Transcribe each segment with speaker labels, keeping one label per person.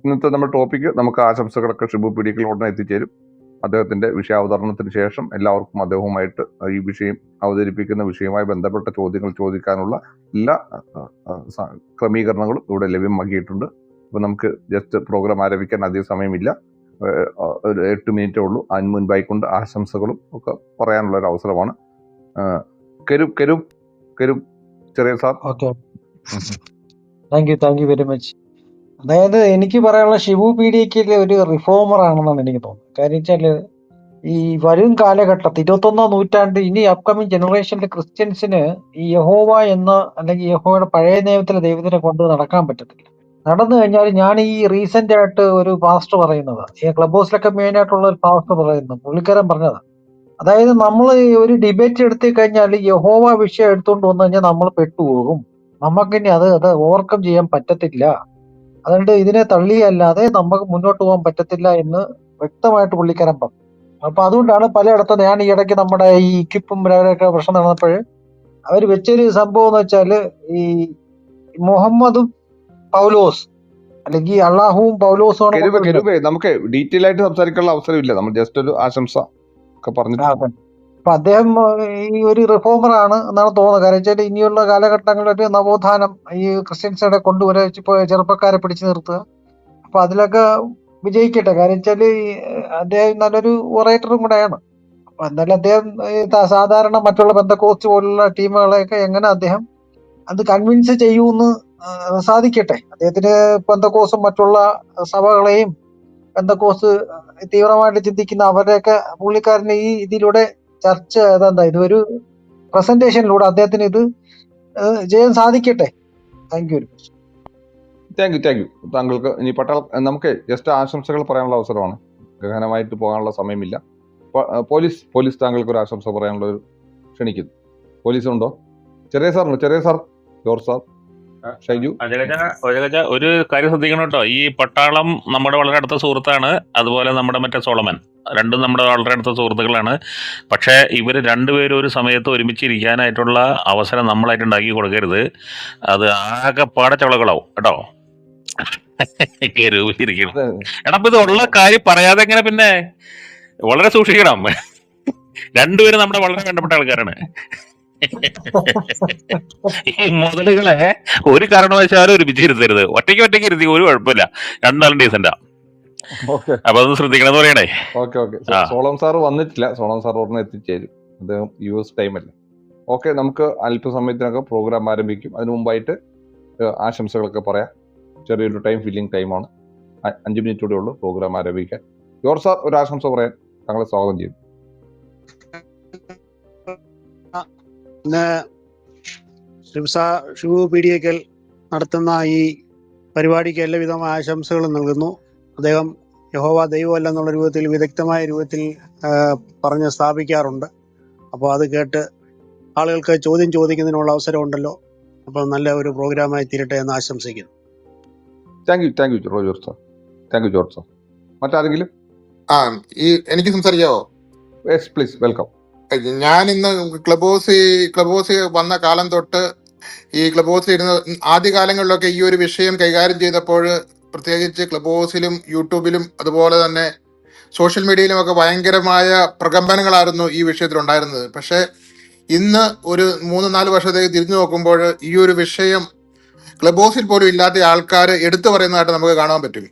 Speaker 1: ഇന്നത്തെ നമ്മുടെ ടോപ്പിക്ക് നമുക്ക് ആശംസകളൊക്കെ ഷിബു പീഡിക്കൽ ഉടനെ എത്തിച്ചേരും. അദ്ദേഹത്തിന്റെ വിഷയാവതരണത്തിന് ശേഷം എല്ലാവർക്കും അദ്ദേഹവുമായിട്ട് ഈ വിഷയം അവതരിപ്പിക്കുന്ന വിഷയവുമായി ബന്ധപ്പെട്ട ചോദ്യങ്ങൾ ചോദിക്കാനുള്ള എല്ലാ ക്രമീകരണങ്ങളും ഇവിടെ ലഭ്യമാക്കിയിട്ടുണ്ട്. അപ്പോൾ നമുക്ക് ജസ്റ്റ് പ്രോഗ്രാം ആരംഭിക്കാൻ അധികം സമയമില്ല, ഒരു 8 മിനിറ്റേ ഉള്ളൂ. അതിന് മുൻപായിക്കൊണ്ട് ആശംസകളും ഒക്കെ പറയാനുള്ള ഒരു അവസരമാണ്. കെരും ചെറിയ sir.
Speaker 2: Okay, thank you very much. അതായത് എനിക്ക് പറയാനുള്ള ഷിബു പീഡിയയ്ക്ക് ഒരു റിഫോമർ ആണെന്നാണ് എനിക്ക് തോന്നുന്നത്. കാര്യം വെച്ചാല് ഈ വരും കാലഘട്ടത്തിൽ 21ാം നൂറ്റാണ്ട് ഇനി അപ്കമിങ് ജനറേഷനിലെ ക്രിസ്ത്യൻസിന് ഈ യഹോവ എന്ന അല്ലെങ്കിൽ യഹോവയുടെ പഴയ നിയമത്തിലെ ദൈവത്തിനെ കൊണ്ട് നടക്കാൻ പറ്റത്തില്ല. നടന്നു കഴിഞ്ഞാൽ ഞാൻ ഈ റീസെന്റ് ആയിട്ട് ഒരു പാസ്റ്റർ പറയുന്നത്, ഈ ക്ലബ് ഹൗസിലൊക്കെ മെയിൻ ആയിട്ടുള്ള ഒരു പാസ്റ്റർ പറയുന്നത്, പുള്ളിക്കാരൻ പറഞ്ഞതാ. അതായത് നമ്മൾ ഒരു ഡിബേറ്റ് എടുത്തു കഴിഞ്ഞാൽ യഹോവ വിഷയം എടുത്തുകൊണ്ട് വന്നു കഴിഞ്ഞാൽ നമ്മൾ പെട്ടുപോകും. നമുക്കിനി അത് ഓവർകം ചെയ്യാൻ പറ്റത്തില്ല. അതുകൊണ്ട് ഇതിനെ തള്ളിയല്ലാതെ നമുക്ക് മുന്നോട്ട് പോകാൻ പറ്റത്തില്ല എന്ന് വ്യക്തമായിട്ട് പുള്ളിക്കാരൻ പറഞ്ഞു. അപ്പൊ അതുകൊണ്ടാണ് പലയിടത്തും ഞാൻ ഈ ഇടയ്ക്ക് നമ്മുടെ ഈ ഇക്വിപ്പും അവരൊക്കെ പ്രശ്നം നടന്നപ്പോൾ അവർ വെച്ചൊരു സംഭവം എന്ന് വെച്ചാല് ഈ മുഹമ്മദും പൗലോസ് അല്ലെങ്കിൽ അള്ളാഹുവും പൗലോസും
Speaker 1: നമുക്ക് ഡീറ്റെയിൽ ആയിട്ട് സംസാരിക്കാനുള്ള അവസരമില്ല, നമ്മൾ ജസ്റ്റ് ഒരു ആശംസ ഒക്കെ പറഞ്ഞു.
Speaker 2: അപ്പൊ അദ്ദേഹം ഈ ഒരു റിഫോമർ ആണ് എന്നാണ് തോന്നുന്നത്. കാരണം വെച്ചാൽ ഇനിയുള്ള കാലഘട്ടങ്ങളിൽ നവോത്ഥാനം ഈ ക്രിസ്ത്യൻസിനെ കൊണ്ടുവരെ ചെറുപ്പക്കാരെ പിടിച്ചു നിർത്തുക, അപ്പൊ അതിലൊക്കെ വിജയിക്കട്ടെ. കാര്യം വെച്ചാല് അദ്ദേഹം നല്ലൊരു ഒറേറ്ററും കൂടെയാണ്. അപ്പൊ എന്നാലും അദ്ദേഹം സാധാരണ മറ്റുള്ള പെന്തക്കോസ്റ്റ് പോലുള്ള ടീമുകളെയൊക്കെ എങ്ങനെ അദ്ദേഹം അത് കൺവിൻസ് ചെയ്യൂന്ന് സാധിക്കട്ടെ. അദ്ദേഹത്തിന് പെന്തക്കോസും മറ്റുള്ള സഭകളെയും പെന്തക്കോസ് തീവ്രമായിട്ട് ചിന്തിക്കുന്ന അവരെയൊക്കെ പുള്ളിക്കാരന് ഈ ഇതിലൂടെ ചർച്ച ഇതൊരു പ്രസന്റേഷനിലൂടെ അദ്ദേഹത്തിന് ഇത് ചെയ്യാൻ സാധിക്കട്ടെ. Thank you.
Speaker 1: താങ്കൾക്ക് ഇനി നമുക്ക് ജസ്റ്റ് ആശംസകൾ പറയാനുള്ള അവസരമാണ്, ഗഹനമായിട്ട് പോകാനുള്ള സമയമില്ല. പോലീസ് താങ്കൾക്ക് ഒരു ആശംസ പറയാനുള്ള ഒരു ക്ഷണിക്കുന്നു. പോലീസ് ഉണ്ടോ? ചെറിയ സാർ, ജോർജ് സാർ, ഷൈജു.
Speaker 3: ഒരു കാര്യം ശ്രദ്ധിക്കണം കേട്ടോ, ഈ പട്ടാളം നമ്മുടെ വളരെ അടുത്ത സുഹൃത്താണ്, അതുപോലെ നമ്മുടെ മറ്റേ സോളമൻ, രണ്ടും നമ്മുടെ വളരെ അടുത്ത സുഹൃത്തുക്കളാണ്. പക്ഷേ ഇവർ രണ്ടുപേരും ഒരു സമയത്ത് ഒരുമിച്ചിരിക്കാനായിട്ടുള്ള അവസരം നമ്മളായിട്ട് ഉണ്ടാക്കി കൊടുക്കരുത്. അത് ആകെ പാടെ ചവളകളാവും കേട്ടോ. എടാ, ഇത് ഉള്ള കാര്യം പറയാതെ എങ്ങനെ, പിന്നെ വളരെ സൂക്ഷിക്കണം. രണ്ടുപേരും നമ്മുടെ വളരെ വേണ്ടപ്പെട്ട ആൾക്കാരാണ്. ഈ മുതലുകളെ ഒരു കാരണവശാലും ഒരുമിച്ചിരുത്തരുത്. ഒറ്റയ്ക്ക് ഇരുത്തി ഒരു കുഴപ്പമില്ല, രണ്ടാളും ഡീസന്റാ. അപ്പൊ അതൊന്ന് ശ്രദ്ധിക്കണം എന്ന് പറയണേ.
Speaker 1: സോളം സാർ വന്നിട്ടില്ല, സോളം സാർ ഉടനെ എത്തിച്ചേരും, അദ്ദേഹം US ടൈമല്ലേ. ഓക്കെ, നമുക്ക് അല്പസമയത്തിനൊക്കെ പ്രോഗ്രാം ആരംഭിക്കും. അതിനു മുമ്പായിട്ട് ആശംസകളൊക്കെ പറയാം. ചെറിയൊരു ഫില്ലിംഗ് ടൈമാണ്, 5 മിനിറ്റ് കൂടെ ഉള്ളൂ പ്രോഗ്രാം ആരംഭിക്കാൻ. ജോർജ് സാർ ഒരു ആശംസ പറയാൻ താങ്കളെ സ്വാഗതം ചെയ്യും.
Speaker 4: ഇന്ന് ഷിബു പീഡിയക്കൽ നടത്തുന്ന ഈ പരിപാടിക്ക് എല്ലാവിധമായ ആശംസകളും നൽകുന്നു. അദ്ദേഹം യഹോവ ദൈവമല്ല എന്നുള്ള രൂപത്തിൽ, വിദഗ്ധമായ രൂപത്തിൽ പറഞ്ഞ് സ്ഥാപിക്കാറുണ്ട്. അപ്പോൾ അത് കേട്ട് ആളുകൾക്ക് ചോദ്യം ചോദിക്കുന്നതിനുള്ള അവസരം ഉണ്ടല്ലോ. അപ്പോൾ നല്ല ഒരു പ്രോഗ്രാമായി തീരട്ടെ എന്ന് ആശംസിക്കുന്നു.
Speaker 1: Thank U George sir. മറ്റാരെങ്കിലും?
Speaker 5: എനിക്ക് സംസാരിക്കാവോ?
Speaker 1: Yes please, welcome.
Speaker 5: ഞാൻ ഇന്ന് ക്ലബ് ഹൗസ് വന്ന കാലം തൊട്ട് ഈ ക്ലബ് ഹൗസിൽ ഇരുന്ന് ആദ്യകാലങ്ങളിലൊക്കെ ഈ ഒരു വിഷയം കൈകാര്യം ചെയ്തപ്പോൾ, പ്രത്യേകിച്ച് ക്ലബ് ഹൗസിലും യൂട്യൂബിലും അതുപോലെ തന്നെ സോഷ്യൽ മീഡിയയിലുമൊക്കെ ഭയങ്കരമായ പ്രകമ്പനങ്ങളായിരുന്നു ഈ വിഷയത്തിലുണ്ടായിരുന്നത്. പക്ഷേ ഇന്ന് ഒരു 3-4 വർഷത്തേക്ക് തിരിഞ്ഞു നോക്കുമ്പോൾ ഈ ഒരു വിഷയം ക്ലബ് ഹൗസിൽ പോലും ഇല്ലാത്ത ആൾക്കാർ എടുത്തു പറയുന്നതായിട്ട് നമുക്ക് കാണാൻ പറ്റും.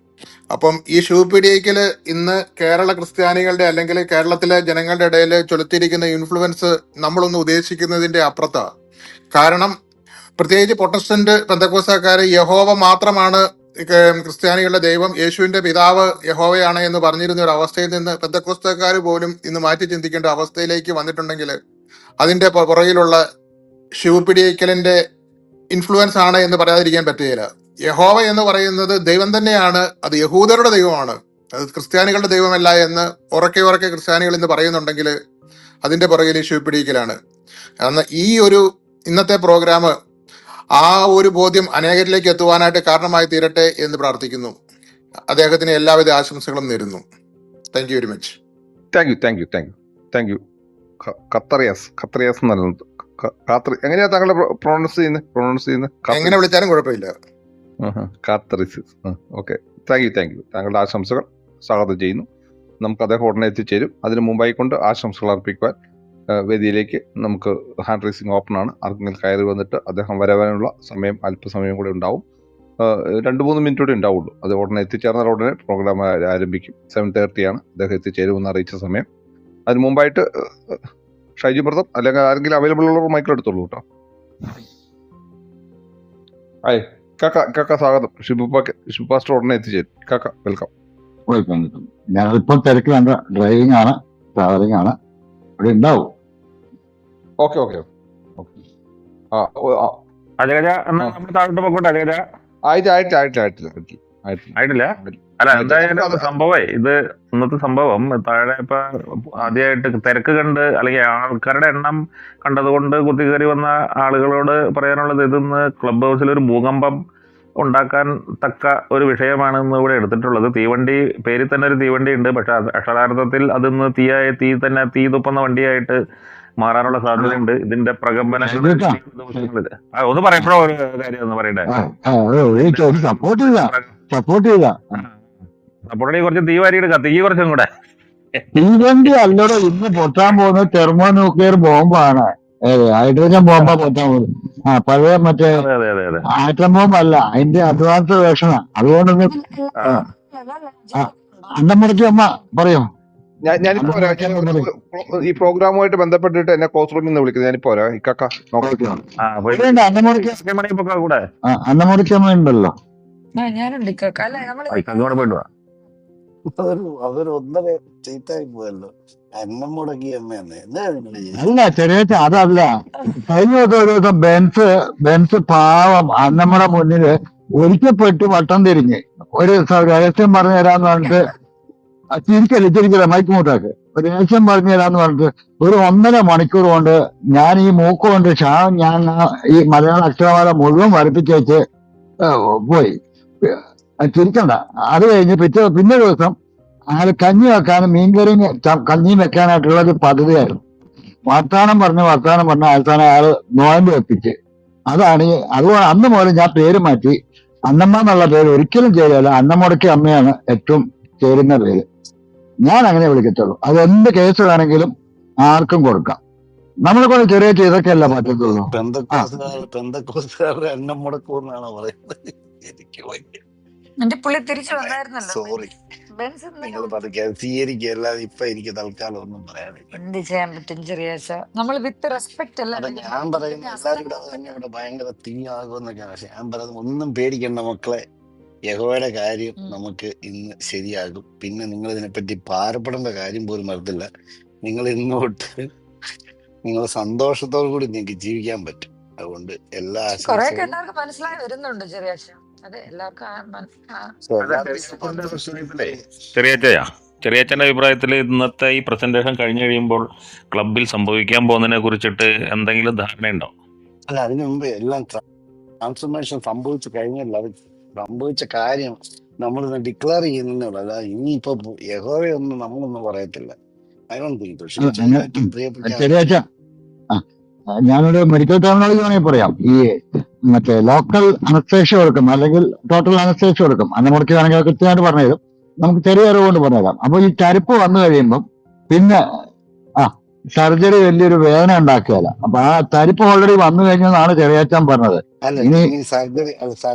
Speaker 5: അപ്പം ഈ ഷിബു പീഡിയക്കൽ ഇന്ന് കേരള ക്രിസ്ത്യാനികളുടെ അല്ലെങ്കിൽ കേരളത്തിലെ ജനങ്ങളുടെ ഇടയിൽ ചൊലുത്തിയിരിക്കുന്ന ഇൻഫ്ലുവൻസ് നമ്മളൊന്ന് ഉദ്ദേശിക്കുന്നതിൻ്റെ അപ്പുറത്താണ്. കാരണം പ്രത്യേകിച്ച് പ്രൊട്ടസ്റ്റന്റ് പെന്തക്കോസ്തക്കാർ യഹോവ മാത്രമാണ് ക്രിസ്ത്യാനികളുടെ ദൈവം, യേശുവിന്റെ പിതാവ് യഹോവയാണ് എന്ന് പറഞ്ഞിരുന്ന ഒരു അവസ്ഥയിൽ നിന്ന് പെന്തക്കോസ്തക്കാർ പോലും ഇന്ന് മാറ്റി ചിന്തിക്കേണ്ട അവസ്ഥയിലേക്ക് വന്നിട്ടുണ്ടെങ്കിൽ അതിന്റെ പുറകിലുള്ള ഷിബു പീഡിയക്കലിന്റെ ഇൻഫ്ലുവൻസ് ആണ് എന്ന് പറയാതിരിക്കാൻ പറ്റുകയില്ല. യഹോവ എന്ന് പറയുന്നത് ദൈവം തന്നെയാണ്, അത് യഹൂദരുടെ ദൈവമാണ്, അത് ക്രിസ്ത്യാനികളുടെ ദൈവമല്ല എന്ന് ഉറക്കെ ക്രിസ്ത്യാനികൾ ഇന്ന് പറയുന്നുണ്ടെങ്കിൽ അതിന്റെ പുറകിൽ ഷിബു പീഡിയക്കലാണ്. കാരണം ഈ ഒരു ഇന്നത്തെ പ്രോഗ്രാം ആ ഒരു ബോധ്യം അനേകരിലേക്ക് എത്തുവാനായിട്ട് കാരണമായി തീരട്ടെ എന്ന് പ്രാർത്ഥിക്കുന്നു. അദ്ദേഹത്തിന് എല്ലാവിധ ആശംസകളും നേരുന്നു. Thank you very much.
Speaker 1: Thank you. ഖത്തറിയാസ് എന്നുള്ളത് എങ്ങനെയാ താങ്കളെ പ്രൊണൗൺസ് ചെയ്യുന്നത്?
Speaker 5: എങ്ങനെ വിളിച്ചാലും കുഴപ്പമില്ല.
Speaker 1: കാത്തറിസിസ്. Okay, thank you. താങ്കളുടെ ആശംസകൾ സ്വാഗതം ചെയ്യുന്നു. നമുക്ക് അദ്ദേഹം ഉടനെ എത്തിച്ചേരും. അതിന് മുമ്പായി കൊണ്ട് ആശംസകൾ അർപ്പിക്കുവാൻ വേദിയിലേക്ക് നമുക്ക് ഹാൻഡ് റൈസിങ് ഓപ്പൺ ആണ്. ആർക്കെങ്കിലും കയറി വന്നിട്ട് അദ്ദേഹം വരാനുള്ള സമയം അല്പസമയം കൂടെ ഉണ്ടാവും. 2-3 മിനിറ്റ് കൂടെ ഉണ്ടാവുള്ളൂ. അത് ഉടനെ എത്തിച്ചേർന്നാൽ ഉടനെ പ്രോഗ്രാം ആരംഭിക്കും. 7:30 ആണ് അദ്ദേഹം എത്തിച്ചേരുമെന്ന് അറിയിച്ച സമയം. അതിന് മുമ്പായിട്ട് ഷൈജു ബ്രദർ അല്ലെങ്കിൽ ആരെങ്കിലും അവൈലബിൾ ഉള്ളവർ മൈക്കിൾ എടുത്തോളൂ കേട്ടോ. ഹായ് കാക്ക സ്വാഗതം. ഷിബു പാസ്റ്റർ ഉടനെ എത്തിച്ചേരും. കാക്ക വെൽക്കം.
Speaker 6: വെൽക്കം. ഞാനിപ്പോൾ തിരക്കിലാണ്, ഡ്രൈവിംഗ് ആണ്, ട്രാവലിംഗ് ആണ്, ഇവിടെ ഉണ്ടാവും.
Speaker 1: ഓക്കെ.
Speaker 3: അജഗജ എന്നാ നമ്മൾ താഴോട്ട് പോയിക്കോട്ടെ. അജഗജ ആയിട്ടില്ല. അല്ല, എന്തായാലും സംഭവമേ ഇത് ഇന്നത്തെ സംഭവം താഴെ ഇപ്പൊ ആദ്യമായിട്ട് തിരക്ക് കണ്ട് അല്ലെങ്കിൽ ആൾക്കാരുടെ എണ്ണം കണ്ടതുകൊണ്ട് കുത്തിക്കയറി വന്ന ആളുകളോട് പറയാനുള്ളത്, ഇതിന്ന് ക്ലബ് ഹൗസിൽ ഒരു ഭൂകമ്പം ഉണ്ടാക്കാൻ തക്ക ഒരു വിഷയമാണ് ഇന്ന് ഇവിടെ എടുത്തിട്ടുള്ളത്. തീവണ്ടി, പേരിൽ തന്നെ ഒരു തീവണ്ടി ഉണ്ട്, പക്ഷെ അക്ഷരാർത്ഥത്തിൽ അതിന്ന് തീ തുപ്പുന്ന വണ്ടിയായിട്ട് മാറാനുള്ള സാധ്യതയുണ്ട്. ഇതിന്റെ പ്രകമ്പനം ഒന്ന് പറയപ്പെടോ, ഒരു കാര്യം ഒന്ന് പറയണ്ടേ.
Speaker 6: സപ്പോർട്ട് ചെയ്ത
Speaker 3: സപ്പോർട്ടി കുറച്ച് തീ വാരിയിട്ട് കത്തിക്ക് കുറച്ചും കൂടെ.
Speaker 6: തീവണ്ടി അല്ലടോ ഇന്ന് പൊട്ടാൻ പോകുന്ന തെർമോ ന്യൂക്ലിയർ ബോംബാണ്, ഹൈഡ്രജൻ ബോംബാ പൊട്ടാൻ പോകുന്നത്. പഴയ മറ്റേ ആറ്റം ബോംബല്ല, അതിന്റെ അഡ്വാൻസ് വേർഷനാ. അതുകൊണ്ട് അന്നമ്മടക്ക് അമ്മ പറയോ.
Speaker 1: ഞാനിപ്പോ ഈ പ്രോഗ്രാമുമായിട്ട് ബന്ധപ്പെട്ടിട്ട് എന്നെ ക്ലോസ് റൂമിൽ നിന്ന് വിളിക്കുന്നത്. ഞാനിപ്പോ
Speaker 6: അന്നമ്മടക്ക് അമ്മ ഉണ്ടല്ലോ.
Speaker 7: അതൊരു ഒന്നര ചീത്തായി പോയല്ലോ. അന്നം മുടക്കി അമ്മയെന്ന്
Speaker 6: അല്ല ചെറിയ അതല്ല. കഴിഞ്ഞ ഒരു ദിവസം ബെൻസ് പാവം അന്നമ്മയുടെ മുന്നില് ഒരിക്കപ്പെട്ട് വട്ടം തിരിഞ്ഞ് ഒരു രഹസ്യം പറഞ്ഞു തരാന്ന് പറഞ്ഞിട്ട്, ചിരിക്കല്ല മൈക്ക് മൂട്ടാക്ക്, ഒരു രഹസ്യം പറഞ്ഞു തരാന്ന് പറഞ്ഞിട്ട് ഒരു 1.5 മണിക്കൂർ കൊണ്ട് ഞാൻ ഈ മൂക്ക് കൊണ്ട് ഞാൻ ഈ മലയാള അക്ഷരമാല മുഴുവൻ വരപ്പിച്ച് വെച്ച് പോയി. ചിരിക്കണ്ട. അത് കഴിഞ്ഞ് പിന്നെ ദിവസം അയാൾ കഞ്ഞി വെക്കാനും മീൻകറിയും കഞ്ഞിയും വെക്കാനായിട്ടുള്ള ഒരു പദ്ധതിയായിരുന്നു. വർത്താനം പറഞ്ഞ് അവസാനം അയാൾ നോയമ്പ് വെപ്പിച്ച്. അതുകൊണ്ട് അന്ന് മുതൽ ഞാൻ പേര് മാറ്റി. അന്നമ്മ എന്നുള്ള പേര് ഒരിക്കലും ചേരുകയല്ല, അന്നമുടക്കി അമ്മയാണ് ഏറ്റവും ചേരുന്ന പേര്. ഞാൻ അങ്ങനെ വിളിക്കത്തുള്ളൂ. അത് എന്ത് കേസ് വേണമെങ്കിലും ആർക്കും കൊടുക്കാം. നമ്മളെ കൊണ്ട് ചെറിയ ഇതൊക്കെയല്ല പറ്റത്തുള്ളൂ.
Speaker 7: പെന്തക്കോസുകാരുടെ അന്നം മുടക്കൂന്നാണോ പറയുന്നത്? എനിക്ക്
Speaker 8: പുള്ളി തിരിച്ചു വന്നായിരുന്നല്ലോ.
Speaker 7: സോറി, നിങ്ങൾ സ്വീകരിക്കല്ല. ഇപ്പൊ എനിക്ക് തൽക്കാലം ഒന്നും പറയാനില്ല.
Speaker 8: എന്ത് ചെയ്യാൻ പറ്റും ചെറിയ നമ്മൾ വിത്ത് റെസ്പെക്ട് അല്ല.
Speaker 7: ഞാൻ പറയുന്നത് എല്ലാവരും ഇവിടെ ഭയങ്കര തീയാകുമെന്നൊക്കെയാണ്. പക്ഷെ ഞാൻ പറയുന്നത് ഒന്നും പേടിക്കണ്ട മക്കളെ. യഹോവയുടെ കാര്യം നമുക്ക് ഇന്ന് ശരിയാകും. പിന്നെ നിങ്ങൾ ഇതിനെപ്പറ്റി ഭാരപ്പെടേണ്ട കാര്യം പോലും വരത്തില്ല. നിങ്ങൾ ഇന്നോട്ട് നിങ്ങൾ സന്തോഷത്തോടു കൂടി നിങ്ങൾക്ക് ജീവിക്കാൻ പറ്റും. അതുകൊണ്ട് എല്ലാ
Speaker 8: മനസ്സിലായി വരുന്നുണ്ട് ചെറിയ.
Speaker 3: ചെറിയച്ഛന്റെ അഭിപ്രായത്തിൽ ഇന്നത്തെ ഈ പ്രസന്റേഷൻ കഴിഞ്ഞു കഴിയുമ്പോൾ ക്ലബിൽ സംഭവിക്കാൻ പോകുന്നതിനെ കുറിച്ചിട്ട് എന്തെങ്കിലും ധാരണയുണ്ടോ?
Speaker 7: അല്ല, അതിനു മുമ്പ് എല്ലാം ട്രാൻസ്ഫോർമേഷൻ സംഭവിച്ചു കഴിഞ്ഞല്ലോ. അത് സംഭവിച്ച കാര്യം നമ്മളിന്ന് ഡിക്ലെയർ ചെയ്യുന്നുള്ളൂ. അല്ല ഇനിയിപ്പോ യഹോവയൊന്നും നമ്മളൊന്നും പറയത്തില്ല.
Speaker 6: ഞാനൊരു മെഡിക്കൽ ടെർമിനോളജി വേണമെങ്കിൽ പറയാം. ഈ മറ്റേ ലോക്കൽ അനസ്തേഷ്യ കൊടുക്കും അല്ലെങ്കിൽ ടോട്ടൽ അനസ്തേഷ്യ കൊടുക്കും. അന്ന് മുടക്കുകയാണെങ്കിൽ കൃത്യമായിട്ട് പറഞ്ഞുതരും. നമുക്ക് ചെറിയ അറിവ് കൊണ്ട് പറഞ്ഞുതരാം. അപ്പൊ ഈ ചരിപ്പ് വന്നു കഴിയുമ്പം പിന്നെ സർജറി വലിയൊരു വേദന ഉണ്ടാക്കുകയല്ല. അപ്പൊ ആ തരിപ്പ് ഓൾറെഡി വന്നു കഴിഞ്ഞാണ് ചെറിയച്ഛൻ പറഞ്ഞത്. ഇനി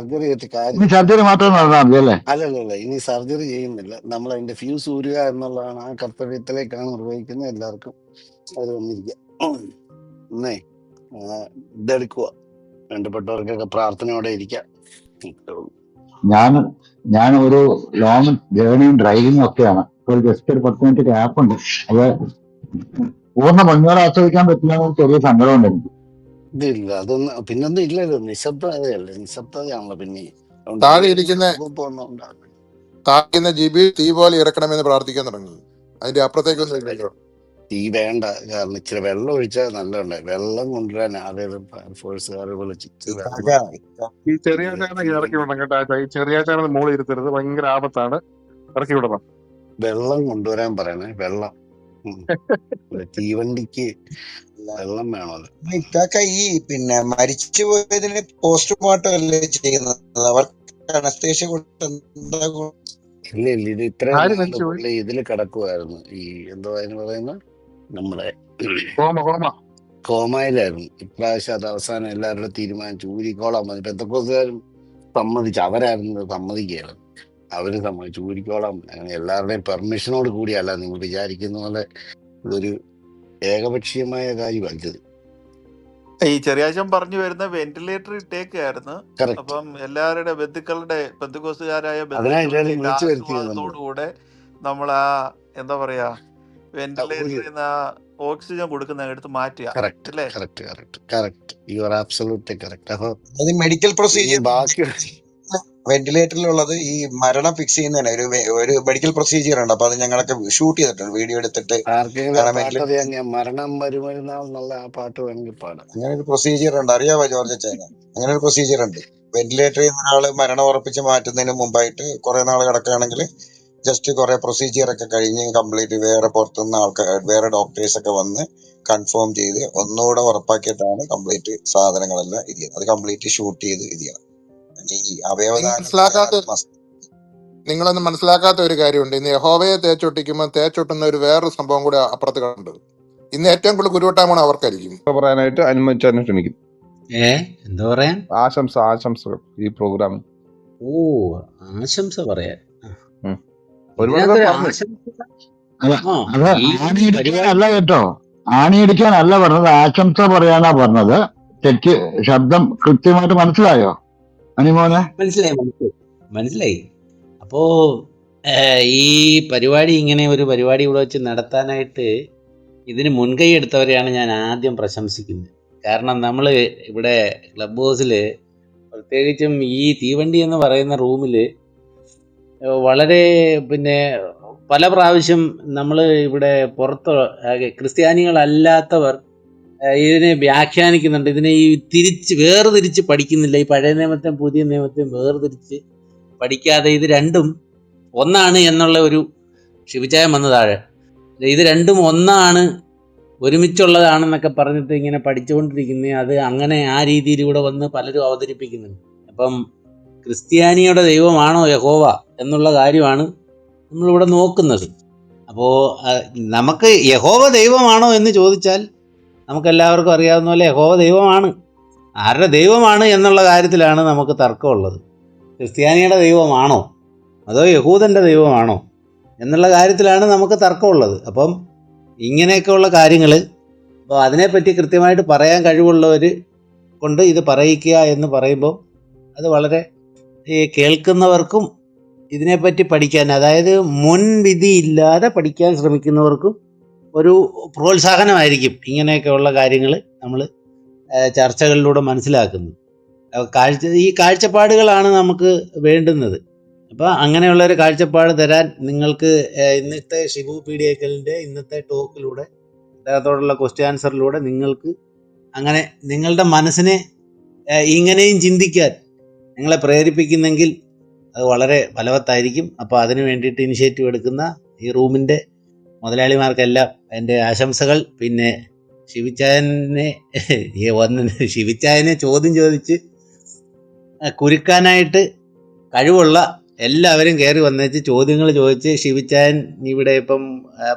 Speaker 6: സർജറി മാത്രം നടന്നാൽ മതി അല്ലേ?
Speaker 7: അല്ലല്ല, ഇനി സർജറി ചെയ്യുന്നില്ല. നമ്മൾ അതിന്റെ ഫ്യൂസ് ഊരുക എന്നുള്ളതാണ്. ആ കർത്തവ്യത്തിലേക്കാണ് നിർവഹിക്കുന്നത്. എല്ലാവർക്കും അത് വന്നിരിക്കുക. എന്നേ ഇതെടുക്കുക. വേണ്ടപ്പെട്ടവർക്കൊക്കെ പ്രാർത്ഥനയോടെ ഇരിക്കാം.
Speaker 6: ഞാൻ ഒരു ലോങ് ജേർണിയും ഡ്രൈവിംഗും ഒക്കെയാണ്. ഇപ്പോൾ ജസ്റ്റ് ഒരു 10 മിനിറ്റ് ഗ്യാപ്പ് ഉണ്ട്. അത് പൂർണ്ണ ഭംഗിയോടെ ആസ്വദിക്കാൻ പറ്റില്ല. ചെറിയ സങ്കടമുണ്ട് എനിക്ക്.
Speaker 7: ഇതില്ല, അതൊന്നും പിന്നൊന്നും ഇല്ലല്ലോ. നിശബ്ദതയല്ലേ, നിശബ്ദതയാണല്ലോ. പിന്നെ
Speaker 5: താഴെ ഇരിക്കുന്ന ജിബി തീ പോലെ ഇറക്കണമെന്ന് പ്രാർത്ഥിക്കാൻ തുടങ്ങി. അതിന്റെ അപ്പുറത്തേക്കൊന്നും ഇല്ലല്ലോ.
Speaker 7: തീ വേണ്ട. കാരണം ഇച്ചിരി വെള്ളം ഒഴിച്ചാൽ നല്ലതുണ്ട്. വെള്ളം കൊണ്ടുവരാൻ ആരെങ്കിലും ഫയർഫോഴ്സുകാരെ വിളിച്ച്
Speaker 9: ഈ ചെറിയ ഇറക്കി വിടണം കേട്ടോ. ഈ ചെറിയ മോളിൽ ഇരുത്തരുത്, ഭയങ്കര ആപത്താണ്. ഇറക്കി വിടണം.
Speaker 7: വെള്ളം കൊണ്ടുവരാൻ പറയണേ. വെള്ളം തീവണ്ടിക്ക് വെള്ളം വേണമല്ലോ.
Speaker 10: ഈ പിന്നെ മരിച്ചുപോയതിന് പോസ്റ്റ്മോർട്ടം അല്ലേ ചെയ്യുന്നത്? അവർ അനസ്തേഷ്യ കൊണ്ട് എന്താ
Speaker 7: ഇല്ല ഇല്ല, ഇത് ഇത്രയും
Speaker 9: ആര്
Speaker 7: നാള്
Speaker 9: മരിച്ചുപോയി?
Speaker 7: പുള്ളി ഇതിൽ കിടക്കുമായിരുന്നു. ഈ എന്തോ അതിന് പറയുന്ന നമ്മുടെ
Speaker 9: കോമ
Speaker 7: കോമയിലായിരുന്നു. ഇപ്രാവശ്യം അത് അവസാനം എല്ലാവരുടെ തീരുമാനിച്ചു ഊരിക്കോളാൻ മതി. പെന്തക്കോസുകാരും സമ്മതിച്ചു, അവരായിരുന്നു സമ്മതിക്കുകയാണ്. അവര് സമ്മതിച്ചു ഊരിക്കോളാം. അങ്ങനെ എല്ലാവരുടെയും പെർമിഷനോട് കൂടിയല്ല നിങ്ങൾ വിചാരിക്കുന്ന പോലെ ഇതൊരു ഏകപക്ഷീയമായ കാര്യമാക്കിയത്.
Speaker 11: ഈ ചെറിയാച്ചൻ പറഞ്ഞു വരുന്ന വെന്റിലേറ്റർ ഇട്ടേക്കായിരുന്നു.
Speaker 7: കറക്റ്റ്.
Speaker 11: അപ്പം എല്ലാവരുടെ ബന്ധുക്കളുടെ പെന്തക്കോസുകാരായ
Speaker 7: അതിനാ
Speaker 11: ബന്ധുക്കളുടെ
Speaker 7: എല്ലാവരും വിളിച്ചു
Speaker 11: ലാസ്റ്റ്
Speaker 7: വരുത്തിയത് നമ്മൾ.
Speaker 11: വാദത്തോടുകൂടെ നമ്മൾ ആ എന്താ പറയാ വെന്റിലേറ്ററിൽ നിന്ന് ഓക്സിജൻ കൊടുക്കുന്ന എടുത്ത് മാറ്റുക
Speaker 7: കറക്റ്റ്
Speaker 11: അല്ലേ?
Speaker 7: Correct correct correct, you are absolutely correct. അപ്പൊ
Speaker 10: അത് മെഡിക്കൽ
Speaker 7: ഇനി
Speaker 10: പ്രൊസീജിയർ
Speaker 7: ബാക്കി
Speaker 10: വെന്റിലേറ്ററിലുള്ളത് ഈ മരണം ഫിക്സ് ചെയ്യുന്നതിന് ഒരു മെഡിക്കൽ പ്രൊസീജിയർ ഉണ്ട്. അപ്പൊ അത് ഞങ്ങളൊക്കെ ഷൂട്ട് ചെയ്തിട്ടുണ്ട്, വീഡിയോ എടുത്തിട്ട്.
Speaker 7: ആർക്കെങ്കിലും ആ
Speaker 10: കാരണം
Speaker 7: പാട്ട്
Speaker 10: വെന്റിലേറ്റർ
Speaker 7: അറിയാമെങ്കിൽ മരണം വരുമരുന്നുള്ള ആ പാട്ട് വേണമെങ്കിൽ പാടാം.
Speaker 10: അങ്ങനെ ഒരു പ്രൊസീജിയർ ഉണ്ട്, അറിയാവോ ജോർജ് അച്ചായന്? അങ്ങനെ ഒരു പ്രൊസീജിയർ ഉണ്ട്. വെന്റിലേറ്ററിൽ നിന്ന് ഒരാള് മരണം ഉറപ്പിച്ച് മാറ്റുന്നതിന് മുമ്പായിട്ട് കുറെ നാൾ കിടക്കുകയാണെങ്കിൽ ജസ്റ്റ് കുറെ പ്രൊസീജിയർ ഒക്കെ കഴിഞ്ഞ് കംപ്ലീറ്റ് വേറെ പുറത്തുനിന്ന് ആൾക്കാർ, വേറെ ഡോക്ടേഴ്സ് ഒക്കെ വന്ന് കൺഫേം ചെയ്ത് ഒന്നുകൂടെ ഉറപ്പാക്കിയിട്ടാണ് കംപ്ലീറ്റ് സാധനങ്ങളെല്ലാം ഇത് ചെയ്യുന്നത്. അത് കംപ്ലീറ്റ് ഷൂട്ട് ചെയ്ത് ഇത് ചെയ്യണം. ഈ
Speaker 5: നിങ്ങൾ
Speaker 10: അവയവദാനം
Speaker 5: മനസ്സിലാക്കാത്ത നിങ്ങളൊന്നും മനസ്സിലാക്കാത്ത ഒരു കാര്യമുണ്ട്. ഇന്ന് യഹോവയെ തേച്ചൊട്ടിക്കുമ്പോൾ തേച്ചൊട്ടുന്ന ഒരു വേറൊരു സംഭവം കൂടെ അപ്പുറത്ത് കണ്ടത്. ഇന്ന് ഏറ്റവും കൂടുതൽ കുരുവട്ടാമണം അവർക്കായിരിക്കും.
Speaker 1: പറയാനായിട്ട് അനുമതിച്ചാനെ ക്ഷണിക്കുന്നു.
Speaker 12: എന്താ പറയാൻ?
Speaker 1: ആശംസകൾ ഈ പ്രോഗ്രാമിൽ.
Speaker 12: ഓ, ആശംസ പറയാൻ.
Speaker 1: ഒരുപാട്
Speaker 12: ഇതിനകത്ത്
Speaker 1: പേർ പറഞ്ഞു.
Speaker 12: ആശംസ ആ
Speaker 6: അത്
Speaker 12: ഈ പരിപാടി
Speaker 6: ആണിയടിക്കാനല്ല കേട്ടോ, ആണിയടിക്കാനല്ല പറഞ്ഞത്, ആശംസ പറയാനാ പറഞ്ഞത്. തെറ്റ് ശബ്ദം കൃത്യമായിട്ട് മനസ്സിലായോ അനിമോനെ?
Speaker 12: മനസ്സിലായി മനസ്സിലായി മനസ്സിലായി. അപ്പോ ഈ പരിപാടി, ഇങ്ങനെ ഒരു പരിപാടി ഇവിടെ വെച്ച് നടത്താനായിട്ട് ഇതിന് മുൻകൈ എടുത്തവരെയാണ് ഞാൻ ആദ്യം പ്രശംസിക്കുന്നത്. കാരണം നമ്മൾ ഇവിടെ ക്ലബ് ഹൗസിൽ, പ്രത്യേകിച്ചും ഈ തീവണ്ടി എന്ന് പറയുന്ന റൂമിൽ വളരെ പല പ്രാവശ്യം നമ്മൾ ഇവിടെ പുറത്ത് ക്രിസ്ത്യാനികളല്ലാത്തവർ ഇതിനെ വ്യാഖ്യാനിക്കുന്നുണ്ട്. ഇതിനെ ഈ വേർതിരിച്ച് പഠിക്കുന്നില്ല. ഈ പഴയ നിയമത്തെയും പുതിയ നിയമത്തെയും വേർതിരിച്ച് പഠിക്കാതെ ഇത് രണ്ടും ഒന്നാണ് എന്നുള്ള ഒരു ശിവചായം വന്നു താഴെ. ഇത് രണ്ടും ഒന്നാണ്, ഒരുമിച്ചുള്ളതാണെന്നൊക്കെ പറഞ്ഞിട്ട് ഇങ്ങനെ പഠിച്ചുകൊണ്ടിരിക്കുന്നത്. അത് അങ്ങനെ ആ രീതിയിലൂടെ വന്ന് പലരും അവതരിപ്പിക്കുന്നുണ്ട്. അപ്പം ക്രിസ്ത്യാനിയുടെ ദൈവമാണോ യഹോവ എന്നുള്ള കാര്യമാണ് നമ്മളിവിടെ നോക്കുന്നത്. അപ്പോൾ നമുക്ക് യഹോവ ദൈവമാണോ എന്ന് ചോദിച്ചാൽ നമുക്കെല്ലാവർക്കും അറിയാവുന്ന പോലെ യഹോവ ദൈവമാണ്. ആരുടെ ദൈവമാണ് എന്നുള്ള കാര്യത്തിലാണ് നമുക്ക് തർക്കമുള്ളത്. ക്രിസ്ത്യാനിയുടെ ദൈവമാണോ അതോ യഹൂദൻ്റെ ദൈവമാണോ എന്നുള്ള കാര്യത്തിലാണ് നമുക്ക് തർക്കമുള്ളത്. അപ്പം ഇങ്ങനെയൊക്കെയുള്ള കാര്യങ്ങൾ, അപ്പോൾ അതിനെപ്പറ്റി കൃത്യമായിട്ട് പറയാൻ കഴിവുള്ളവർ കൊണ്ട് ഇത് പറയിക്കുക എന്ന് പറയുമ്പോൾ അത് വളരെ ഈ കേൾക്കുന്നവർക്കും ഇതിനെപ്പറ്റി പഠിക്കാൻ, അതായത് മുൻവിധിയില്ലാതെ പഠിക്കാൻ ശ്രമിക്കുന്നവർക്കും ഒരു പ്രോത്സാഹനമായിരിക്കും ഇങ്ങനെയൊക്കെയുള്ള കാര്യങ്ങൾ നമ്മൾ ചർച്ചകളിലൂടെ മനസ്സിലാക്കുന്നത്. ഈ കാഴ്ചപ്പാടുകളാണ് നമുക്ക് വേണ്ടുന്നത്. അപ്പോൾ അങ്ങനെയുള്ളൊരു കാഴ്ചപ്പാട് തരാൻ നിങ്ങൾക്ക് ഇന്നത്തെ ഷിബു പീഡിയക്കലിൻ്റെ ഇന്നത്തെ ടോക്കിലൂടെ, അദ്ദേഹത്തോടുള്ള ക്വസ്റ്റ്യൻ ആൻസറിലൂടെ നിങ്ങൾക്ക് അങ്ങനെ നിങ്ങളുടെ മനസ്സിനെ ഇങ്ങനെയും ചിന്തിക്കാൻ നിങ്ങളെ പ്രേരിപ്പിക്കുന്നെങ്കിൽ അത് വളരെ ഫലവത്തായിരിക്കും. അപ്പോൾ അതിന് വേണ്ടിയിട്ട് ഇനിഷ്യേറ്റീവ് എടുക്കുന്ന ഈ റൂമിൻ്റെ മുതലാളിമാർക്കെല്ലാം എൻ്റെ ആശംസകൾ. പിന്നെ ശിവിച്ചായനെ ചോദ്യം ചോദിച്ച് കുരുക്കാനായിട്ട് കഴിവുള്ള എല്ലാവരും കയറി വന്നേച്ച് ചോദ്യങ്ങൾ ചോദിച്ച്, ശിവിച്ചായൻ ഇവിടെ ഇപ്പം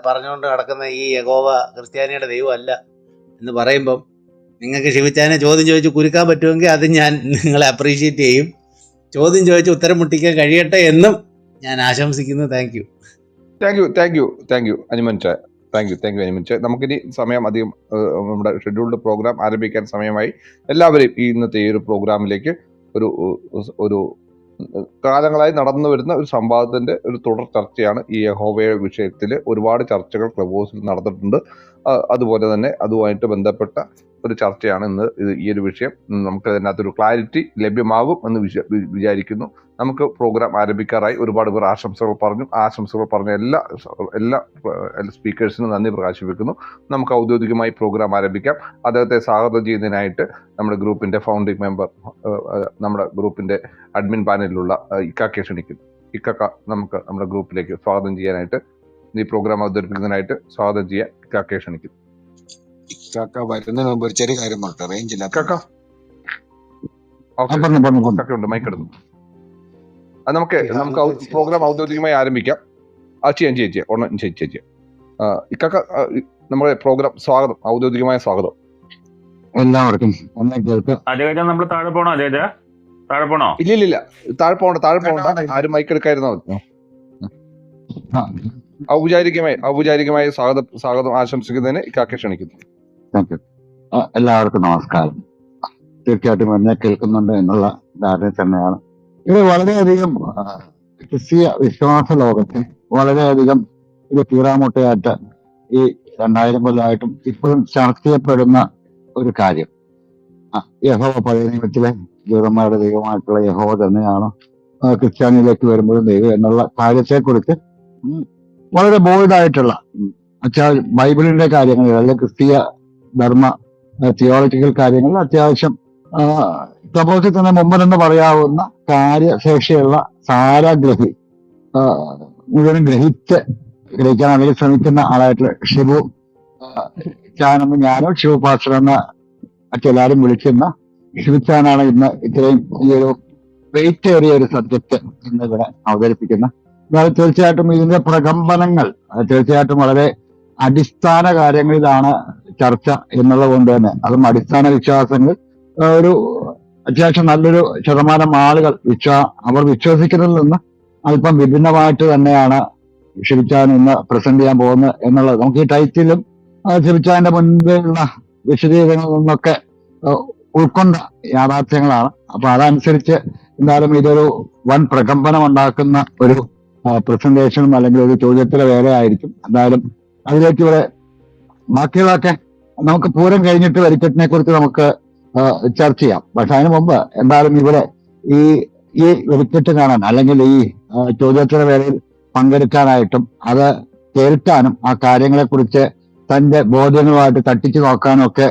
Speaker 12: പറഞ്ഞുകൊണ്ട് നടക്കുന്ന ഈ യഹോവ ക്രിസ്ത്യാനിയുടെ ദൈവമല്ല എന്ന് പറയുമ്പം നിങ്ങൾക്ക് ശിവിച്ചായനെ ചോദ്യം ചോദിച്ച് കുരുക്കാൻ പറ്റുമെങ്കിൽ അത് ഞാൻ നിങ്ങളെ അപ്രീഷിയേറ്റ് ചെയ്യും. ചോദ്യം ചോദിച്ച് ഉത്തരം മുട്ടിക്കാൻ കഴിയട്ടെ എന്നും ഞാൻ ആശംസിക്കുന്നു. താങ്ക് യു
Speaker 1: അനിമൻചായ. അനിമൻചായ. നമുക്കിനി സമയം അധികം, നമ്മുടെ ഷെഡ്യൂൾഡ് പ്രോഗ്രാം ആരംഭിക്കാൻ സമയമായി. എല്ലാവരെയും ഈ ഇന്നത്തെ ഈ ഒരു പ്രോഗ്രാമിലേക്ക് ഒരു കാലങ്ങളായി നടന്നു വരുന്ന ഒരു സംവാദത്തിന്റെ ഒരു തുടർ ചർച്ചയാണ് ഈ യഹോവയുടെ വിഷയത്തിൽ. ഒരുപാട് ചർച്ചകൾ ക്ലബ് ഹൗസിൽ നടന്നിട്ടുണ്ട്. അതുപോലെ തന്നെ അതുമായിട്ട് ബന്ധപ്പെട്ട ഒരു ചർച്ചയാണ് ഇന്ന് ഈ ഒരു വിഷയം. നമുക്ക് അതിനകത്തൊരു ക്ലാരിറ്റി ലഭ്യമാകും എന്ന് വിചാരിക്കുന്നു. നമുക്ക് പ്രോഗ്രാം ആരംഭിക്കാറായി. ഒരുപാട് പേർ ആശംസകൾ പറഞ്ഞ എല്ലാ സ്പീക്കേഴ്സിനും നന്ദി പ്രകാശിപ്പിക്കുന്നു. നമുക്ക് ഔദ്യോഗികമായി പ്രോഗ്രാം ആരംഭിക്കാം. അദ്ദേഹത്തെ സ്വാഗതം ചെയ്യുന്നതിനായിട്ട് നമ്മുടെ ഗ്രൂപ്പിന്റെ ഫൗണ്ടിങ് മെമ്പർ, നമ്മുടെ ഗ്രൂപ്പിന്റെ അഡ്മിൻ പാനലിലുള്ള ഇക്കാക്കെ ക്ഷണിക്കുന്നു. ഇക്കക്ക നമുക്ക് നമ്മുടെ ഗ്രൂപ്പിലേക്ക് സ്വാഗതം ചെയ്യാനായിട്ട്, ഈ പ്രോഗ്രാം അവതരിപ്പിക്കുന്നതിനായിട്ട് സ്വാഗതം ചെയ്യാൻ ഇക്കാക്കെ ക്ഷണിക്കുന്നു.
Speaker 10: ഇക്കാക്ക വരുന്നതിന് മുമ്പ് ഒരു ചെറിയ കാര്യം പറയട്ടെ, റേഞ്ച് ഇല്ല.
Speaker 1: ഇക്കാക്ക ഉണ്ട്, മൈക്ക് എടുത്തു. നമുക്ക് പ്രോഗ്രാം ഔദ്യോഗികമായി ആരംഭിക്കാം. ചെയ്യാം ഇക്കാക്ക, നമ്മുടെ പ്രോഗ്രാം സ്വാഗതം, ഔദ്യോഗികമായ സ്വാഗതം
Speaker 6: എല്ലാവർക്കും. ഒന്നേ കേൾക്കാം.
Speaker 3: അജയജ, നമ്മൾ താഴെ പോണോ? അജയജ താഴെ പോണോ?
Speaker 1: ഇല്ല, താഴെ പോകണ്ട. ആരും മൈക്ക് എടുക്കായിരുന്നോ? ഔപചാരികമായി സ്വാഗതം ആശംസിക്കുന്നതിന് ഇക്കാക്കെ ക്ഷണിക്കുന്നു.
Speaker 6: Thank you. എല്ലാവർക്കും നമസ്കാരം. തീർച്ചയായിട്ടും എന്നെ കേൾക്കുന്നുണ്ട് എന്നുള്ള ധാരണ തന്നെയാണ്. ഇത് വളരെയധികം ക്രിസ്തീയ വിശ്വാസ ലോകത്തെ വളരെയധികം ഇത് തീറാമുട്ടയായിട്ട് ഈ 2000 കൊല്ലമായിട്ടും ഇപ്പോഴും ചർച്ച ചെയ്യപ്പെടുന്ന ഒരു കാര്യം. യഹോവ പഴയ നിയമത്തിലെ ജൂതന്മാരുടെ ദൈവമായിട്ടുള്ള യഹോവ തന്നെയാണ് ക്രിസ്ത്യാനിയിലേക്ക് വരുമ്പോഴും ദൈവം എന്നുള്ള കാര്യത്തെക്കുറിച്ച് വളരെ ബോൾഡായിട്ടുള്ള ബൈബിളിന്റെ കാര്യങ്ങളിൽ അല്ലെങ്കിൽ ക്രിസ്തീയ ധർമ്മ തിയോളജിക്കൽ കാര്യങ്ങളിൽ അത്യാവശ്യം ക്ലബ്ഹൗസിൽ തന്നെ മുമ്പെന്ന് പറയാവുന്ന കാര്യശേഷിയുള്ള സാരാഗ്രഹി മുഴുവനും ഗ്രഹിക്കാൻ അല്ലെങ്കിൽ ശ്രമിക്കുന്ന ആളായിട്ടുള്ള ഷിബു ചാനെന്ന് ഞാനോ ഷിബു പാസ്റ്റർ എന്ന മറ്റെല്ലാവരും വിളിക്കുന്ന ഷിബു ചാനാണ് ഇന്ന് ഇത്രയും ഈ ഒരു വെയിറ്റ് ഏറിയ ഒരു സബ്ജക്ട് ഇന്ന് ഇവിടെ അവതരിപ്പിക്കുന്ന. എന്നാൽ തീർച്ചയായിട്ടും ഇതിന്റെ പ്രകമ്പനങ്ങൾ തീർച്ചയായിട്ടും വളരെ അടിസ്ഥാന കാര്യങ്ങളിലാണ് ചർച്ച എന്നുള്ളത് കൊണ്ട് തന്നെ അതും അടിസ്ഥാന വിശ്വാസങ്ങൾ ഒരു അത്യാവശ്യം നല്ലൊരു ശതമാനം ആളുകൾ അവർ വിശ്വസിക്കുന്നതിൽ നിന്ന് അല്പം വിഭിന്നമായിട്ട് തന്നെയാണ് ഷിബിച്ചാൻ ഇന്ന് പ്രസന്റ് ചെയ്യാൻ പോകുന്നത് എന്നുള്ളത് നമുക്ക് ഈ ടൈറ്റിലും ഷിബിച്ചാന്റെ മുൻപേയുള്ള വിശദീകരണങ്ങളിൽ നിന്നൊക്കെ ഉൾക്കൊണ്ട യാഥാർത്ഥ്യങ്ങളാണ്. അപ്പൊ അതനുസരിച്ച് എന്തായാലും ഇതൊരു വൻ പ്രകമ്പനം ഉണ്ടാക്കുന്ന ഒരു പ്രസന്റേഷനും അല്ലെങ്കിൽ ഒരു ചോദ്യത്തിലെ വേലയായിരിക്കും. എന്തായാലും അതിലേക്ക് ഇവിടെ ബാക്കിയുള്ളതൊക്കെ നമുക്ക് പൂരം കഴിഞ്ഞിട്ട് വെടിക്കെട്ടിനെ കുറിച്ച് നമുക്ക് ചർച്ച ചെയ്യാം. പക്ഷെ അതിനു മുമ്പ് എന്തായാലും ഇവിടെ ഈ വെടിക്കെട്ട് കാണാൻ അല്ലെങ്കിൽ ഈ ചോദ്യോത്തര വേളയിൽ പങ്കെടുക്കാനായിട്ടും അത് കേൾക്കാനും ആ കാര്യങ്ങളെ കുറിച്ച് തന്റെ ബോധ്യങ്ങളുമായിട്ട് തട്ടിച്ചു നോക്കാനും ഒക്കെ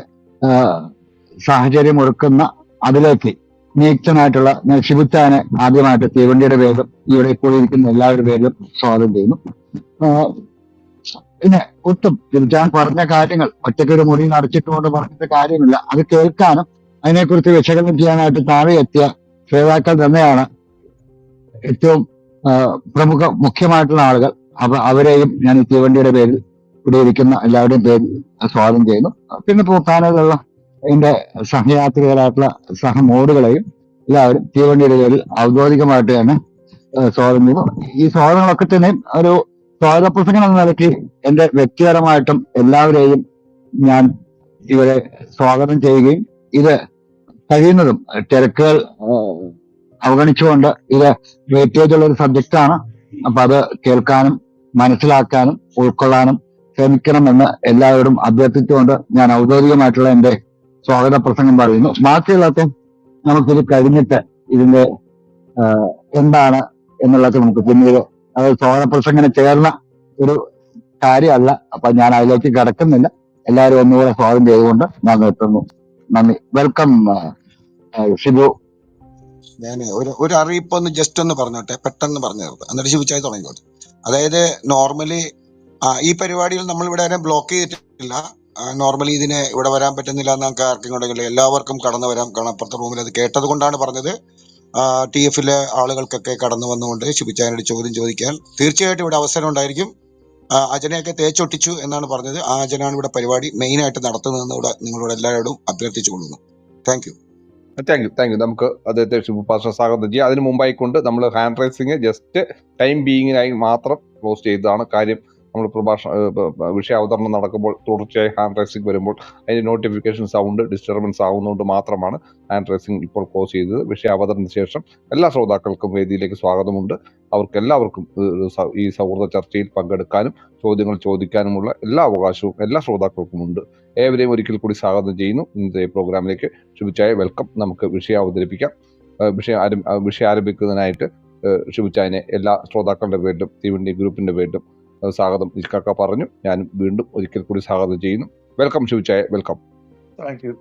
Speaker 6: സാഹചര്യം ഒരുക്കുന്ന അതിലേക്ക് നിയുക്തനായിട്ടുള്ള ഞാൻ ഷിബുച്ചാനെ ആദ്യമായിട്ട് തീവണ്ടിയുടെ പേരിലും ഇവിടെ കൂടിയിരിക്കുന്ന എല്ലാവരുടെ പേരിലും സ്വാഗതം ചെയ്യുന്നു. പിന്നെ ഒട്ടും ഷിബുച്ചാൻ പറഞ്ഞ കാര്യങ്ങൾ ഒറ്റയ്ക്കൊരു മുറി നടച്ചിട്ടുകൊണ്ട് പറഞ്ഞിട്ട് കാര്യമില്ല. അത് കേൾക്കാനും അതിനെക്കുറിച്ച് വിശകലനം ചെയ്യാനായിട്ട് താഴെ എത്തിയ ശ്രോതാക്കൾ തന്നെയാണ് ഏറ്റവും മുഖ്യമായിട്ടുള്ള ആളുകൾ. അവരെയും ഞാൻ ഈ തീവണ്ടിയുടെ പേരിൽ ഇവിടെ ഇരിക്കുന്ന എല്ലാവരുടെയും പേരിൽ സ്വാഗതം ചെയ്യുന്നു. പിന്നെ പാനലിലുള്ള എന്റെ സഹയാത്രികരായിട്ടുള്ള സഹമോഡുകളെയും എല്ലാവരും തീവണ്ടിയുടെ പേരിൽ ഔദ്യോഗികമായിട്ട് തന്നെ സ്വാഗതം ചെയ്യുന്നു. ഈ സ്വാഗതങ്ങളൊക്കെ തന്നെയും ഒരു സ്വാഗത പ്രസംഗം എന്ന നിലയ്ക്ക് എന്റെ വ്യക്തിപരമായിട്ടും എല്ലാവരെയും ഞാൻ ഇവരെ സ്വാഗതം ചെയ്യുകയും ഇത് കഴിയുന്നതും തിരക്കുകൾ അവഗണിച്ചുകൊണ്ട് ഇത് വെയിറ്റേജ് ഉള്ള ഒരു സബ്ജക്റ്റാണ്. അപ്പൊ അത് കേൾക്കാനും മനസ്സിലാക്കാനും ഉൾക്കൊള്ളാനും ശ്രമിക്കണമെന്ന് എല്ലാവരോടും അഭ്യർത്ഥിച്ചുകൊണ്ട് ഞാൻ ഔദ്യോഗികമായിട്ടുള്ള എന്റെ സ്വാഗത പ്രസംഗം പറയുന്നു. ബാക്കിയുള്ളതൊക്കെ നമുക്കിത് കഴിഞ്ഞിട്ട് ഇതിന്റെ എന്താണ് എന്നുള്ളത് നമുക്ക് പിന്നീട് അത് സ്വാഗത പ്രസംഗത്തിന് ചേർന്ന ഒരു കാര്യമല്ല. അപ്പൊ ഞാൻ അതിലേക്ക് കിടക്കുന്നില്ല. എല്ലാവരും ഒന്നുകൂടെ സ്വാഗതം ചെയ്തുകൊണ്ട് ഞാൻ നിർത്തുന്നു. നന്ദി. വെൽക്കം ഷിബു.
Speaker 10: ഞാൻ ഒരു അറിയിപ്പ് ഒന്ന് ജസ്റ്റ് ഒന്ന് പറഞ്ഞോട്ടെ, പെട്ടെന്ന് പറഞ്ഞു തീർത്ത് എന്നിട്ട് ശിവച്ചായി തുടങ്ങിക്കോട്ടെ. അതായത് നോർമലി ഈ പരിപാടിയിൽ നമ്മൾ ഇവിടെ ആരും ബ്ലോക്ക് ചെയ്തിട്ടില്ല. നോർമലി ഇതിന് ഇവിടെ വരാൻ പറ്റുന്നില്ല എന്ന് നമുക്ക് ആർക്കും ഉണ്ടെങ്കിൽ എല്ലാവർക്കും കടന്നു വരാം. കാരണം അപ്പുറത്തെ റൂമിൽ അത് കേട്ടത് കൊണ്ടാണ് പറഞ്ഞത്. TF ആളുകൾക്കൊക്കെ കടന്നു വന്നുകൊണ്ട് ശിവച്ചാനോട് ചോദ്യം ചോദിക്കാൻ തീർച്ചയായിട്ടും ഇവിടെ അവസരം ഉണ്ടായിരിക്കും. അജനയൊക്കെ തേച്ചൊട്ടിച്ചു എന്നാണ് പറഞ്ഞത്. ആ അജനാണ് ഇവിടെ പരിപാടി മെയിൻ ആയിട്ട് നടത്തുന്നതെന്ന് ഇവിടെ നിങ്ങളോട് എല്ലാവരോടും അഭ്യർത്ഥിച്ചു കൊള്ളുന്നു. Thank you.
Speaker 1: നമുക്ക് അദ്ദേഹത്തെ ഷിബു പാസ്റ്റർ സ്വാഗതം ചെയ്യാം. അതിന് മുമ്പായിക്കൊണ്ട് നമ്മൾ ഹാൻഡ് റൈസിങ് ജസ്റ്റ് ടൈം ബീയിങ്ങിനായി മാത്രം ക്ലോസ് ചെയ്തതാണ്. കാര്യം നമ്മൾ വിഷയ അവതരണം നടക്കുമ്പോൾ തുടർച്ചയായി ഹാൻഡ് റൈസിങ് വരുമ്പോൾ അതിന്റെ നോട്ടിഫിക്കേഷൻ സൗണ്ട് ഡിസ്റ്റർബൻസ് ആവുന്നതുകൊണ്ട് മാത്രമാണ് ഹാൻഡ് റൈസിങ് ഇപ്പോൾ ക്ലോസ് ചെയ്തത്. വിഷയ അവതരണത്തിന് ശേഷം എല്ലാ ശ്രോതാക്കൾക്കും വേദിയിലേക്ക് സ്വാഗതമുണ്ട്. അവർക്കെല്ലാവർക്കും ഈ സൗഹൃദ ചർച്ചയിൽ പങ്കെടുക്കാനും ചോദ്യങ്ങൾ ചോദിക്കാനുമുള്ള എല്ലാ അവകാശവും എല്ലാ ശ്രോതാക്കൾക്കും ഉണ്ട്. ഏവരെയും ഒരിക്കൽ കൂടി സ്വാഗതം ചെയ്യുന്നു ഇന്നത്തെ പ്രോഗ്രാമിലേക്ക്. ഷിബുച്ചായ വെൽക്കം. നമുക്ക് വിഷയം അവതരിപ്പിക്കാം. വിഷയം ആരംഭിക്കുന്നതിനായിട്ട് ഷിബുച്ചായനെ എല്ലാ ശ്രോതാക്കളുടെ പേരിലും തീവണ്ടി ഗ്രൂപ്പിന്റെ പേരിലും സ്വാഗതം ഇക്കാക്ക പറഞ്ഞു. ഞാൻ വീണ്ടും ഒരിക്കൽ കൂടി സ്വാഗതം ചെയ്യുന്നു. വെൽക്കം ഷിബുച്ചായ, വെൽക്കം.
Speaker 9: Thank you.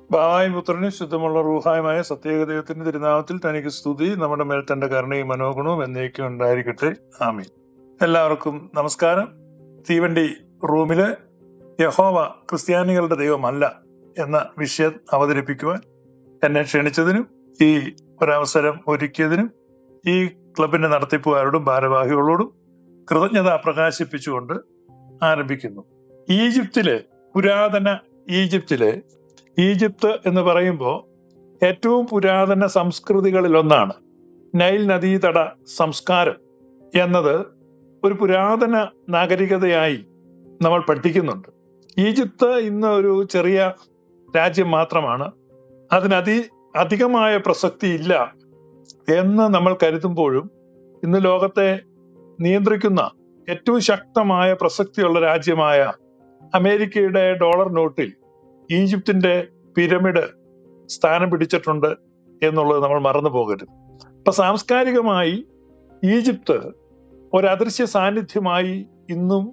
Speaker 9: ബാവായും പുത്രനും ശുദ്ധമുള്ള റൂഹായുമായ സത്യേകദൈവത്തിന്റെ തിരുനാമത്തിൽ തനിക്ക് സ്തുതി. നമ്മുടെ മേൽ തന്റെ കരുണയും മനോഗുണവും എന്നേക്കും ഉണ്ടായിരിക്കട്ടെ. ആമീൻ. എല്ലാവർക്കും നമസ്കാരം. തീവണ്ടി റൂമില് യഹോവ ക്രിസ്ത്യാനികളുടെ ദൈവമല്ല എന്ന വിഷയം അവതരിപ്പിക്കുവാൻ എന്നെ ക്ഷണിച്ചതിനും ഈ ഒരവസരം ഒരുക്കിയതിനും ഈ ക്ലബിന്റെ നടത്തിപ്പുകാരോടും ഭാരവാഹികളോടും കൃതജ്ഞത പ്രകാശിപ്പിച്ചുകൊണ്ട് ആരംഭിക്കുന്നു. പുരാതന ഈജിപ്ത് എന്ന് പറയുമ്പോൾ ഏറ്റവും പുരാതന സംസ്കൃതികളിൽ ഒന്നാണ്. നൈൽ നദീതട സംസ്കാരം എന്നത് ഒരു പുരാതന നാഗരികതയായി നമ്മൾ പഠിക്കുന്നുണ്ട്. ഈജിപ്ത് ഇന്ന് ഒരു ചെറിയ രാജ്യം മാത്രമാണ്. അതിന് അധികമായ പ്രസക്തി ഇല്ല എന്ന് നമ്മൾ കരുതുമ്പോഴും ഇന്ന് ലോകത്തെ നിയന്ത്രിക്കുന്ന ഏറ്റവും ശക്തമായ പ്രസക്തിയുള്ള രാജ്യമായ അമേരിക്കയുടെ ഡോളർ നോട്ടിൽ ഈജിപ്തിന്റെ പിരമിഡ് സ്ഥാനം പിടിച്ചിട്ടുണ്ട് എന്നുള്ളത് നമ്മൾ മറന്നു പോകരുത്. അപ്പൊ സാംസ്കാരികമായി ഈജിപ്ത് ഒരദൃശ്യ സാന്നിധ്യമായി ഇന്നും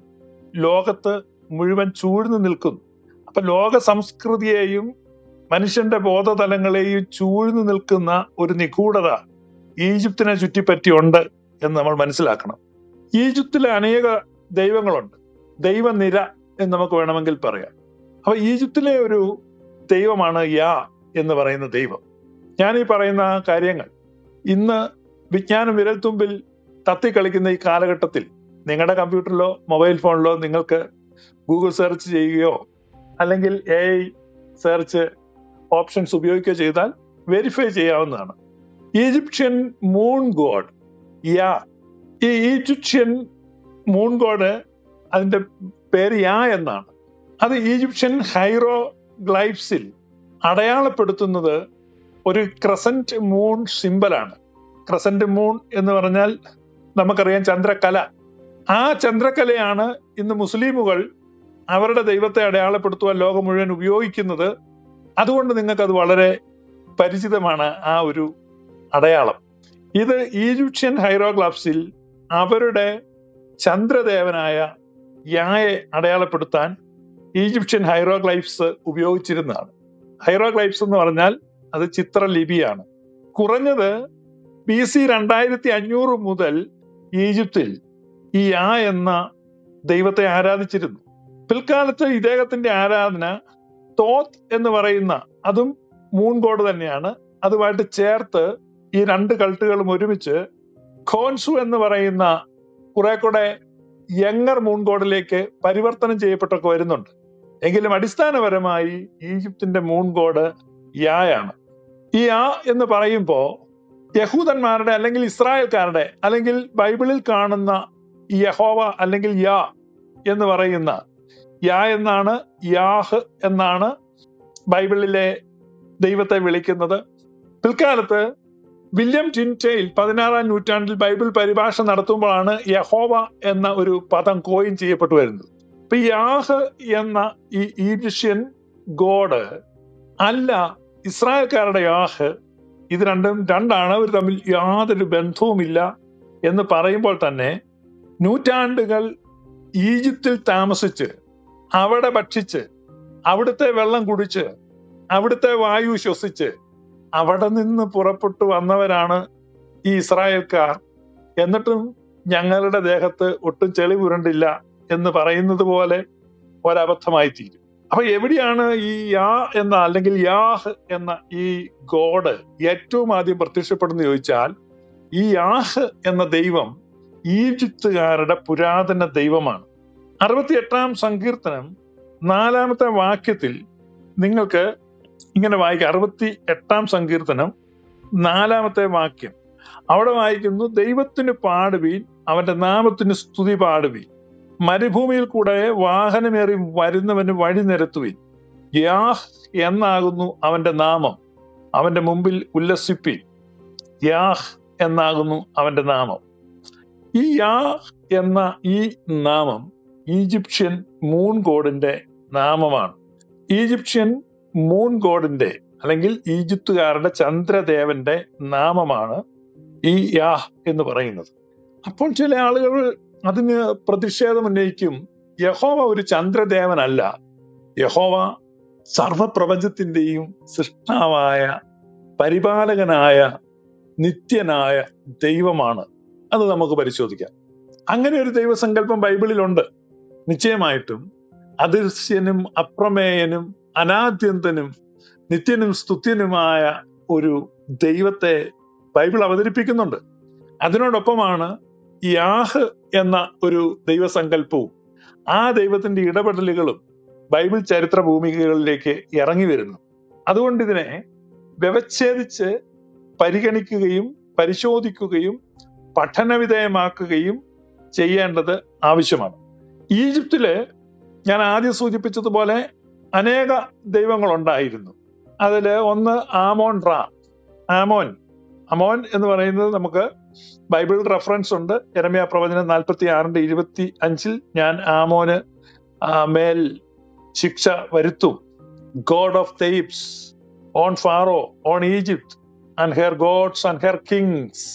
Speaker 9: ലോകത്ത് മുഴുവൻ ചൂഴ്ന്നു നിൽക്കുന്നു. അപ്പൊ ലോക സംസ്കൃതിയെയും മനുഷ്യന്റെ ബോധതലങ്ങളെയും ചൂഴ്ന്നു നിൽക്കുന്ന ഒരു നിഗൂഢത ഈജിപ്തിനെ ചുറ്റിപ്പറ്റിയുണ്ട് എന്ന് നമ്മൾ മനസ്സിലാക്കണം. ഈജിപ്തിലെ അനേക ദൈവങ്ങളുണ്ട്, ദൈവനിര എന്ന് നമുക്ക് വേണമെങ്കിൽ പറയാം. അപ്പൊ ഈജിപ്തിലെ ഒരു ദൈവമാണ് യാ എന്ന് പറയുന്ന ദൈവം. ഞാൻ ഈ പറയുന്ന കാര്യങ്ങൾ ഇന്ന് വിജ്ഞാനം വിരൽത്തുമ്പിൽ തത്തിക്കളിക്കുന്ന ഈ കാലഘട്ടത്തിൽ നിങ്ങളുടെ കമ്പ്യൂട്ടറിലോ മൊബൈൽ ഫോണിലോ നിങ്ങൾക്ക് ഗൂഗിൾ സെർച്ച് ചെയ്യുകയോ അല്ലെങ്കിൽ AI സെർച്ച് ഓപ്ഷൻസ് ഉപയോഗിക്കുകയോ ചെയ്താൽ വെരിഫൈ ചെയ്യാവുന്നതാണ്. ഈജിപ്ഷ്യൻ മൂൺ ഗോഡ് യാ. ഈ ഈജിപ്ഷ്യൻ മൂൺ ഗോഡ് അതിന്റെ പേര് യാ എന്നാണ്. അത് ഈജിപ്ഷ്യൻ ഹൈറോഗ്ലൈഫ്സിൽ അടയാളപ്പെടുത്തുന്നത് ഒരു ക്രസന്റ് മൂൺ സിമ്പലാണ്. ക്രസന്റ് മൂൺ എന്ന് പറഞ്ഞാൽ നമുക്കറിയാം ചന്ദ്രക്കല. ആ ചന്ദ്രക്കലയാണ് ഇന്ന് മുസ്ലിമുകൾ അവരുടെ ദൈവത്തെ അടയാളപ്പെടുത്തുവാൻ ലോകം മുഴുവൻ ഉപയോഗിക്കുന്നത്. അതുകൊണ്ട് നിങ്ങൾക്കത് വളരെ പരിചിതമാണ് ആ ഒരു അടയാളം. ഇത് ഈജിപ്ഷ്യൻ ഹൈറോഗ്ലിഫ്സിൽ അവരുടെ ചന്ദ്രദേവനായ യായെ അടയാളപ്പെടുത്താൻ ഈജിപ്ഷ്യൻ ഹൈറോഗ്ലൈഫ്സ് ഉപയോഗിച്ചിരുന്നതാണ്. ഹൈറോഗ്ലൈഫ്സ് എന്ന് പറഞ്ഞാൽ അത് ചിത്രലിപിയാണ്. കുറഞ്ഞത് BC 2500 മുതൽ ഈജിപ്തിൽ ഈ യാ എന്ന ദൈവത്തെ ആരാധിച്ചിരുന്നു. പിൽക്കാലത്ത് ഇദ്ദേഹത്തിന്റെ ആരാധന തോത്ത് എന്ന് പറയുന്ന, അതും മൂൺ ഗോഡ് തന്നെയാണ്, അതുമായിട്ട് ചേർത്ത് ഈ രണ്ട് കൾട്ടുകളും ഒരുമിച്ച് ഖോൻസു എന്ന് പറയുന്ന കുറെ കൂടെ യങ്ങർ മൂൺ ഗോഡിലേക്ക് പരിവർത്തനം ചെയ്യപ്പെട്ടൊക്കെ വരുന്നുണ്ട്. എങ്കിലും അടിസ്ഥാനപരമായി ഈജിപ്തിന്റെ മൂൺ ഗോഡ് യായാണ്. ഈ യാ എന്ന് പറയുമ്പോൾ യഹൂദന്മാരുടെ അല്ലെങ്കിൽ ഇസ്രായേൽക്കാരുടെ അല്ലെങ്കിൽ ബൈബിളിൽ കാണുന്ന യഹോവ അല്ലെങ്കിൽ യാ എന്ന് പറയുന്ന യാ എന്നാണ്, യാഹ് എന്നാണ് ബൈബിളിലെ ദൈവത്തെ വിളിക്കുന്നത്. പിൽക്കാലത്ത് വില്യം ടിൻറ്റെയിൽ 16-ാം നൂറ്റാണ്ടിൽ ബൈബിൾ പരിഭാഷ നടത്തുമ്പോഴാണ് യഹോവ എന്ന ഒരു പദം കോയിൻ ചെയ്യപ്പെട്ടു വരുന്നത്. ഇപ്പൊ യാഹ് എന്ന ഈ ഈജിപ്ഷ്യൻ ഗോഡ് അല്ല ഇസ്രായേൽക്കാരുടെ യാഹ്. ഇത് രണ്ടാണ്, അവർ തമ്മിൽ യാതൊരു ബന്ധവുമില്ല എന്ന് പറയുമ്പോൾ തന്നെ നൂറ്റാണ്ടുകൾ ഈജിപ്തിൽ താമസിച്ച് അവിടെ ഭക്ഷിച്ച് അവിടുത്തെ വെള്ളം കുടിച്ച് അവിടുത്തെ വായു ശ്വസിച്ച് അവിടെ നിന്ന് പുറപ്പെട്ടു വന്നവരാണ് ഈ ഇസ്രായേൽക്കാർ. എന്നിട്ടും ഞങ്ങളുടെ ദേഹത്ത് ഒട്ടും ചെളി പുരണ്ടില്ല എന്ന് പറയുന്നത് പോലെ ഒരബദ്ധമായി തീരും. അപ്പൊ എവിടെയാണ് ഈ യാ എന്ന അല്ലെങ്കിൽ യാഹ് എന്ന ഈ ഗോഡ് ഏറ്റവും ആദ്യം പ്രത്യക്ഷപ്പെടുന്ന ചോദിച്ചാൽ, ഈ യാഹ് എന്ന ദൈവം ഈജിപ്തുകാരുടെ പുരാതന ദൈവമാണ്. 68-ാം സങ്കീർത്തനം 4-ാമത്തെ വാക്യത്തിൽ നിങ്ങൾക്ക് ഇങ്ങനെ വായിക്കാം. 68-ാം സങ്കീർത്തനം 4-ാമത്തെ വാക്യം അവിടെ വായിക്കുന്നു, ദൈവത്തിന് പാടുവീൻ, അവന്റെ നാമത്തിന് സ്തുതി പാടുവീൻ, മരുഭൂമിയിൽ കൂടെ വാഹനമേറി വരുന്നവന് വഴി നിരത്തുവിൻ, യാഹ് എന്നാകുന്നു അവന്റെ നാമം, അവന്റെ മുമ്പിൽ ഉല്ലസിപ്പിൻ. യാഹ് എന്നാകുന്നു അവന്റെ നാമം. ഈ യാഹ് എന്ന ഈ നാമം ഈജിപ്ഷ്യൻ മൂൺ ഗോഡിന്റെ നാമമാണ്. ഈജിപ്ഷ്യൻ മൂൺ ഗോഡിന്റെ അല്ലെങ്കിൽ ഈജിപ്തുകാരുടെ ചന്ദ്രദേവന്റെ നാമമാണ് ഈ യാഹ് എന്ന് പറയുന്നത്. അപ്പോൾ ചില ആളുകൾ അതിന് പ്രതിഷേധം ഉന്നയിക്കും. യഹോവ ഒരു ചന്ദ്രദേവനല്ല, യഹോവ സർവപ്രപഞ്ചത്തിന്റെയും സൃഷ്ടാവായ പരിപാലകനായ നിത്യനായ ദൈവമാണ്. അത് നമുക്ക് പരിശോധിക്കാം. അങ്ങനെ ഒരു ദൈവസങ്കല്പം ബൈബിളിലുണ്ട്. നിശ്ചയമായിട്ടും അദൃശ്യനും അപ്രമേയനും അനാദ്യന്തനും നിത്യനും സ്തുത്യനുമായ ഒരു ദൈവത്തെ ബൈബിൾ അവതരിപ്പിക്കുന്നുണ്ട്. അതിനോടൊപ്പമാണ് യാഹ് എന്ന ഒരു ദൈവസങ്കല്പവും ആ ദൈവത്തിന്റെ ഇടപെടലുകളും ബൈബിൾ ചരിത്ര ഭൂമികകളിലേക്ക് ഇറങ്ങി വരുന്നു. അതുകൊണ്ട് ഇതിനെ വ്യവച്ഛേദിച്ച് പരിഗണിക്കുകയും പരിശോധിക്കുകയും പഠനവിധേയമാക്കുകയും ചെയ്യേണ്ടത് ആവശ്യമാണ്. ഈജിപ്തില് ഞാൻ ആദ്യം സൂചിപ്പിച്ചതുപോലെ അനേക ദൈവങ്ങളുണ്ടായിരുന്നു. അതില് ഒന്ന് ആമോൻ റാ. അമോൻ എന്ന് പറയുന്നത് നമുക്ക് ബൈബിൾ റെഫറൻസ് ഉണ്ട്. യെരമ്യാ പ്രവചനം 46:25 ഞാൻ ആമോന് മേൽ ശിക്ഷ വരുത്തും. God of Thebes on Pharaoh on Egypt and her gods and her kings.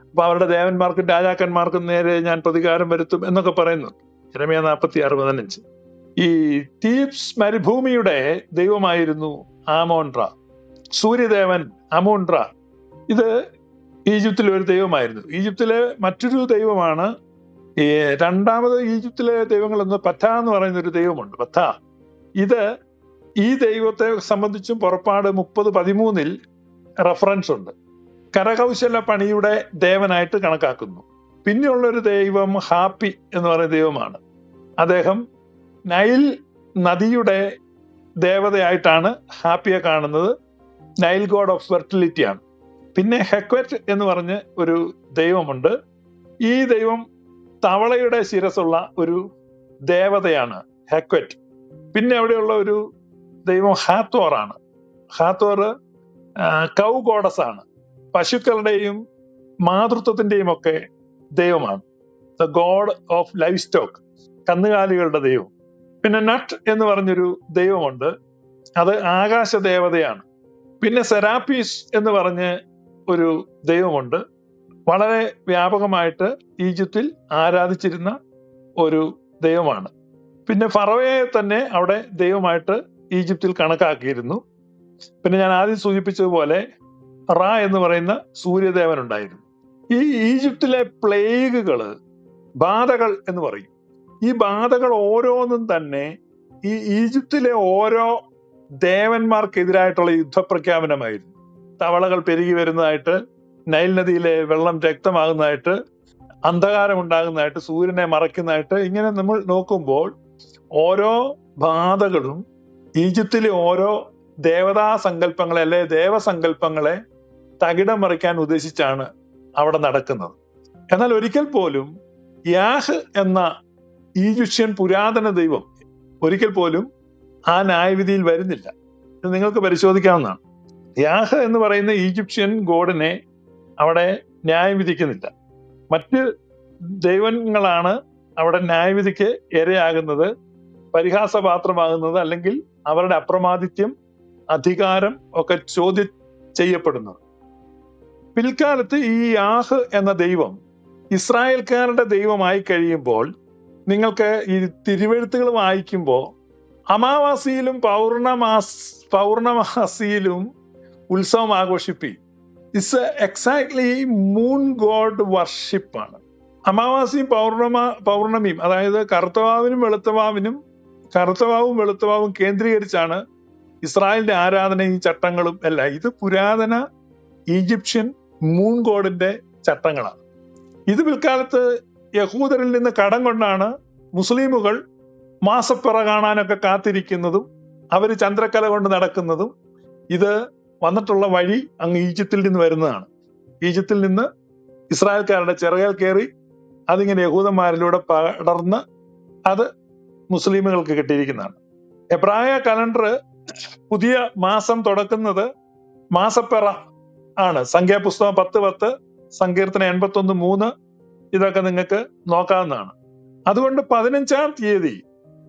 Speaker 9: അപ്പൊ അവരുടെ ദേവന്മാർക്കും രാജാക്കന്മാർക്കും നേരെ ഞാൻ പ്രതികാരം വരുത്തും എന്നൊക്കെ പറയുന്നു. യെരമ്യാ 46:15. ഈ തീബ്സ് മരുഭൂമിയുടെ ദൈവമായിരുന്നു ആമോൻ റാ. സൂര്യദേവൻ അമോൻ റാ ഇത് ഈജിപ്തിലെ ഒരു ദൈവമായിരുന്നു. ഈജിപ്തിലെ മറ്റൊരു ദൈവമാണ് രണ്ടാമത് ഈജിപ്തിലെ ദൈവങ്ങളെന്ന് പറ്റ എന്ന് പറയുന്ന ഒരു ദൈവമുണ്ട്. പറ്റ ഇത് ഈ ദൈവത്തെ സംബന്ധിച്ചും പുറപ്പാട് 30:13 റെഫറൻസ് ഉണ്ട്. കരകൗശല പണിയുടെ ദേവനായിട്ട് കണക്കാക്കുന്നു. പിന്നെയുള്ളൊരു ദൈവം ഹാപ്പി എന്ന് പറയുന്ന ദൈവമാണ്. അദ്ദേഹം നൈൽ നദിയുടെ ദേവതയായിട്ടാണ് ഹാപ്പിയെ കാണുന്നത്. നൈൽ ഗോഡ് ഓഫ് ഫെർട്ടിലിറ്റി ആണ്. പിന്നെ ഹെക്വറ്റ് എന്ന് പറഞ്ഞ് ഒരു ദൈവമുണ്ട്. ഈ ദൈവം തവളയുടെ ശിരസുള്ള ഒരു ദേവതയാണ് ഹെക്വറ്റ്. പിന്നെ അവിടെയുള്ള ഒരു ദൈവം ഹാത്തോർ ആണ്. ഹാത്തോർ കൗ ഗോഡസ് ആണ്. പശുക്കളുടെയും മാതൃത്വത്തിന്റെയും ഒക്കെ ദൈവമാണ്. The god of livestock, കന്നുകാലികളുടെ ദൈവം. പിന്നെ നട്ട് എന്ന് പറഞ്ഞൊരു ദൈവമുണ്ട്. അത് ആകാശ ദേവതയാണ്. പിന്നെ സെറാപ്പീസ് എന്ന് പറഞ്ഞ് ഒരു ദൈവമുണ്ട്. വളരെ വ്യാപകമായിട്ട് ഈജിപ്തിൽ ആരാധിച്ചിരുന്ന ഒരു ദൈവമാണ്. പിന്നെ ഫറോയെ തന്നെ അവിടെ ദൈവമായിട്ട് ഈജിപ്തിൽ കണക്കാക്കിയിരുന്നു. പിന്നെ ഞാൻ ആദ്യം സൂചിപ്പിച്ചതുപോലെ റാ എന്ന് പറയുന്ന സൂര്യദേവൻ ഉണ്ടായിരുന്നു. ഈ ഈജിപ്തിലെ പ്ലേഗുകള് ബാധകൾ എന്ന് പറയും. ഈ ബാധകൾ ഓരോന്നും തന്നെ ഈ ഈജിപ്തിലെ ഓരോ ദേവന്മാർക്കെതിരായിട്ടുള്ള യുദ്ധപ്രഖ്യാപനമായിരുന്നു. തവളകൾ പെരുകി വരുന്നതായിട്ട്, നൈൽ നദിയിലെ വെള്ളം രക്തമാകുന്നതായിട്ട്, അന്ധകാരം ഉണ്ടാകുന്നതായിട്ട്, സൂര്യനെ മറയ്ക്കുന്നതായിട്ട്, ഇങ്ങനെ നമ്മൾ നോക്കുമ്പോൾ ഓരോ ബാധകളും ഈജിപ്തിലെ ഓരോ ദേവതാ സങ്കല്പങ്ങളെ അല്ലെ ദേവസങ്കല്പങ്ങളെ തകിടം മറിക്കാൻ ഉദ്ദേശിച്ചാണ് അവിടെ നടക്കുന്നത്. എന്നാൽ ഒരിക്കൽ പോലും യാഹ് എന്ന ഈജിപ്ഷ്യൻ പുരാതന ദൈവം ഒരിക്കൽ പോലും ആ ന്യായവിധിയിൽ വരുന്നില്ല. ഇത് നിങ്ങൾക്ക് പരിശോധിക്കാവുന്നതാണ്. യാഹ് എന്ന് പറയുന്ന ഈജിപ്ഷ്യൻ ഗോഡിനെ അവിടെ ന്യായം വിധിക്കുന്നില്ല. മറ്റ് ദൈവങ്ങളാണ് അവിടെ ന്യായവിധിക്ക് ഇരയാകുന്നത്, പരിഹാസപാത്രമാകുന്നത്, അല്ലെങ്കിൽ അവരുടെ അപ്രമാദിത്യം, അധികാരം ഒക്കെ ചോദ്യം ചെയ്യപ്പെടുന്നത്. പിൽക്കാലത്ത് ഈ യാഹ് എന്ന ദൈവം ഇസ്രായേൽക്കാരുടെ ദൈവമായി കഴിയുമ്പോൾ നിങ്ങൾക്ക് ഈ തിരുവെഴുത്തുകൾ വായിക്കുമ്പോൾ അമാവാസിയിലും പൗർണമാസിയിലും ഉത്സവം ആഘോഷിപ്പി. It's exactly moon god worship ആണ്. അമാവാസിയും പൗർണമിയും, അതായത് കറുത്തവാവിനും വെളുത്തവാവും കേന്ദ്രീകരിച്ചാണ് ഇസ്രായേലിന്റെ ആരാധനയും ചട്ടങ്ങളും എല്ലാം. ഇത് പുരാതന ഈജിപ്ഷ്യൻ മൂൺ ഗോഡിന്റെ ചട്ടങ്ങളാണ്. ഇത് പിൽക്കാലത്ത് യഹൂദരിൽ നിന്ന് കടം കൊണ്ടാണ് മുസ്ലിമുകൾ മാസപ്പിറ കാണാനൊക്കെ കാത്തിരിക്കുന്നതും അവര് ചന്ദ്രക്കല കൊണ്ട് നടക്കുന്നതും. ഇത് വന്നിട്ടുള്ള വഴി അങ്ങ് ഈജിപ്തിൽ നിന്ന് വരുന്നതാണ്. ഈജിപ്തിൽ നിന്ന് ഇസ്രായേൽക്കാരുടെ ചിറകൽ കയറി അതിങ്ങനെ യഹൂദന്മാരിലൂടെ പടർന്ന് അത് മുസ്ലിമുകൾക്ക് കിട്ടിയിരിക്കുന്നതാണ്. എബ്രായ കലണ്ടർ പുതിയ മാസം തുടക്കുന്നത് മാസപ്പിറ ആണ്. സംഖ്യാപുസ്തകം 10:10, സങ്കീർത്തനം 81:3 ഇതൊക്കെ നിങ്ങൾക്ക് നോക്കാവുന്നതാണ്. അതുകൊണ്ട് 15-ാം തീയതി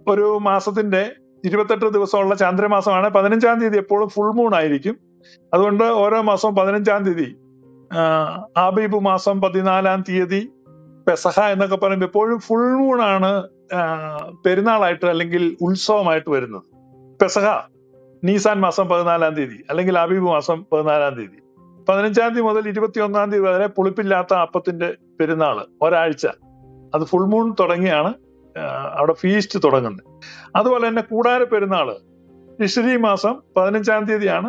Speaker 9: ഒരു മാസത്തിന്റെ 28 ദിവസമുള്ള ചാന്ദ്രമാസമാണ്. 15-ാം തീയതി എപ്പോഴും ഫുൾ മൂൺ ആയിരിക്കും. അതുകൊണ്ട് ഓരോ മാസവും 15-ാം തീയതി, ആബീബ് മാസം 14-ാം തീയതി, പെസഹ എന്നൊക്കെ പറയുമ്പോൾ എപ്പോഴും ഫുൾ മൂണാണ് പെരുന്നാളായിട്ട് അല്ലെങ്കിൽ ഉത്സവമായിട്ട് വരുന്നത്. പെസഹ നീസാൻ മാസം 14-ാം തീയതി അല്ലെങ്കിൽ ആബീബ് മാസം 14-ാം തീയതി. 15-ാം തീയതി മുതൽ 21-ാം തീയതി വരെ പുളിപ്പില്ലാത്ത അപ്പത്തിന്റെ പെരുന്നാള്, ഒരാഴ്ച. അത് ഫുൾ മൂൺ തുടങ്ങിയാണ് അവിടെ ഫീസ്റ്റ് തുടങ്ങുന്നത്. അതുപോലെ തന്നെ കൂടാര പെരുന്നാള് ടിഷ്രി മാസം 15-ാം തീയതിയാണ്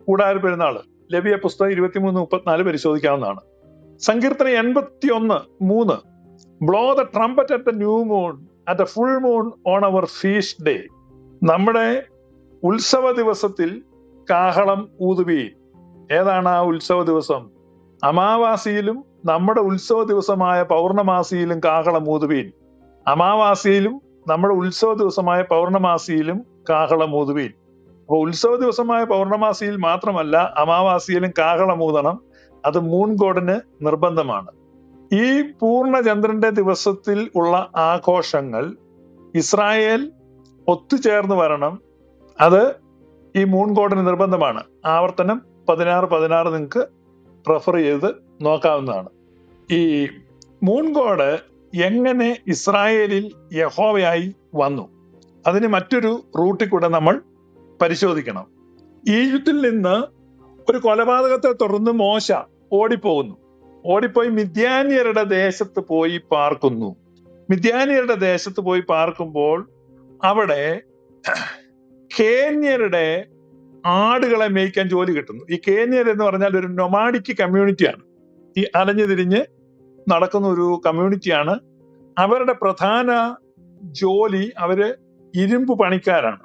Speaker 9: കൂടാര പെരുന്നാള്. ലെവിയ പുസ്തകം 23-34 പരിശോധിക്കാവുന്നതാണ്. സങ്കീർത്തനം 81:3 blow the trumpet at the new moon at the full moon on our feast day. നമ്മുടെ ഉത്സവ ദിവസത്തിൽ കാഹളം ഊതുവീൻ. ഏതാണ് ആ ഉത്സവ ദിവസം? അമാവാസിയിലും നമ്മുടെ ഉത്സവ ദിവസമായ പൗർണമാസിയിലും കാഹളം ഊതുവീൻ. അമാവാസിയിലും നമ്മുടെ ഉത്സവ ദിവസമായ പൗർണമാസിയിലും കാഹളം ഊതുവീൻ. അപ്പൊ ഉത്സവ ദിവസമായ പൗർണമാസിയിൽ മാത്രമല്ല, അമാവാസിയിലും കാഹളം ഊതണം. അത് മൂൺ ഗോഡിന് നിർബന്ധമാണ്. ഈ പൂർണ്ണചന്ദ്രന്റെ ദിവസത്തിൽ ഉള്ള ആഘോഷങ്ങൾ ഇസ്രായേൽ ഒത്തുചേർന്ന് വരണം. അത് ഈ മൂൺ ഗോഡിന് നിർബന്ധമാണ്. ആവർത്തനം 16:16 നിങ്ങൾക്ക് റെഫർ ചെയ്ത് നോക്കാവുന്നതാണ്. ഈ മൂൺ ഗോഡ് എങ്ങനെ ഇസ്രായേലിൽ യഹോവയായി വന്നു, അതിന് മറ്റൊരു റൂട്ടിൽ കൂടെ നമ്മൾ പരിശോധിക്കണം. ഈജിപ്തിൽ നിന്ന് ഒരു കൊലപാതകത്തെ തുടർന്ന് മോശ ഓടിപ്പോകുന്നു. ഓടിപ്പോയി മിദ്യാന്യരുടെ ദേശത്ത് പോയി പാർക്കുന്നു. മിദ്യാന്യരുടെ ദേശത്ത് പോയി പാർക്കുമ്പോൾ അവിടെ കേന്യരുടെ ആടുകളെ മേയ്ക്കാൻ ജോലി കിട്ടുന്നു. ഈ കേന്യർ എന്ന് പറഞ്ഞാൽ ഒരു നൊമാഡിക് കമ്മ്യൂണിറ്റിയാണ്. ഈ അലഞ്ഞു തിരിഞ്ഞ് നടക്കുന്ന ഒരു കമ്മ്യൂണിറ്റിയാണ്. അവരുടെ പ്രധാന ജോലി, അവര് ഇരുമ്പ് പണിക്കാരാണ്.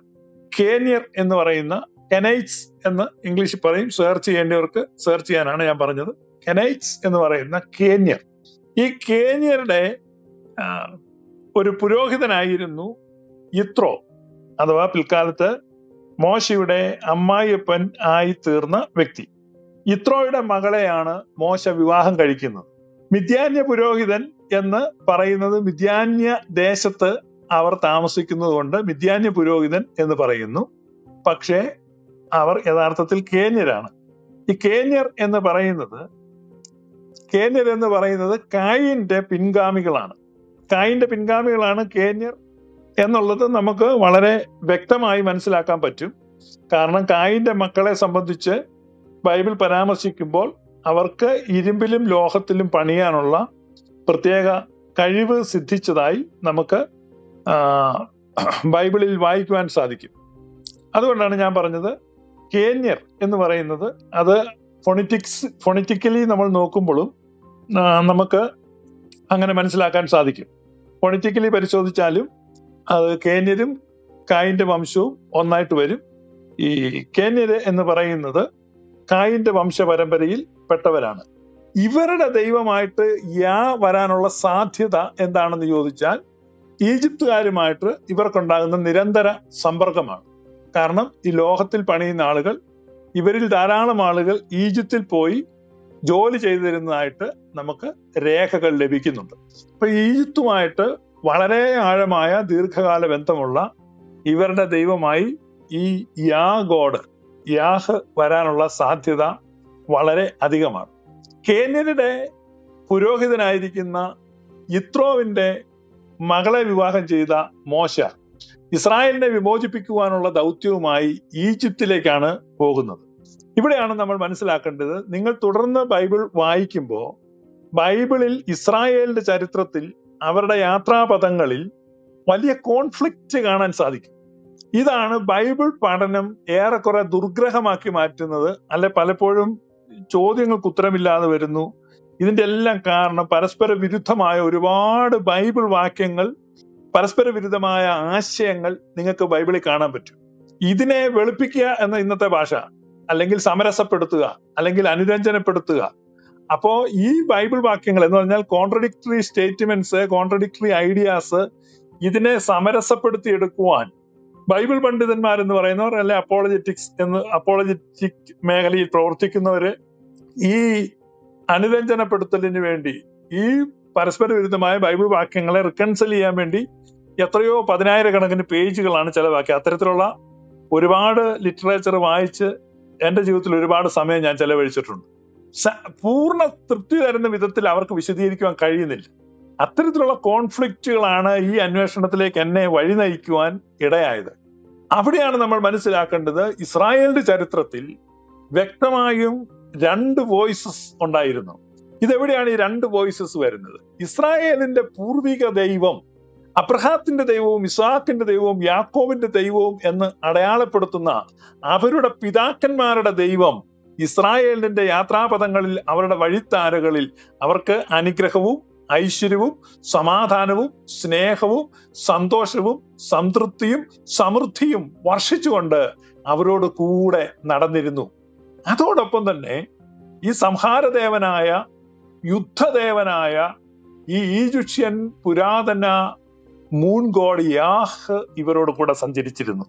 Speaker 9: കേന്യർ എന്ന് പറയുന്ന, കെനൈറ്റ്സ് എന്ന് ഇംഗ്ലീഷിൽ പറയും. സെർച്ച് ചെയ്യേണ്ടവർക്ക് സെർച്ച് ചെയ്യാനാണ് ഞാൻ പറഞ്ഞത്. കെനൈറ്റ്സ് എന്ന് പറയുന്ന കേന്യർ. ഈ കേന്യരുടെ ഒരു പുരോഹിതനായിരുന്നു യിത്രോ, അഥവാ പിൽക്കാലത്ത് മോശയുടെ അമ്മായിയപ്പൻ ആയി തീർന്ന വ്യക്തി. യിത്രോയുടെ മകളെയാണ് മോശ വിവാഹം കഴിക്കുന്നത്. മിദ്യാന്യ പുരോഹിതൻ എന്ന് പറയുന്നത് മിദ്യാന്യ ദേശത്ത് അവർ താമസിക്കുന്നത് കൊണ്ട് മിദ്യാന്യ പുരോഹിതൻ എന്ന് പറയുന്നു. പക്ഷേ അവർ യഥാർത്ഥത്തിൽ കേന്യരാണ്. ഈ കേന്യർ എന്ന് പറയുന്നത് കായിന്റെ പിൻഗാമികളാണ്. കായിന്റെ പിൻഗാമികളാണ് കേന്യർ എന്നുള്ളത് നമുക്ക് വളരെ വ്യക്തമായി മനസ്സിലാക്കാൻ പറ്റും. കാരണം കായിന്റെ മക്കളെ സംബന്ധിച്ച് ബൈബിൾ പരാമർശിക്കുമ്പോൾ അവർക്ക് ഇരുമ്പിലും ലോഹത്തിലും പണിയാനുള്ള പ്രത്യേക കഴിവ് സിദ്ധിച്ചതായി നമുക്ക് ബൈബിളിൽ വായിക്കുവാൻ സാധിക്കും. അതുകൊണ്ടാണ് ഞാൻ പറഞ്ഞത് കേന്യർ എന്ന് പറയുന്നത്, അത് ഫോണിറ്റിക്കലി നമ്മൾ നോക്കുമ്പോഴും നമുക്ക് അങ്ങനെ മനസ്സിലാക്കാൻ സാധിക്കും. ഫോണിറ്റിക്കലി പരിശോധിച്ചാലും അത് കേന്യരും കായിന്റെ വംശവും ഒന്നായിട്ട് വരും. ഈ കേന്യര് എന്ന് പറയുന്നത് കായിന്റെ വംശപരമ്പരയിൽ പെട്ടവരാണ്. ഇവരുടെ ദൈവമായിട്ട് വരാനുള്ള സാധ്യത എന്താണെന്ന് ചോദിച്ചാൽ ഈജിപ്തുകാരുമായിട്ട് ഇവർക്കുണ്ടാകുന്ന നിരന്തര സമ്പർക്കമാണ്. കാരണം ഈ ലോകത്തിൽ പണിയുന്ന ആളുകൾ, ഇവരിൽ ധാരാളം ആളുകൾ ഈജിപ്തിൽ പോയി ജോലി ചെയ്തിരുന്നതായിട്ട് നമുക്ക് രേഖകൾ ലഭിക്കുന്നുണ്ട്. അപ്പൊ ഈജിപ്തുമായിട്ട് വളരെ ആഴമായ ദീർഘകാല ബന്ധമുള്ള ഇവരുടെ ദൈവമായി ഈ യാഹ് വരാനുള്ള സാധ്യത വളരെ അധികമാണ്. കേന്യരുടെ പുരോഹിതനായിരിക്കുന്ന യിത്രോവിന്റെ മകളെ വിവാഹം ചെയ്ത മോശ ഇസ്രായേലിനെ വിമോചിപ്പിക്കുവാനുള്ള ദൗത്യവുമായി ഈജിപ്തിലേക്കാണ് പോകുന്നത്. ഇവിടെയാണ് നമ്മൾ മനസ്സിലാക്കേണ്ടത്. നിങ്ങൾ തുടർന്ന് ബൈബിൾ വായിക്കുമ്പോൾ ബൈബിളിൽ ഇസ്രായേലിന്റെ ചരിത്രത്തിൽ അവരുടെ യാത്രാപഥങ്ങളിൽ വലിയ കോൺഫ്ലിക്റ്റ് കാണാൻ സാധിക്കും. ഇതാണ് ബൈബിൾ പഠനം ഏറെക്കുറെ ദുർഗ്രഹമാക്കി മാറ്റുന്നത്. അല്ലെ പലപ്പോഴും ചോദ്യങ്ങൾക്ക് ഉത്തരമില്ലാതെ വരുന്നു. ഇതിന്റെ എല്ലാം കാരണം പരസ്പര വിരുദ്ധമായ ഒരുപാട് ബൈബിൾ വാക്യങ്ങൾ, പരസ്പര വിരുദ്ധമായ ആശയങ്ങൾ നിങ്ങൾക്ക് ബൈബിളിൽ കാണാൻ പറ്റും. ഇതിനെ വെളുപ്പിക്കുക എന്ന ഇന്നത്തെ ഭാഷ, അല്ലെങ്കിൽ സമരസപ്പെടുത്തുക, അല്ലെങ്കിൽ അനുരഞ്ജനപ്പെടുത്തുക. അപ്പോ ഈ ബൈബിൾ വാക്യങ്ങൾ എന്ന് പറഞ്ഞാൽ കോൺട്രഡിക്ടറി സ്റ്റേറ്റ്മെന്റ്സ്, കോൺട്രഡിക്ടറി ഐഡിയാസ്, ഇതിനെ സമരസപ്പെടുത്തി എടുക്കുവാൻ ബൈബിൾ പണ്ഡിതന്മാരെന്ന് പറയുന്നവർ, അല്ലെ അപ്പോളജറ്റിക് മേഖലയിൽ പ്രവർത്തിക്കുന്നവര് ഈ അനുരഞ്ജനപ്പെടുത്തലിന് വേണ്ടി, ഈ പരസ്പര വിരുദ്ധമായ ബൈബിൾ വാക്യങ്ങളെ റിക്കൺസിൽ ചെയ്യാൻ വേണ്ടി എത്രയോ 10,000 പേജുകളാണ് ചെലവാക്കിയത്. അത്തരത്തിലുള്ള ഒരുപാട് ലിറ്ററേച്ചർ വായിച്ച് എന്റെ ജീവിതത്തിൽ ഒരുപാട് സമയം ഞാൻ ചെലവഴിച്ചിട്ടുണ്ട്. പൂർണ്ണ തൃപ്തി തരുന്ന വിധത്തിൽ അവർക്ക് വിശദീകരിക്കുവാൻ കഴിയുന്നില്ല. അത്തരത്തിലുള്ള കോൺഫ്ലിക്റ്റുകളാണ് ഈ അന്വേഷണത്തിലേക്ക് എന്നെ വഴി നയിക്കുവാൻ ഇടയായത്. അവിടെയാണ് നമ്മൾ മനസ്സിലാക്കേണ്ടത്, ഇസ്രായേലിന്റെ ചരിത്രത്തിൽ വ്യക്തമായും 2 വോയിസസ് ഉണ്ടായിരുന്നു. ഇതെവിടെയാണ് ഈ 2 വോയിസസ് വരുന്നത്? ഇസ്രായേലിന്റെ പൂർവിക ദൈവം, അബ്രഹാത്തിന്റെ ദൈവവും ഇസ്ഹാക്കിന്റെ ദൈവവും യാക്കോബിന്റെ ദൈവവും എന്ന് അടയാളപ്പെടുത്തുന്ന അവരുടെ പിതാക്കന്മാരുടെ ദൈവം ഇസ്രായേലിന്റെ യാത്രാപഥങ്ങളിൽ, അവരുടെ വഴിത്താരകളിൽ അവർക്ക് അനുഗ്രഹവും ഐശ്വര്യവും സമാധാനവും സ്നേഹവും സന്തോഷവും സംതൃപ്തിയും സമൃദ്ധിയും വർഷിച്ചുകൊണ്ട് അവരോട് കൂടെ നടന്നിരുന്നു. അതോടൊപ്പം തന്നെ ഈ സംഹാരദേവനായ, യുദ്ധദേവനായ ഈ ഈജിപ്ഷ്യൻ പുരാതന മൂൺ ഗോഡ് യാഹ് ഇവരോട് കൂടെ സഞ്ചരിച്ചിരുന്നു.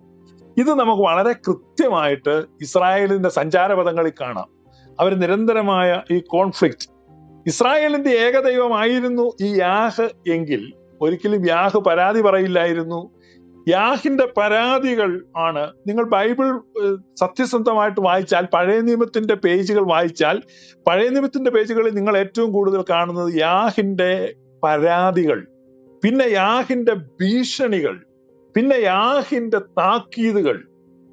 Speaker 9: ഇത് നമുക്ക് വളരെ കൃത്യമായിട്ട് ഇസ്രായേലിന്റെ സഞ്ചാരപഥങ്ങളിൽ കാണാം. അവർ നിരന്തരമായ ഈ കോൺഫ്ലിക്റ്റ്, ഇസ്രായേലിന്റെ ഏകദൈവമായിരുന്നു ഈ യാഹ് എങ്കിൽ ഒരിക്കലും യാഹ് പരാതി പറയില്ലായിരുന്നു. യാഹിന്റെ പരാതികൾ ആണ്, നിങ്ങൾ ബൈബിൾ സത്യസന്ധമായിട്ട് വായിച്ചാൽ, പഴയ നിയമത്തിന്റെ പേജുകൾ വായിച്ചാൽ, പഴയ നിയമത്തിന്റെ പേജുകളിൽ നിങ്ങൾ ഏറ്റവും കൂടുതൽ കാണുന്നത് യാഹിന്റെ പരാതികൾ, പിന്നെ യാഹിന്റെ ഭീഷണികൾ, പിന്നെ യാഹിന്റെ താക്കീതുകൾ,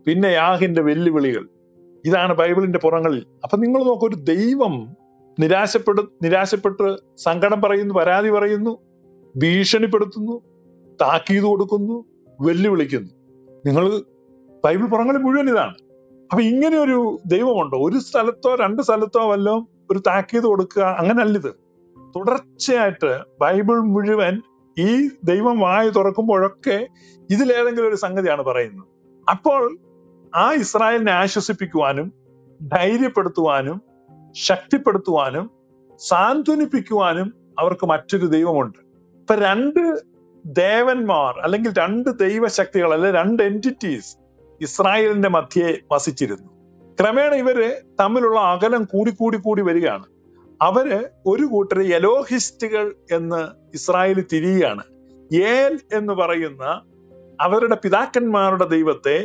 Speaker 9: പിന്നെ യാഹിന്റെ വെല്ലുവിളികൾ. ഇതാണ് ബൈബിളിന്റെ പുറങ്ങളിൽ. അപ്പൊ നിങ്ങൾ നോക്കൂ, ഒരു ദൈവം നിരാശപ്പെട്ട് സങ്കടം പറയുന്നു, പരാതി പറയുന്നു, ഭീഷണിപ്പെടുത്തുന്നു, താക്കീത് കൊടുക്കുന്നു, വെല്ലുവിളിക്കുന്നു. നിങ്ങൾ ബൈബിൾ പുറങ്ങളിൽ മുഴുവൻ ഇതാണ്. അപ്പൊ ഇങ്ങനെ ഒരു ദൈവമുണ്ടോ? ഒരു സ്ഥലത്തോ രണ്ട് സ്ഥലത്തോ വല്ലോ ഒരു താക്കീത് കൊടുക്കുക, അങ്ങനല്ലിത്. തുടർച്ചയായിട്ട് ബൈബിൾ മുഴുവൻ ഈ ദൈവം വായ തുറക്കുമ്പോഴൊക്കെ ഇതിലേതെങ്കിലും ഒരു സംഗതിയാണ് പറയുന്നത്. അപ്പോൾ ആ ഇസ്രായേലിനെ ആശ്വസിപ്പിക്കുവാനും ധൈര്യപ്പെടുത്തുവാനും ശക്തിപ്പെടുത്തുവാനും സാന്ത്വനിപ്പിക്കുവാനും അവർക്ക് മറ്റൊരു ദൈവമുണ്ട്. ഇപ്പൊ രണ്ട് ദേവന്മാർ അല്ലെങ്കിൽ രണ്ട് ദൈവശക്തികൾ, അല്ലെ രണ്ട് എൻറ്റിറ്റീസ് ഇസ്രായേലിന്റെ മധ്യേ വസിച്ചിരുന്നു. ക്രമേണ ഇവര് തമ്മിലുള്ള അകലം കൂടി വരികയാണ്. അവര് ഒരു കൂട്ടര് എലോഹിസ്റ്റുകൾ എന്ന് ഇസ്രായേൽ തിരിയുകയാണ്. ഏൽ എന്ന് പറയുന്ന അവരുടെ പിതാക്കന്മാരുടെ ദൈവത്തെ,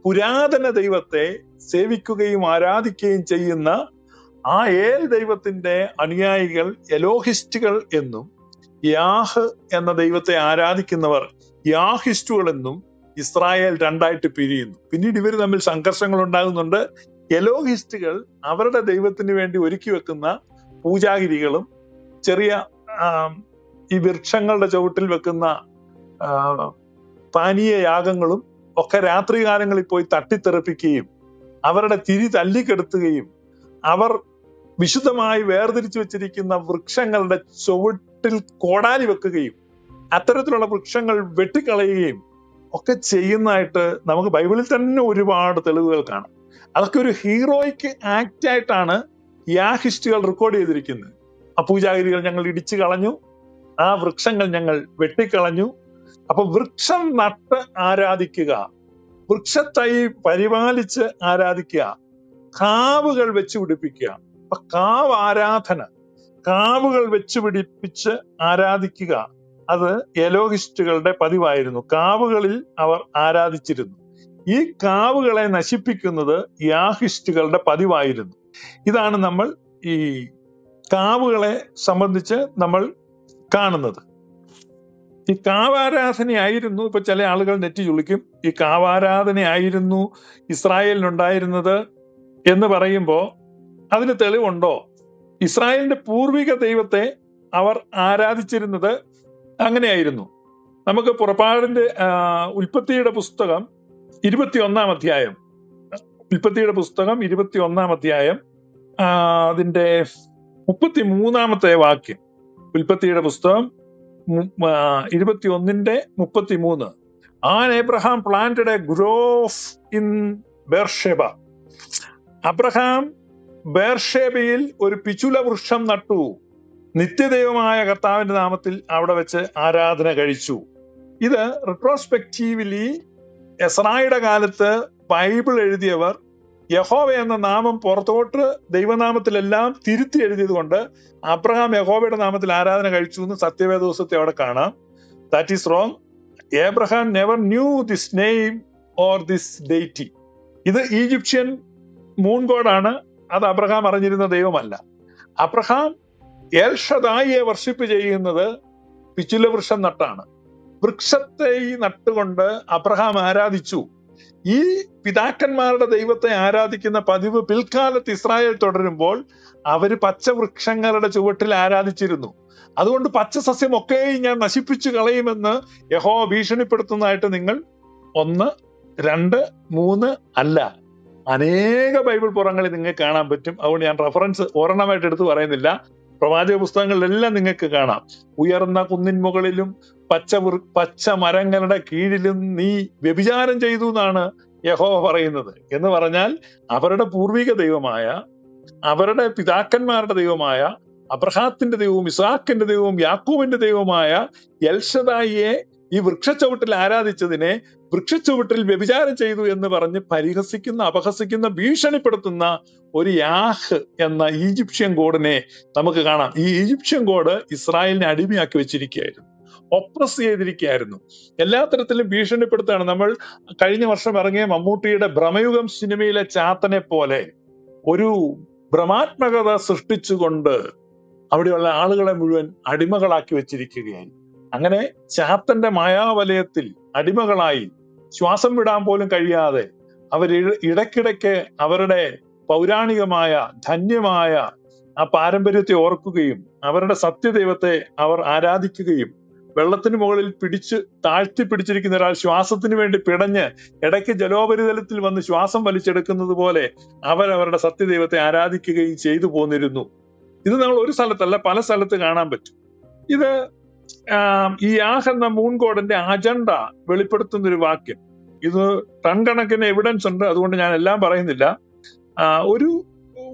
Speaker 9: പുരാതന ദൈവത്തെ സേവിക്കുകയും ആരാധിക്കുകയും ചെയ്യുന്ന ആ ഏൽ ദൈവത്തിന്റെ അനുയായികൾ എലോഹിസ്റ്റുകൾ എന്നും, യാഹ് എന്ന ദൈവത്തെ ആരാധിക്കുന്നവർ യാഹിസ്റ്റുകൾ എന്നും ഇസ്രായേൽ രണ്ടായിട്ട് പിരിയുന്നു. പിന്നീട് ഇവർ തമ്മിൽ സംഘർഷങ്ങൾ ഉണ്ടാകുന്നുണ്ട്. എലോഹിസ്റ്റുകൾ അവരുടെ ദൈവത്തിന് വേണ്ടി ഒരുക്കി വെക്കുന്ന പൂജാഗിരികളും ചെറിയ ഈ വൃക്ഷങ്ങളുടെ ചുവട്ടിൽ വെക്കുന്ന പാനീയ യാഗങ്ങളും ഒക്കെ രാത്രികാലങ്ങളിൽ പോയി തട്ടിത്തെറിപ്പിക്കുകയും അവരുടെ തിരി തല്ലിക്കെടുത്തുകയും അവർ വിശുദ്ധമായി വേർതിരിച്ചു വെച്ചിരിക്കുന്ന വൃക്ഷങ്ങളുടെ ചുവട്ടിൽ കോടാലി വെക്കുകയും അത്തരത്തിലുള്ള വൃക്ഷങ്ങൾ വെട്ടിക്കളയുകയും ഒക്കെ ചെയ്യുന്നതായിട്ട് നമുക്ക് ബൈബിളിൽ തന്നെ ഒരുപാട് തെളിവുകൾ കാണാം. അതൊക്കെ ഒരു ഹീറോയിക്ക് ആക്ട് ആയിട്ടാണ് യാഹിസ്റ്റുകൾ റെക്കോർഡ് ചെയ്തിരിക്കുന്നത്. ആ പൂജാഗിരികൾ ഞങ്ങൾ ഇടിച്ചു കളഞ്ഞു, ആ വൃക്ഷങ്ങൾ ഞങ്ങൾ വെട്ടിക്കളഞ്ഞു. അപ്പൊ വൃക്ഷം നട്ട് ആരാധിക്കുക, വൃക്ഷത്തൈ പരിപാലിച്ച് ആരാധിക്കുക, കാവുകൾ വെച്ച് പിടിപ്പിക്കുക. അപ്പൊ കാവ് ആരാധന, കാവുകൾ വെച്ച് പിടിപ്പിച്ച് ആരാധിക്കുക, അത് എലോഹിസ്റ്റുകളുടെ പതിവായിരുന്നു. കാവുകളിൽ അവർ ആരാധിച്ചിരുന്നു. ഈ കാവുകളെ നശിപ്പിക്കുന്നത് യാഹിസ്റ്റുകളുടെ പതിവായിരുന്നു. ഇതാണ് നമ്മൾ ഈ കാവുകളെ സംബന്ധിച്ച് നമ്മൾ കാണുന്നത്. ഈ കാവാരാധനയായിരുന്നു, ഇപ്പൊ ചില ആളുകൾ നെറ്റി ചുളിക്കും, ഈ കാവാരാധനയായിരുന്നു ഇസ്രായേലിനുണ്ടായിരുന്നത് എന്ന് പറയുമ്പോൾ അതിന് തെളിവുണ്ടോ? ഇസ്രായേലിന്റെ പൂർവിക ദൈവത്തെ അവർ ആരാധിച്ചിരുന്നത് അങ്ങനെയായിരുന്നു. നമുക്ക് പുറപ്പാടിന്റെ ഉൽപ്പത്തിയുടെ പുസ്തകം 21 അധ്യായം, ഉൽപ്പത്തിയുടെ പുസ്തകം 21 അധ്യായം അതിന്റെ 33 വാക്യം, ഉൽപ്പത്തിയുടെ പുസ്തകം 21:33. And Abraham planted a grove in Beersheba. അബ്രഹാം ബേർഷേബയിൽ ഒരു പിച്ചുല വൃക്ഷം നട്ടു, നിത്യദൈവമായ കർത്താവിന്റെ നാമത്തിൽ അവിടെ വെച്ച് ആരാധന കഴിച്ചു. ഇത് റിട്രോസ്പെക്റ്റീവ്ലി എസ്രായുടെ കാലത്ത് ബൈബിൾ എഴുതിയവർ യഹോവ എന്ന നാമം പുറത്തോട്ട് ദൈവനാമത്തിലെല്ലാം തിരുത്തി എഴുതിയത് കൊണ്ട് അബ്രഹാം യഹോവയുടെ നാമത്തിൽ ആരാധന കഴിച്ചു എന്ന് സത്യവേദോസത്തെ അവിടെ കാണാം. That is wrong. Abraham never knew this name or this deity. ഇത് ഈജിപ്ഷ്യൻ മൂൺ ഗോഡാണ്, അത് അബ്രഹാം അറിഞ്ഞിരുന്ന ദൈവമല്ല. അബ്രഹാം എൽ ഷദായിയെ വർഷിപ്പ് ചെയ്യുന്നത് പിച്ചുല വൃക്ഷം നട്ടാണ്. വൃക്ഷത്തെ നട്ടുകൊണ്ട് അബ്രഹാം ആരാധിച്ചു. ഈ പിതാക്കന്മാരുടെ ദൈവത്തെ ആരാധിക്കുന്ന പതിവ് പിൽക്കാലത്ത് ഇസ്രായേൽ തുടരുമ്പോൾ അവര് പച്ചവൃക്ഷങ്ങളുടെ ചുവട്ടിൽ ആരാധിച്ചിരുന്നു. അതുകൊണ്ട് പച്ച സസ്യമൊക്കെയും ഞാൻ നശിപ്പിച്ചു കളയുമെന്ന് യഹോവ ഭീഷണിപ്പെടുത്തുന്നതായിട്ട് നിങ്ങൾ 1, 2, 3 അല്ല അനേക ബൈബിൾ പുറങ്ങളിൽ നിങ്ങൾക്ക് കാണാൻ പറ്റും. അതുകൊണ്ട് ഞാൻ റെഫറൻസ് ഒരെണ്ണമായിട്ട് എടുത്ത് പറയുന്നില്ല. പ്രവാചക പുസ്തകങ്ങളിലെല്ലാം നിങ്ങൾക്ക് കാണാം. ഉയർന്ന കുന്നിൻ മുകളിലും പച്ച മരങ്ങളുടെ കീഴിലും നീ വ്യഭിചാരം ചെയ്തു എന്നാണ് യഹോവ പറയുന്നത്. എന്ന് പറഞ്ഞാൽ അവരുടെ പൂർവിക ദൈവമായ, അവരുടെ പിതാക്കന്മാരുടെ ദൈവമായ അബ്രഹാത്തിന്റെ ദൈവവും ഇസ്ഹാക്കിന്റെ ദൈവവും യാക്കൂബിന്റെ ദൈവമായ എൽഷദായിയെ ഈ വൃക്ഷച്ചുവട്ടിൽ ആരാധിച്ചതിനെ വൃക്ഷച്ചുവട്ടിൽ വ്യഭിചാരം ചെയ്തു എന്ന് പറഞ്ഞ് പരിഹസിക്കുന്ന, അപഹസിക്കുന്ന, ഭീഷണിപ്പെടുത്തുന്ന ഒരു യാഹ് എന്ന ഈജിപ്ഷ്യൻ ഗോഡിനെ നമുക്ക് കാണാം. ഈ ഈജിപ്ഷ്യൻ ഗോഡ് ഇസ്രായേലിനെ അടിമയാക്കി വെച്ചിരിക്കുകയായിരുന്നു, ഒപ്രസ് ചെയ്തിരിക്കുകയായിരുന്നു, എല്ലാ തരത്തിലും ഭീഷണിപ്പെടുത്താണ്. നമ്മൾ കഴിഞ്ഞ വർഷം ഇറങ്ങിയ മമ്മൂട്ടിയുടെ ഭ്രമയുഗം സിനിമയിലെ ചാത്തനെ പോലെ ഒരു ഭ്രമാത്മകത സൃഷ്ടിച്ചുകൊണ്ട് അവിടെയുള്ള ആളുകളെ മുഴുവൻ അടിമകളാക്കി വെച്ചിരിക്കുകയായി. അങ്ങനെ ചാത്തന്റെ മായാവലയത്തിൽ അടിമകളായി ശ്വാസം വിടാൻ പോലും കഴിയാതെ അവർ ഇടയ്ക്കിടയ്ക്ക് അവരുടെ പൗരാണികമായ ധന്യമായ ആ പാരമ്പര്യത്തെ ഓർക്കുകയും അവരുടെ സത്യദൈവത്തെ അവർ ആരാധിക്കുകയും, വെള്ളത്തിന് മുകളിൽ താഴ്ത്തി പിടിച്ചിരിക്കുന്ന ഒരാൾ ശ്വാസത്തിന് വേണ്ടി പിടഞ്ഞ് ഇടയ്ക്ക് ജലോപരിതലത്തിൽ വന്ന് ശ്വാസം വലിച്ചെടുക്കുന്നത് പോലെ അവരവരുടെ സത്യദൈവത്തെ ആരാധിക്കുകയും ചെയ്തു പോന്നിരുന്നു. ഇത് നമ്മൾ ഒരു സ്ഥലത്തല്ല, പല സ്ഥലത്ത് കാണാൻ പറ്റും. ഇത് ഈ യാഹ് എന്ന മൂൺ ഗോഡിന്റെ അജണ്ട വെളിപ്പെടുത്തുന്ന ഒരു വാക്യം. ഇത് ടൺ കണക്കിന് എവിഡൻസ് ഉണ്ട്, അതുകൊണ്ട് ഞാൻ എല്ലാം പറയുന്നില്ല. ഒരു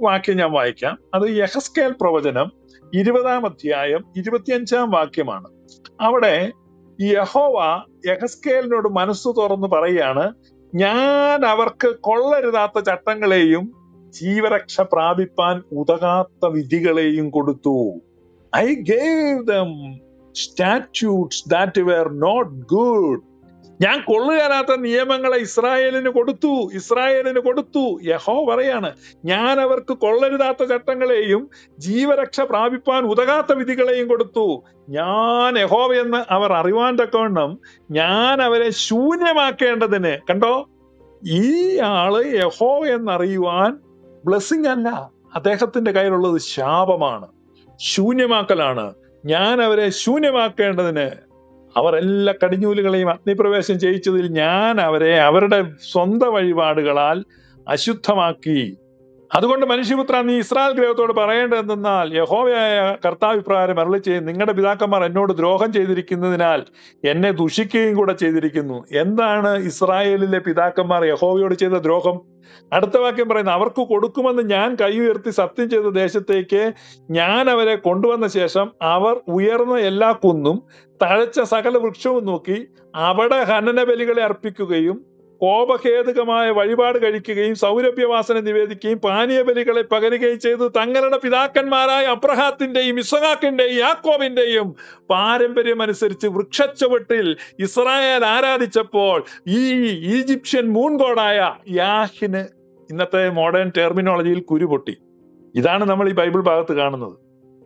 Speaker 9: വാക്യം ഞാൻ വായിക്കാം. അത് യെഹെസ്കേൽ പ്രവചനം 20-ാം അധ്യായം 25-ാം വാക്യമാണ്. അവിടെ യഹോവ യെഹെസ്കേലിനോട് മനസ്സ് തുറന്ന് പറയാണ്, ഞാൻ അവർക്ക് കൊള്ളരുതാത്ത ചട്ടങ്ങളെയും ജീവരക്ഷ പ്രാപിപ്പാൻ ഉതകാത്ത വിധികളെയും കൊടുത്തു. I gave them statutes that were not good. ഞാൻ കൊള്ളുകയറാത്ത നിയമങ്ങളെ ഇസ്രായേലിന് കൊടുത്തു. യഹോവ പറയാണ്, ഞാൻ അവർക്ക് കൊള്ളരുതാത്ത ചട്ടങ്ങളെയും ജീവരക്ഷ പ്രാപിപ്പാൻ ഉതകാത്ത വിധികളെയും കൊടുത്തു. ഞാൻ യഹോവയെന്ന് അവർ അറിവാൻ തക്കവണ്ണം ഞാൻ അവരെ ശൂന്യമാക്കേണ്ടതിന്. കണ്ടോ, ഈ ആള് യഹോവ എന്നറിയുവാൻ ബ്ലെസ്സിങ് അല്ല, അദ്ദേഹത്തിന്റെ കയ്യിലുള്ളത് ശാപമാണ്, ശൂന്യമാക്കലാണ്. ഞാൻ അവരെ ശൂന്യമാക്കേണ്ടതിന് അവർ എല്ലാ കടിഞ്ഞൂലുകളെയും അഗ്നിപ്രവേശം ചെയ്യിച്ചതിൽ ഞാൻ അവരെ അവരുടെ സ്വന്തം വഴിപാടുകളാൽ അശുദ്ധമാക്കി. അതുകൊണ്ട് മനുഷ്യപുത്ര, നീ ഇസ്രായേൽ ഗൃഹത്തോട് പറയേണ്ടതെന്നാൽ, യഹോവയായ കർത്താവ് ഇപ്രകാരം അരുളിച്ചെയ്യുന്നു, നിങ്ങളുടെ പിതാക്കന്മാർ എന്നോട് ദ്രോഹം ചെയ്തിരിക്കുന്നതിനാൽ എന്നെ ദുഷിക്കുകയും കൂടെ ചെയ്തിരിക്കുന്നു. എന്താണ് ഇസ്രായേലിലെ പിതാക്കന്മാർ യഹോവയോട് ചെയ്ത ദ്രോഹം? അടുത്ത വാക്യം പറയുന്നത്, അവർക്ക് കൊടുക്കുമെന്ന് ഞാൻ കൈ ഉയർത്തി സത്യം ചെയ്ത ദേശത്തേക്ക് ഞാൻ അവരെ കൊണ്ടുവന്ന ശേഷം അവർ ഉയർന്ന എല്ലാ കുന്നും തഴച്ച സകല വൃക്ഷവും നോക്കി അവിടെ ഹനന ബലികളെ അർപ്പിക്കുകയും കോപഹേതുകമായ വഴിപാട് കഴിക്കുകയും സൗരഭ്യവാസന നിവേദിക്കുകയും പാനീയ ബലികളെ പകരുകയും ചെയ്തു. തങ്ങളുടെ പിതാക്കന്മാരായ അബ്രഹാത്തിന്റെയും ഇസ്ഹാക്കിന്റെയും യാക്കോബിന്റെയും പാരമ്പര്യം അനുസരിച്ച് വൃക്ഷച്ചുവട്ടിൽ ഇസ്രായേൽ ആരാധിച്ചപ്പോൾ ഈ ഈജിപ്ഷ്യൻ മൂൺ ഗോഡായ യാഹിന് ഇന്നത്തെ മോഡേൺ ടെർമിനോളജിയിൽ കുരുപൊട്ടി. ഇതാണ് നമ്മൾ ഈ ബൈബിൾ ഭാഗത്ത് കാണുന്നത്.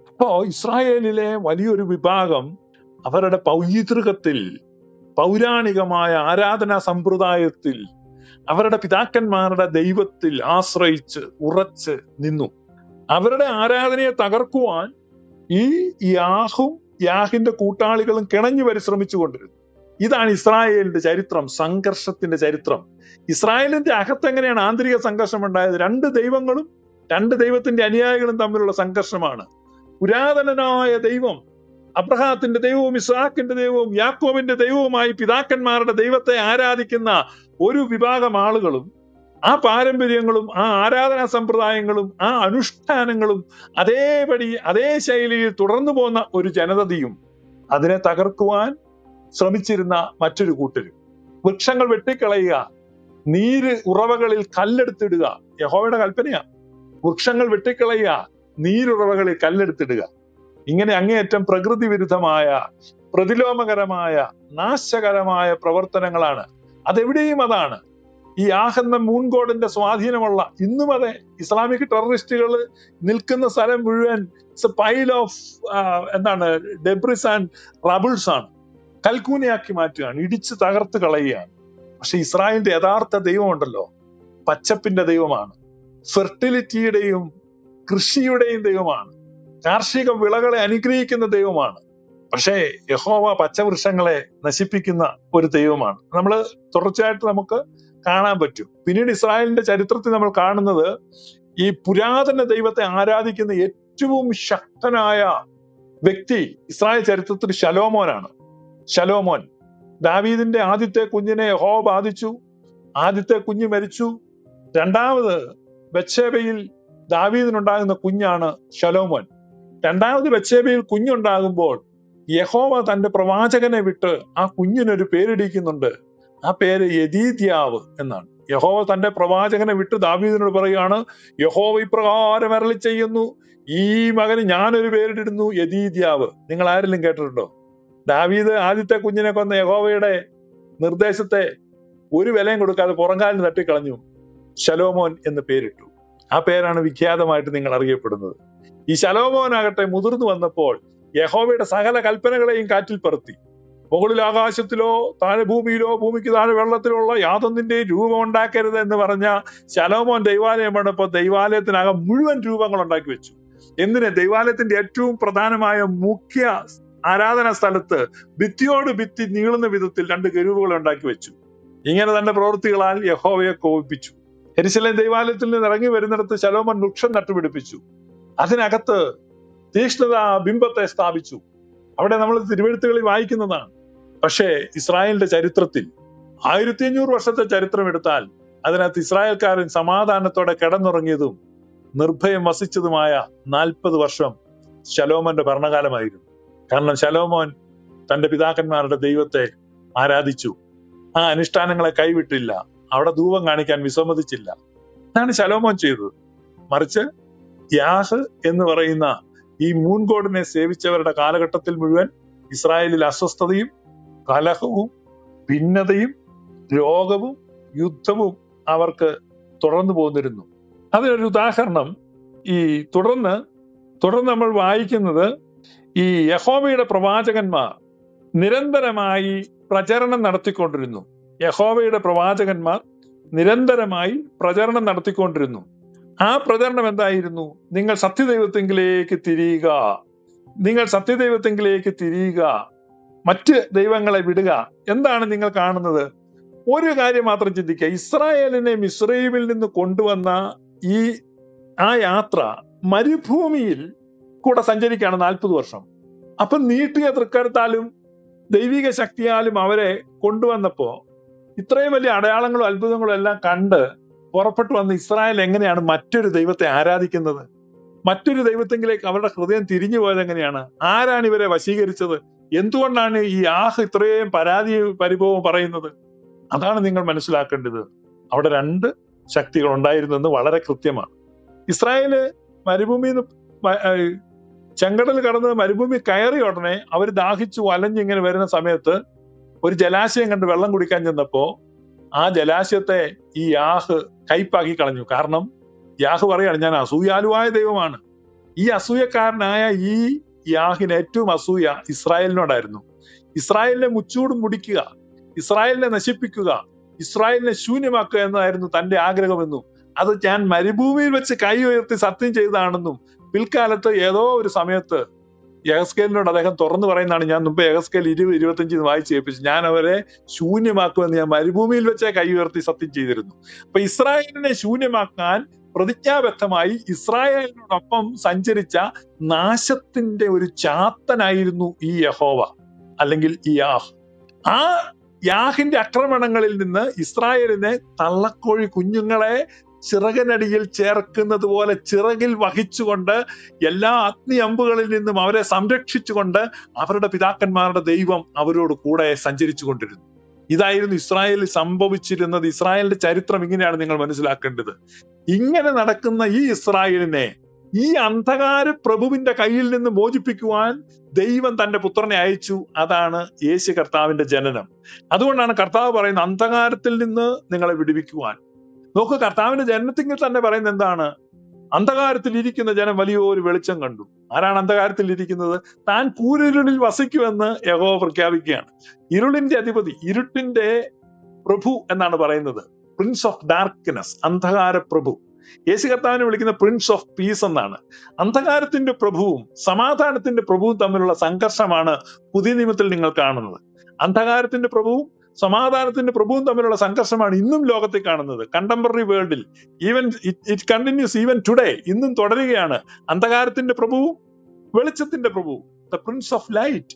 Speaker 9: അപ്പോ ഇസ്രായേലിലെ വലിയൊരു വിഭാഗം അവരുടെ പൈതൃകത്തിൽ, പൗരാണികമായ ആരാധനാ സമ്പ്രദായത്തിൽ, അവരുടെ പിതാക്കന്മാരുടെ ദൈവത്തിൽ ആശ്രയിച്ച് ഉറച്ച് നിന്നു. അവരുടെ ആരാധനയെ തകർക്കുവാൻ ഈ യാഹിന്റെ കൂട്ടാളികളും കിണഞ്ഞു പരിശ്രമിച്ചുകൊണ്ടിരുന്നു. ഇതാണ് ഇസ്രായേലിന്റെ ചരിത്രം, സംഘർഷത്തിന്റെ ചരിത്രം. ഇസ്രായേലിന്റെ അകത്ത് എങ്ങനെയാണ് ആന്തരിക സംഘർഷം ഉണ്ടായത്? രണ്ട് ദൈവങ്ങളും രണ്ട് ദൈവത്തിന്റെ അനുയായികളും തമ്മിലുള്ള സംഘർഷമാണ്. പുരാതനനായ ദൈവം, അബ്രഹാത്തിന്റെ ദൈവവും ഇസ്ഹാക്കിന്റെ ദൈവവും യാക്കോബിന്റെ ദൈവവുമായി പിതാക്കന്മാരുടെ ദൈവത്തെ ആരാധിക്കുന്ന ഒരു വിഭാഗം ആളുകളും ആ പാരമ്പര്യങ്ങളും ആ ആരാധനാ സമ്പ്രദായങ്ങളും ആ അനുഷ്ഠാനങ്ങളും അതേപടി അതേ ശൈലിയിൽ തുടർന്നു പോന്ന ഒരു ജനതയും അതിനെ തകർക്കുവാൻ ശ്രമിച്ചിരുന്ന മറ്റൊരു കൂട്ടരും. വൃക്ഷങ്ങൾ വെട്ടിക്കളയുക, നീര് ഉറവകളിൽ കല്ലെടുത്തിടുക, യഹോവയുടെ കൽപ്പനയാ. വൃക്ഷങ്ങൾ വെട്ടിക്കളയുക, നീരുറവകളിൽ കല്ലെടുത്തിടുക. ഇങ്ങനെ അങ്ങേയറ്റം പ്രകൃതി വിരുദ്ധമായ, പ്രതിലോമകരമായ, നാശകരമായ പ്രവർത്തനങ്ങളാണ്. അതെവിടെയും അതാണ്. ഈ യാഹെന്ന മൂൺ ഗോഡിന്റെ സ്വാധീനമുള്ള ഇന്നും അതെ, ഇസ്ലാമിക് ടെററിസ്റ്റുകൾ നിൽക്കുന്ന സ്ഥലം മുഴുവൻ പൈൽ ഓഫ് ഡെബ്രിസ് ആൻഡ് റബിൾസ് ആണ്. കൽക്കൂനയാക്കി മാറ്റുകയാണ്, ഇടിച്ച് തകർത്ത് കളയുകയാണ്. പക്ഷെ ഇസ്രായേലിന്റെ യഥാർത്ഥ ദൈവമുണ്ടല്ലോ, പച്ചപ്പിന്റെ ദൈവമാണ്, ഫെർട്ടിലിറ്റിയുടെയും കൃഷിയുടെയും ദൈവമാണ്, കാർഷിക വിളകളെ അനുഗ്രഹിക്കുന്ന ദൈവമാണ്. പക്ഷേ യഹോവ പച്ചവൃക്ഷങ്ങളെ നശിപ്പിക്കുന്ന ഒരു ദൈവമാണ്. നമ്മൾ തുടർച്ചയായിട്ട് നമുക്ക് കാണാൻ പറ്റും. പിന്നീട് ഇസ്രായേലിന്റെ ചരിത്രത്തിൽ നമ്മൾ കാണുന്നത് ഈ പുരാതന ദൈവത്തെ ആരാധിക്കുന്ന ഏറ്റവും ശക്തനായ വ്യക്തി ഇസ്രായേൽ ചരിത്രത്തിൽ ശലോമോനാണ്. ശലോമോൻ, ദാവീദിന്റെ ആദ്യത്തെ കുഞ്ഞിനെ യഹോവ ബാധിച്ചു. ആദ്യത്തെ കുഞ്ഞ് മരിച്ചു. രണ്ടാമത് ബത്ശേബയിൽ ദാവീദിനുണ്ടാകുന്ന കുഞ്ഞാണ് ശലോമോൻ. രണ്ടാമത് ബത്ശേബയിൽ കുഞ്ഞുണ്ടാകുമ്പോൾ യഹോവ തന്റെ പ്രവാചകനെ വിട്ട് ആ കുഞ്ഞിനൊരു പേരിടിക്കുന്നുണ്ട്. ആ പേര് യെദീദ്യാവ് എന്നാണ്. യഹോവ തന്റെ പ്രവാചകനെ വിട്ട് ദാവീദിനോട് പറയുകയാണ്, യഹോവ ഇപ്രകാരം അരുളി ചെയ്യുന്നു, ഈ മകന് ഞാനൊരു പേരിടുന്നു, യെദീദ്യാവ്. നിങ്ങൾ ആരെങ്കിലും കേട്ടിട്ടുണ്ടോ? ദാവീദ് ആദ്യത്തെ കുഞ്ഞിനെ കൊന്ന യഹോവയുടെ നിർദ്ദേശത്തെ ഒരു വിലയും കൊടുക്കാതെ പുറംകാലിന് തട്ടിക്കളഞ്ഞു. ശലോമോൻ എന്ന് പേരിട്ടു. ആ പേരാണ് വിഖ്യാതമായിട്ട് നിങ്ങൾ അറിയപ്പെടുന്നത്. ഈ ശലോമോനാകട്ടെ മുതിർന്നു വന്നപ്പോൾ യഹോവയുടെ സകല കൽപ്പനകളെയും കാറ്റിൽ പറത്തി. മുകളിൽ ആകാശത്തിലോ താഴെ ഭൂമിയിലോ ഭൂമിക്ക് താഴെ വെള്ളത്തിലുള്ള യാതൊന്നിന്റെ രൂപം ഉണ്ടാക്കരുത് എന്ന് പറഞ്ഞ ശലോമോൻ ദൈവാലയം പണിതപ്പോൾ ദൈവാലയത്തിനകം മുഴുവൻ രൂപങ്ങൾ ഉണ്ടാക്കി വെച്ചു. എന്തിന്? ദൈവാലയത്തിന്റെ ഏറ്റവും പ്രധാനമായ മുഖ്യ ആരാധനാ സ്ഥലത്ത് ഭിത്തിയോട് ഭിത്തി നീളുന്ന വിധത്തിൽ 2 കെരൂബുകൾ ഉണ്ടാക്കി വെച്ചു. ഇങ്ങനെ തന്റെ പ്രവൃത്തികളാൽ യഹോവയെ കോപിപ്പിച്ചു. യെരൂശലേം ദൈവാലയത്തിൽ നിന്ന് ഇറങ്ങി വരുന്നിടത്ത് ശലോമോൻ വൃക്ഷം നട്ടുപിടിപ്പിച്ചു. അതിനകത്ത് തീക്ഷ്ണത ബിംബത്തെ സ്ഥാപിച്ചു. അവിടെ നമ്മൾ തിരുവെഴുത്തുകളിൽ വായിക്കുന്നതാണ്. പക്ഷേ ഇസ്രായേലിന്റെ ചരിത്രത്തിൽ 1500 വർഷത്തെ ചരിത്രം എടുത്താൽ അതിനകത്ത് ഇസ്രായേൽക്കാരൻ സമാധാനത്തോടെ കിടന്നുറങ്ങിയതും നിർഭയം വസിച്ചതുമായ 40 വർഷം ശലോമോന്റെ ഭരണകാലമായിരുന്നു. കാരണം ശലോമോൻ തന്റെ പിതാക്കന്മാരുടെ ദൈവത്തെ ആരാധിച്ചു. ആ അനുഷ്ഠാനങ്ങളെ കൈവിട്ടില്ല. അവിടെ ധൂപം കാണിക്കാൻ വിസമ്മതിച്ചില്ല. അതാണ് ശലോമോൻ ചെയ്തത്. മറിച്ച് യാഹ് എന്ന് പറയുന്ന ഈ മൂൺ ഗോഡിനെ സേവിച്ചവരുടെ കാലഘട്ടത്തിൽ മുഴുവൻ ഇസ്രായേലിൽ അസ്വസ്ഥതയും കലഹവും ഭിന്നതയും രോഗവും യുദ്ധവും അവർക്ക് തുടർന്നു പോന്നിരുന്നു. അതിനൊരു ഉദാഹരണം ഈ തുടർന്ന് നമ്മൾ വായിക്കുന്നത്, ഈ യഹോവയുടെ പ്രവാചകന്മാർ നിരന്തരമായി പ്രചരണം നടത്തിക്കൊണ്ടിരുന്നു. യഹോവയുടെ പ്രവാചകന്മാർ നിരന്തരമായി പ്രചരണം നടത്തിക്കൊണ്ടിരുന്നു. ആ പ്രചരണം എന്തായിരുന്നു? നിങ്ങൾ സത്യദൈവത്തെങ്കിലേക്ക് തിരിയുക, നിങ്ങൾ സത്യദൈവത്തെങ്കിലേക്ക് തിരിയുക, മറ്റ് ദൈവങ്ങളെ വിടുക. എന്താണ് നിങ്ങൾ കാണുന്നത്? ഒരു കാര്യം മാത്രം ചിന്തിക്കുക. ഇസ്രായേലിനെ മിസ്രയീമിൽ നിന്ന് കൊണ്ടുവന്ന ആ യാത്ര മരുഭൂമിയിൽ കൂടെ സഞ്ചരിക്കുകയാണ് 40 വർഷം. അപ്പൊ നീട്ടിയ തൃക്കരത്താലും ദൈവിക ശക്തിയാലും അവരെ കൊണ്ടുവന്നപ്പോ ഇത്രയും വലിയ അടയാളങ്ങളും അത്ഭുതങ്ങളും എല്ലാം കണ്ട് പുറപ്പെട്ടു വന്ന ഇസ്രായേൽ എങ്ങനെയാണ് മറ്റൊരു ദൈവത്തെ ആരാധിക്കുന്നത്? മറ്റൊരു ദൈവത്തെങ്കിലേക്ക് അവരുടെ ഹൃദയം തിരിഞ്ഞു പോയത് എങ്ങനെയാണ്? ആരാണ് ഇവരെ വശീകരിച്ചത്? എന്തുകൊണ്ടാണ് ഈ യാഹ് ഇത്രയും പരിഭവം പറയുന്നത്? അതാണ് നിങ്ങൾ മനസ്സിലാക്കേണ്ടത്. അവിടെ 2 ശക്തികൾ ഉണ്ടായിരുന്നെന്ന് വളരെ കൃത്യമാണ്. ഇസ്രായേല് മരുഭൂമിയിൽ ചെങ്കടൽ കടന്ന് മരുഭൂമി കയറിയ ഉടനെ അവർ ദാഹിച്ചു വലഞ്ഞിങ്ങനെ വരുന്ന സമയത്ത് ഒരു ജലാശയം കണ്ട് വെള്ളം കുടിക്കാൻ ചെന്നപ്പോ ആ ജലാശയത്തെ ഈ യാഹ് കയ്പാക്കി കളഞ്ഞു. കാരണം യാഹ് പറയാണ്, ഞാൻ അസൂയാലുവായ ദൈവമാണ്. ഈ അസൂയക്കാരനായ ഈ യാഹിന് ഏറ്റവും അസൂയ ഇസ്രായേലിനോടായിരുന്നു. ഇസ്രായേലിനെ മുച്ചൂടും മുടിക്കുക, ഇസ്രായേലിനെ നശിപ്പിക്കുക, ഇസ്രായേലിനെ ശൂന്യമാക്കുക എന്നതായിരുന്നു തന്റെ ആഗ്രഹമെന്നും അത് ഞാൻ മരുഭൂമിയിൽ വെച്ച് കൈ ഉയർത്തി സത്യം ചെയ്തതാണെന്നും പിൽക്കാലത്ത് ഏതോ ഒരു സമയത്ത് യഹസ്കേലിനോട് അദ്ദേഹം തുറന്നു പറയുന്നതാണ്. ഞാൻ മുമ്പ് യഹസ്കേൽ 20:25 വായിച്ച് കേൾപ്പിച്ചു, ഞാൻ അവരെ ശൂന്യമാക്കുമെന്ന് ഞാൻ മരുഭൂമിയിൽ വെച്ച് കൈ ഉയർത്തി സത്യം ചെയ്തിരുന്നു. അപ്പൊ ഇസ്രായേലിനെ ശൂന്യമാക്കാൻ പ്രതിജ്ഞാബദ്ധമായി ഇസ്രായേലിനോടൊപ്പം സഞ്ചരിച്ച നാശത്തിന്റെ ഒരു ചാത്തനായിരുന്നു ഈ യഹോവ, അല്ലെങ്കിൽ ഈ യാഹ്. ആ യാഹിന്റെ ആക്രമണങ്ങളിൽ നിന്ന് ഇസ്രായേലിനെ തള്ളക്കോഴി കുഞ്ഞുങ്ങളെ ചിറകനടിയിൽ ചേർക്കുന്നത് പോലെ ചിറകിൽ വഹിച്ചുകൊണ്ട് എല്ലാ അഗ്നി അമ്പുകളിൽ നിന്നും അവരെ സംരക്ഷിച്ചുകൊണ്ട് അവരുടെ പിതാക്കന്മാരുടെ ദൈവം അവരോട് കൂടെ സഞ്ചരിച്ചു കൊണ്ടിരുന്നു. ഇതായിരുന്നു ഇസ്രായേലിൽ സംഭവിച്ചിരുന്നത്. ഇസ്രായേലിന്റെ ചരിത്രം ഇങ്ങനെയാണ് നിങ്ങൾ മനസ്സിലാക്കേണ്ടത്. ഇങ്ങനെ നടക്കുന്ന ഈ ഇസ്രായേലിനെ ഈ അന്ധകാര പ്രഭുവിന്റെ കയ്യിൽ നിന്ന് മോചിപ്പിക്കുവാൻ ദൈവം തന്റെ പുത്രനെ അയച്ചു. അതാണ് യേശു കർത്താവിന്റെ ജനനം. അതുകൊണ്ടാണ് കർത്താവ് പറയുന്നത്, അന്ധകാരത്തിൽ നിന്ന് നിങ്ങളെ വിടുവിക്കുവാൻ. നോക്ക്, കർത്താവിന്റെ ജനനത്തിൽ തന്നെ പറയുന്നത് എന്താണ്? അന്ധകാരത്തിൽ ഇരിക്കുന്ന ജനം വലിയൊരു വെളിച്ചം കണ്ടു. ആരാണ് അന്ധകാരത്തിൽ ഇരിക്കുന്നത്? താൻ കൂരിരുളിൽ വസിക്കുമെന്ന് യഹോവ പ്രഖ്യാപിക്കുകയാണ്. ഇരുളിന്റെ അധിപതി, ഇരുട്ടിന്റെ പ്രഭു എന്നാണ് പറയുന്നത്. പ്രിൻസ് ഓഫ് ഡാർക്ക്നെസ്, അന്ധകാര പ്രഭു. യേശു കർത്താവിനെ വിളിക്കുന്ന പ്രിൻസ് ഓഫ് പീസ് എന്നാണ്. അന്ധകാരത്തിന്റെ പ്രഭുവും സമാധാനത്തിന്റെ പ്രഭുവും തമ്മിലുള്ള സംഘർഷമാണ് പുതിയ നിയമത്തിൽ നിങ്ങൾ കാണുന്നത്. അന്ധകാരത്തിന്റെ പ്രഭുവും സമാധാനത്തിന്റെ പ്രഭുവും തമ്മിലുള്ള സംഘർഷമാണ് ഇന്നും ലോകത്തിൽ കാണുന്നത്. കണ്ടംപററി വേൾഡിൽ even it continuous even today, ഇന്നും തുടരുകയാണ്. അന്ധകാരത്തിന്റെ പ്രഭുവും വെളിച്ചത്തിന്റെ പ്രഭുവും, ദ പ്രിൻസ് ഓഫ് ലൈറ്റ്,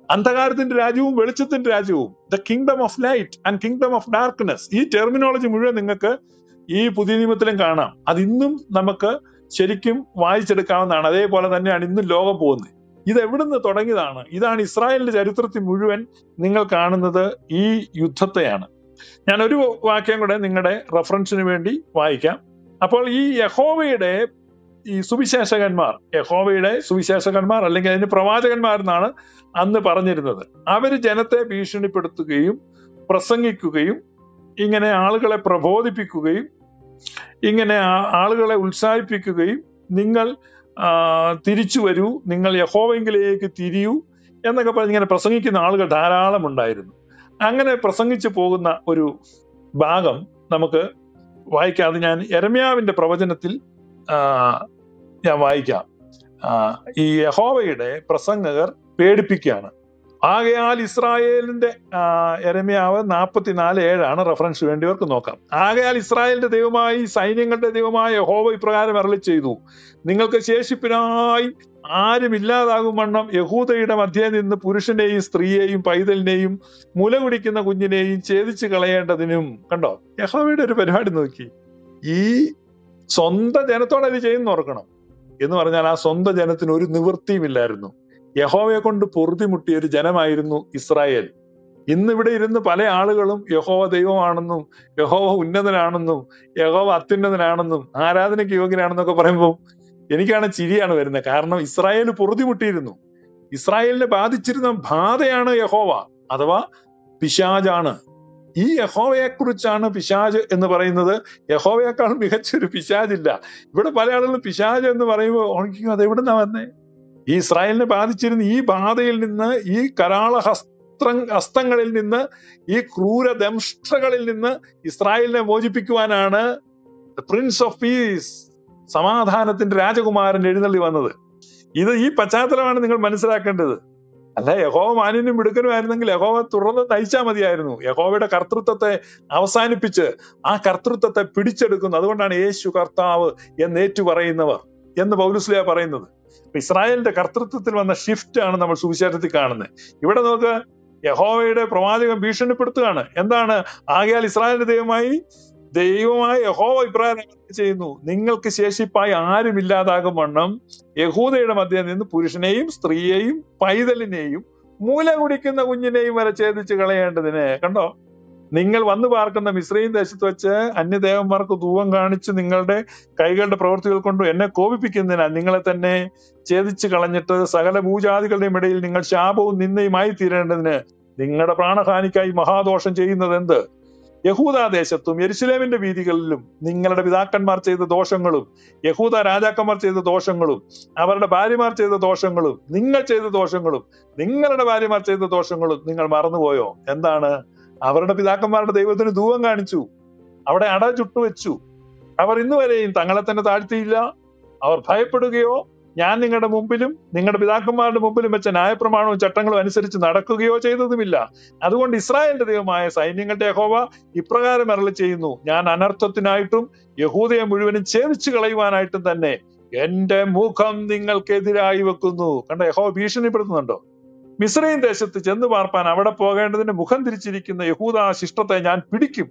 Speaker 9: അന്ധകാരത്തിന്റെ രാജ്യവും വെളിച്ചത്തിന്റെ രാജ്യവും, the kingdom of light and kingdom of darkness. ഈ ടെർമിനോളജി മുഴുവൻ നിങ്ങൾക്ക് ഈ പുതിയ നിയമത്തിലും കാണാം. അത് ഇന്നും നമുക്ക് ശരിക്കും വായിച്ചെടുക്കാവുന്നതാണ്. അതേപോലെ തന്നെയാണ് ഇന്നും ലോകം പോകുന്നത്. ഇത് എവിടുന്ന് തുടങ്ങിയതാണ്? ഇതാണ് ഇസ്രായേലിന്റെ ചരിത്രത്തിൽ മുഴുവൻ നിങ്ങൾ കാണുന്നത് ഈ യുദ്ധത്തെയാണ്. ഞാൻ ഒരു വാക്യം കൂടെ നിങ്ങളുടെ റെഫറൻസിന് വേണ്ടി വായിക്കാം. അപ്പോൾ ഈ യഹോവയുടെ ഈ സുവിശേഷകന്മാർ, യഹോവയുടെ സുവിശേഷകന്മാർ അല്ലെങ്കിൽ അതിന് പ്രവാചകന്മാർ എന്നാണ് അന്ന് പറഞ്ഞിരുന്നത്. അവര് ജനത്തെ ഭീഷണിപ്പെടുത്തുകയും പ്രസംഗിക്കുകയും ഇങ്ങനെ ആളുകളെ പ്രബോധിപ്പിക്കുകയും ഇങ്ങനെ ആളുകളെ ഉത്സാഹിപ്പിക്കുകയും നിങ്ങൾ തിരിച്ചു വരൂ, നിങ്ങൾ യഹോവയെങ്കിലേക്ക് തിരിയൂ എന്നൊക്കെ പറഞ്ഞ് ഇങ്ങനെ പ്രസംഗിക്കുന്ന ആളുകൾ ധാരാളം ഉണ്ടായിരുന്നു. അങ്ങനെ പ്രസംഗിച്ചു പോകുന്ന ഒരു ഭാഗം നമുക്ക് വായിക്കാം. അത് ഞാൻ യെരമ്യാവിന്റെ പ്രവചനത്തിൽ ഞാൻ വായിക്കാം. ഈ യഹോവയുടെ പ്രസംഗകർ പേടിപ്പിക്കുകയാണ്. ആകയാൽ ഇസ്രായേലിന്റെ യെരമ്യാവ് 44:7 റെഫറൻസ് വേണ്ടിയവർക്ക് നോക്കാം. ആകയാൽ ഇസ്രായേലിന്റെ ദൈവമായി സൈന്യങ്ങളുടെ ദൈവമായ യഹോവ ഇപ്രകാരം അരുളി ചെയ്തു, നിങ്ങൾക്ക് ശേഷിപ്പിനായി ആരും ഇല്ലാതാകും വണ്ണം യഹൂദയുടെ മധ്യേ നിന്ന് പുരുഷനെയും സ്ത്രീയെയും പൈതലിനെയും മുല കുടിക്കുന്ന കുഞ്ഞിനെയും ഛേദിച്ച് കളയേണ്ടതിനും. കണ്ടോ യഹോവയുടെ ഒരു പരിപാടി നോക്കി. ഈ സ്വന്തം ജനത്തോടെ ഇത് ചെയ്യുന്ന ഓർക്കണം. എന്ന് പറഞ്ഞാൽ ആ സ്വന്തം ജനത്തിന് ഒരു നിവൃത്തിയുമില്ലായിരുന്നു. യഹോവയെ കൊണ്ട് പൊറുതിമുട്ടിയ ഒരു ജനമായിരുന്നു ഇസ്രായേൽ. ഇന്നിവിടെ ഇരുന്ന് പല ആളുകളും യഹോവ ദൈവമാണെന്നും യഹോവ ഉന്നതനാണെന്നും യഹോവ അത്യുന്നതനാണെന്നും ആരാധനയ്ക്ക് യോഗ്യനാണെന്നൊക്കെ പറയുമ്പോൾ എനിക്കാണ് ചിരിയാണ് വരുന്നത്. കാരണം ഇസ്രായേൽ പൊറുതിമുട്ടിയിരുന്നു. ഇസ്രായേലിനെ ബാധിച്ചിരുന്ന ബാധയാണ് യഹോവ, അഥവാ പിശാജാണ്. ഈ യഹോവയെ കുറിച്ചാണ് പിശാജ് എന്ന് പറയുന്നത്. യഹോവയേക്കാൾ മികച്ചൊരു പിശാജില്ല. ഇവിടെ പല ആളുകളും പിശാജ് എന്ന് പറയുമ്പോൾ ഓർക്കും അത് എവിടുന്നാ വന്നേ? ഈ ഇസ്രായേലിനെ ബാധിച്ചിരുന്ന ഈ ബാധയിൽ നിന്ന്, ഈ കരാള ഹസ്തങ്ങളിൽ നിന്ന്, ഈ ക്രൂര ദംഷ്ട്രകളിൽ നിന്ന് ഇസ്രായേലിനെ മോചിപ്പിക്കുവാനാണ് പ്രിൻസ് ഓഫ് പീസ്, സമാധാനത്തിന്റെ രാജകുമാരൻ എഴുന്നള്ളി വന്നത്. ഈ പശ്ചാത്തലമാണ് നിങ്ങൾ മനസ്സിലാക്കേണ്ടത്. അല്ല യഹോവ മാന്യനും മിടുക്കനുമായിരുന്നെങ്കിൽ യഹോവ തുറന്ന് നയിച്ചാൽ മതിയായിരുന്നു. യഹോവയുടെ കർത്തൃത്വത്തെ അവസാനിപ്പിച്ച് ആ കർത്തൃത്വത്തെ പിടിച്ചെടുക്കുന്നു. അതുകൊണ്ടാണ് യേശു കർത്താവ് എന്ന് ഏറ്റുപറയുന്നവർ എന്ന് പൗലോസ്ലീഹ പറയുന്നത്. ഇസ്രായേലിന്റെ കർത്തൃത്വത്തിൽ വന്ന ഷിഫ്റ്റ് ആണ് നമ്മൾ സുവിശേഷത്തിൽ കാണുന്നത്. ഇവിടെ നോക്ക്, യഹോവയുടെ പ്രവാചകൻ ഭീഷണിപ്പെടുത്തുകയാണ്. എന്താണ്? ആകയാൽ ഇസ്രായേലിന്റെ ദൈവമായ യഹോവ ഇപ്രകാരം ചെയ്യുന്നു, നിങ്ങൾക്ക് ശേഷിപ്പായി ആരും ഇല്ലാതാകും വണ്ണം യഹൂദയുടെ മധ്യേ നിന്ന് പുരുഷനെയും സ്ത്രീയെയും പൈതലിനെയും മൂല കുടിക്കുന്ന കുഞ്ഞിനെയും വരെ ഛേദിച്ച് കളയേണ്ടതിന്. കണ്ടോ, നിങ്ങൾ വന്നു പാർക്കുന്ന മിസ്രയീം ദേശത്ത് വെച്ച് അന്യദേവന്മാർക്ക് ധൂപം കാണിച്ച് നിങ്ങളുടെ കൈകളുടെ പ്രവൃത്തികൾ കൊണ്ട് എന്നെ കോപിപ്പിക്കുന്നതിനാൽ നിങ്ങളെ തന്നെ ഛേദിച്ച് കളഞ്ഞിട്ട് സകല ഭൂജാതികളുടെയും ഇടയിൽ നിങ്ങൾ ശാപവും നിന്ദയുമായി തീരേണ്ടതിന് നിങ്ങളുടെ പ്രാണഹാനിക്കായി മഹാദോഷം ചെയ്യുന്നത് എന്ത്? യഹൂദാദേശത്തും യെരുശലേമിന്റെ വീഥികളിലും നിങ്ങളുടെ പിതാക്കന്മാർ ചെയ്ത ദോഷങ്ങളും യഹൂദ രാജാക്കന്മാർ ചെയ്ത ദോഷങ്ങളും അവരുടെ ഭാര്യമാർ ചെയ്ത ദോഷങ്ങളും നിങ്ങൾ ചെയ്ത ദോഷങ്ങളും നിങ്ങളുടെ ഭാര്യമാർ ചെയ്ത ദോഷങ്ങളും നിങ്ങൾ മറന്നുപോയോ? എന്താണ്? അവരുടെ പിതാക്കന്മാരുടെ ദൈവത്തിന് ധൂപം കാണിച്ചു, അവിടെ അട ചുട്ടുവെച്ചു. അവർ ഇന്നുവരെയും തങ്ങളെ തന്നെ താഴ്ത്തിയില്ല. അവർ ഭയപ്പെടുകയോ ഞാൻ നിങ്ങളുടെ മുമ്പിലും നിങ്ങളുടെ പിതാക്കന്മാരുടെ മുമ്പിലും വെച്ച ന്യായപ്രമാണവും ചട്ടങ്ങളും അനുസരിച്ച് നടക്കുകയോ ചെയ്തതുമില്ല. അതുകൊണ്ട് ഇസ്രായേലിന്റെ ദൈവമായ സൈന്യങ്ങളുടെ യഹോവ ഇപ്രകാരം അരുളി ചെയ്യുന്നു, ഞാൻ അനർത്ഥത്തിനായിട്ടും യഹൂദയെ മുഴുവനും ഛേദിച്ചു കളയുവാനായിട്ടും തന്നെ എന്റെ മുഖം നിങ്ങൾക്കെതിരായി വെക്കുന്നു. കണ്ട, യഹോവ ഭീഷണിപ്പെടുത്തുന്നുണ്ടോ? മിസ്രയീം ദേശത്ത് ചെന്ന് പാർപ്പാൻ അവിടെ പോകേണ്ടതിന് മുഖം തിരിച്ചിരിക്കുന്ന യഹൂദ ശിഷ്ടത്തെ ഞാൻ പിടിക്കും,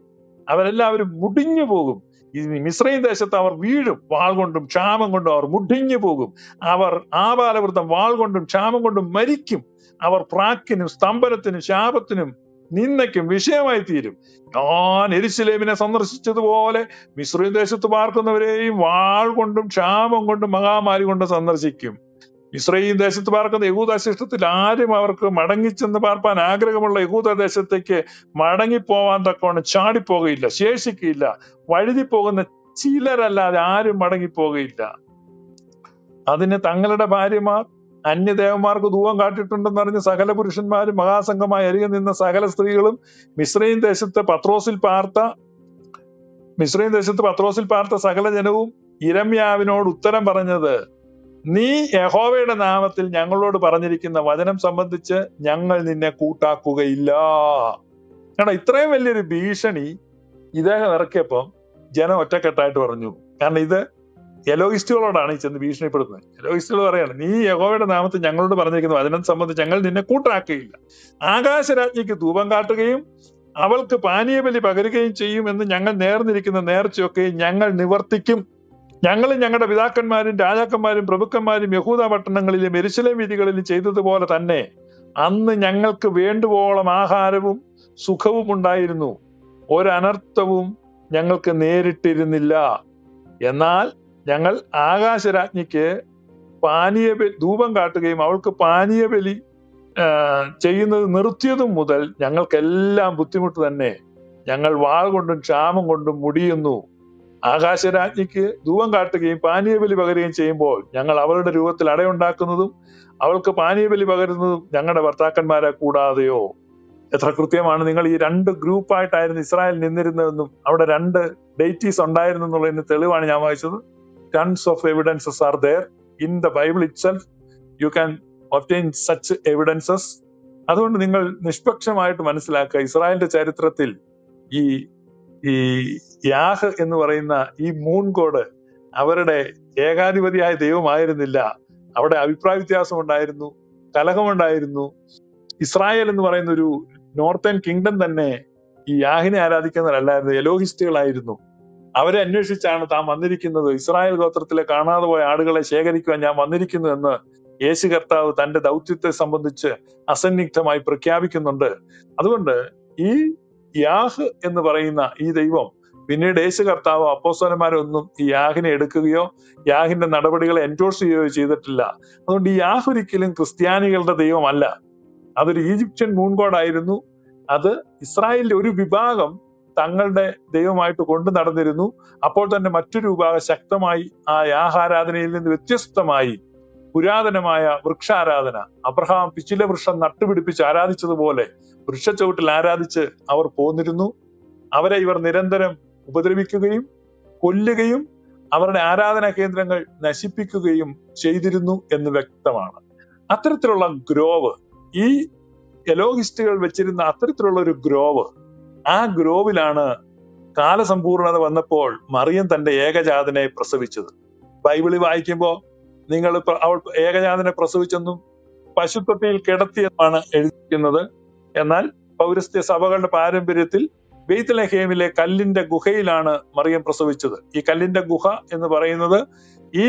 Speaker 9: അവരെല്ലാവരും മുടിഞ്ഞു പോകും. ഈ മിസ്രയീം ദേശത്ത് അവർ വീഴും, വാൾ കൊണ്ടും ക്ഷാമം കൊണ്ടും അവർ മുടിഞ്ഞു പോകും. അവർ ആബാലവൃദ്ധം വാൾ കൊണ്ടും ക്ഷാമം കൊണ്ടും മരിക്കും. അവർ പ്രാക്കിനും സ്തംഭനത്തിനും ശാപത്തിനും നിന്ദയ്ക്കും വിഷയമായി തീരും. ഞാൻ യെരുശലേമിനെ സന്ദർശിച്ചതുപോലെ മിസ്രയീം ദേശത്ത് പാർക്കുന്നവരെയും വാൾ കൊണ്ടും ക്ഷാമം കൊണ്ടും മഹാമാരി കൊണ്ടും സന്ദർശിക്കും. മിസ്രയീം ദേശത്ത് പാർക്കുന്ന യഹൂദശിഷ്ടത്തിൽ ആരും അവർക്ക് മടങ്ങിച്ചെന്ന് പാർപ്പാൻ ആഗ്രഹമുള്ള യഹൂദ ദേശത്തേക്ക് മടങ്ങിപ്പോവാൻ തക്കവണ്ണം ചാടിപ്പോകയില്ല, ശേഷിക്കുകയില്ല. വഴുതി പോകുന്ന ചിലരല്ലാതെ ആരും മടങ്ങിപ്പോകയില്ല. അതിന് തങ്ങളുടെ ഭാര്യമാർ അന്യദേവന്മാർക്ക് ധൂപം കാട്ടിട്ടുണ്ടെന്ന് അറിഞ്ഞ് സകല പുരുഷന്മാരും മഹാസംഘമായി അരികെ നിന്ന സകല സ്ത്രീകളും മിസ്രയീം ദേശത്ത് പത്രോസിൽ പാർത്ത സകല ജനവും യിരെമ്യാവിനോട് ഉത്തരം പറഞ്ഞത്, നീ യഹോവയുടെ നാമത്തിൽ ഞങ്ങളോട് പറഞ്ഞിരിക്കുന്ന വചനം സംബന്ധിച്ച് ഞങ്ങൾ നിന്നെ കൂട്ടാക്കുകയില്ല. കാരണം ഇത്രയും വലിയൊരു ഭീഷണി ഇദ്ദേഹം ഇറക്കിയപ്പം ജനം ഒറ്റക്കെട്ടായിട്ട് പറഞ്ഞു. കാരണം ഇത് എലോയിസ്റ്റുകളോടാണ് ഈ ചെന്ന് ഭീഷണിപ്പെടുത്തുന്നത്. എലോയിസ്റ്റുകൾ പറയാണ്, നീ യഹോവയുടെ നാമത്തിൽ ഞങ്ങളോട് പറഞ്ഞിരിക്കുന്നു വചനം സംബന്ധിച്ച് ഞങ്ങൾ നിന്നെ കൂട്ടാക്കുകയില്ല. ആകാശരാജ്ഞിക്ക് ധൂപം കാട്ടുകയും അവൾക്ക് പാനീയബലി പകരുകയും ചെയ്യും എന്ന് ഞങ്ങൾ നേർന്നിരിക്കുന്ന നേർച്ചയൊക്കെ ഞങ്ങൾ നിവർത്തിക്കും. ഞങ്ങളും ഞങ്ങളുടെ പിതാക്കന്മാരും രാജാക്കന്മാരും പ്രഭുക്കന്മാരും യഹൂദ പട്ടണങ്ങളിലും യെരൂശലേം വീഥികളിലും ചെയ്തതുപോലെ തന്നെ അന്ന് ഞങ്ങൾക്ക് വേണ്ടുവോളം ആഹാരവും സുഖവും ഉണ്ടായിരുന്നു, ഒരനർത്ഥവും ഞങ്ങൾക്ക് നേരിട്ടിരുന്നില്ല. എന്നാൽ ഞങ്ങൾ ആകാശരാജ്ഞിക്ക് ധൂപം കാട്ടുകയും അവൾക്ക് പാനീയബലി ചെയ്യുന്നത് നിർത്തിയതും മുതൽ ഞങ്ങൾക്കെല്ലാം ബുദ്ധിമുട്ട് തന്നെ. ഞങ്ങൾ വാൾ കൊണ്ടും ക്ഷാമം കൊണ്ടും മുടിയുന്നു. ആകാശരാജ്ഞിക്ക് ധൂപം കാട്ടുകയും പാനീയബലി പകരുകയും ചെയ്യുമ്പോൾ ഞങ്ങൾ അവളുടെ രൂപത്തിൽ അടയുണ്ടാക്കുന്നതും അവൾക്ക് പാനീയബലി പകരുന്നതും ഞങ്ങളുടെ ഭർത്താക്കന്മാരെ കൂടാതെയോ? എത്ര കൃത്യമാണ്! നിങ്ങൾ ഈ രണ്ട് ഗ്രൂപ്പായിട്ടായിരുന്നു ഇസ്രായേൽ നിന്നിരുന്നതെന്നും അവിടെ രണ്ട് ഡെയ്റ്റീസ് ഉണ്ടായിരുന്നു എന്നുള്ളതിന് തെളിവാണ് ഞാൻ വായിച്ചത്. Tons of evidences are there in the Bible itself. You can obtain such evidences. അതുകൊണ്ട് നിങ്ങൾ നിഷ്പക്ഷമായിട്ട് മനസ്സിലാക്കുക, ഇസ്രായേലിന്റെ ചരിത്രത്തിൽ ഈ ഈ യാഹ് എന്ന് പറയുന്ന ഈ മൂൺ ഗോഡ് അവരുടെ ഏകാധിപതിയായ ദൈവമായിരുന്നില്ല. അവിടെ അഭിപ്രായ വ്യത്യാസം ഉണ്ടായിരുന്നു, കലഹമുണ്ടായിരുന്നു. ഇസ്രായേൽ എന്ന് പറയുന്ന ഒരു നോർത്തേൺ കിങ്ഡം തന്നെ ഈ യാഹിനെ ആരാധിക്കുന്നവരല്ലായിരുന്നു, എലോഹിസ്റ്റുകളായിരുന്നു. അവരെ അന്വേഷിച്ചാണ് താൻ വന്നിരിക്കുന്നത്. ഇസ്രായേൽ ഗോത്രത്തിലെ കാണാതെ പോയ ആടുകളെ ശേഖരിക്കുവാൻ ഞാൻ വന്നിരിക്കുന്നു എന്ന് യേശു കർത്താവ് തന്റെ ദൗത്യത്തെ സംബന്ധിച്ച് അസന്നിഗ്ധമായി പ്രഖ്യാപിക്കുന്നുണ്ട്. അതുകൊണ്ട് ഈ യാഹ് എന്ന് പറയുന്ന ഈ ദൈവം പിന്നീട് യേശു കർത്താവോ അപ്പോസ്തലന്മാരൊന്നും ഈ യാഹിനെ എടുക്കുകയോ യാഹിന്റെ നടപടികളെ എൻഡോഴ്സ് ചെയ്യുകയോ ചെയ്തിട്ടില്ല. അതുകൊണ്ട് ഈ യാഹ് ഒരിക്കലും ക്രിസ്ത്യാനികളുടെ ദൈവമല്ല. അതൊരു ഈജിപ്ഷ്യൻ മൂൺ ഗോഡായിരുന്നു. അത് ഇസ്രായേലിന്റെ ഒരു വിഭാഗം തങ്ങളുടെ ദൈവമായിട്ട് കൊണ്ടു നടന്നിരുന്നു. അപ്പോൾ തന്നെ മറ്റൊരു വിഭാഗം ശക്തമായി ആ യാഹാരാധനയിൽ നിന്ന് വ്യത്യസ്തമായി പുരാതനമായ വൃക്ഷാരാധന, അബ്രഹാം പിച്ചില വൃക്ഷം നട്ടുപിടിപ്പിച്ച് ആരാധിച്ചതുപോലെ വൃക്ഷച്ചവിട്ടിൽ ആരാധിച്ച് അവർ പോന്നിരുന്നു. അവരെ ഇവർ നിരന്തരം ഉപദ്രവിക്കുകയും കൊല്ലുകയും അവരുടെ ആരാധനാ കേന്ദ്രങ്ങൾ നശിപ്പിക്കുകയും ചെയ്തിരുന്നു എന്ന് വ്യക്തമാണ്. അത്തരത്തിലുള്ള ഗ്രോവ്, ഈ എലോഹിസ്റ്റുകൾ വെച്ചിരുന്ന അത്തരത്തിലുള്ള ഒരു ഗ്രോവ്, ആ ഗ്രോവിലാണ് കാലസമ്പൂർണത വന്നപ്പോൾ മറിയം തന്റെ ഏകജാതനെ പ്രസവിച്ചത്. ബൈബിളിൽ വായിക്കുമ്പോൾ നിങ്ങൾ അവൾ ഏകജാതനെ പ്രസവിച്ചെന്നും പശുത്തൊട്ടിയിൽ കിടത്തിയെന്നാണ് എഴുതിയിരിക്കുന്നത്. എന്നാൽ പൗരസ്ത്യ സഭകളുടെ പാരമ്പര്യത്തിൽ ബെയ്ത്ലഹേമിലെ കല്ലിന്റെ ഗുഹയിലാണ് മറിയം പ്രസവിച്ചത്. ഈ കല്ലിന്റെ ഗുഹ എന്ന് പറയുന്നത് ഈ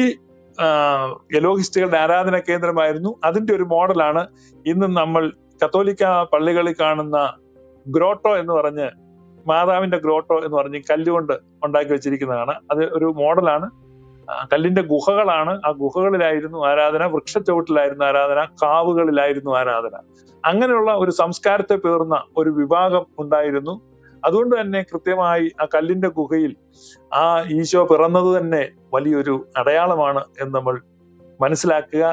Speaker 9: എലോഹിസ്റ്റുകളുടെ ആരാധന കേന്ദ്രമായിരുന്നു. അതിന്റെ ഒരു മോഡലാണ് ഇന്ന് നമ്മൾ കത്തോലിക്ക പള്ളികളിൽ കാണുന്ന ഗ്രോട്ടോ എന്ന് പറഞ്ഞ്, മാതാവിന്റെ ഗ്രോട്ടോ എന്ന് പറഞ്ഞ് കല്ലുകൊണ്ട് ഉണ്ടാക്കി വെച്ചിരിക്കുന്നതാണ്. അത് ഒരു മോഡലാണ്. കല്ലിന്റെ ഗുഹകളാണ്. ആ ഗുഹകളിലായിരുന്നു ആരാധന, വൃക്ഷച്ചവിട്ടിലായിരുന്നു ആരാധന, കാവുകളിലായിരുന്നു ആരാധന. അങ്ങനെയുള്ള ഒരു സംസ്കാരത്തെ പേർന്ന ഒരു വിഭാഗം ഉണ്ടായിരുന്നു. അതുകൊണ്ട് തന്നെ കൃത്യമായി ആ കല്ലിന്റെ ഗുഹയിൽ ആ ഈശോ പിറന്നത് തന്നെ വലിയൊരു അടയാളമാണ് എന്ന് നമ്മൾ മനസ്സിലാക്കുക.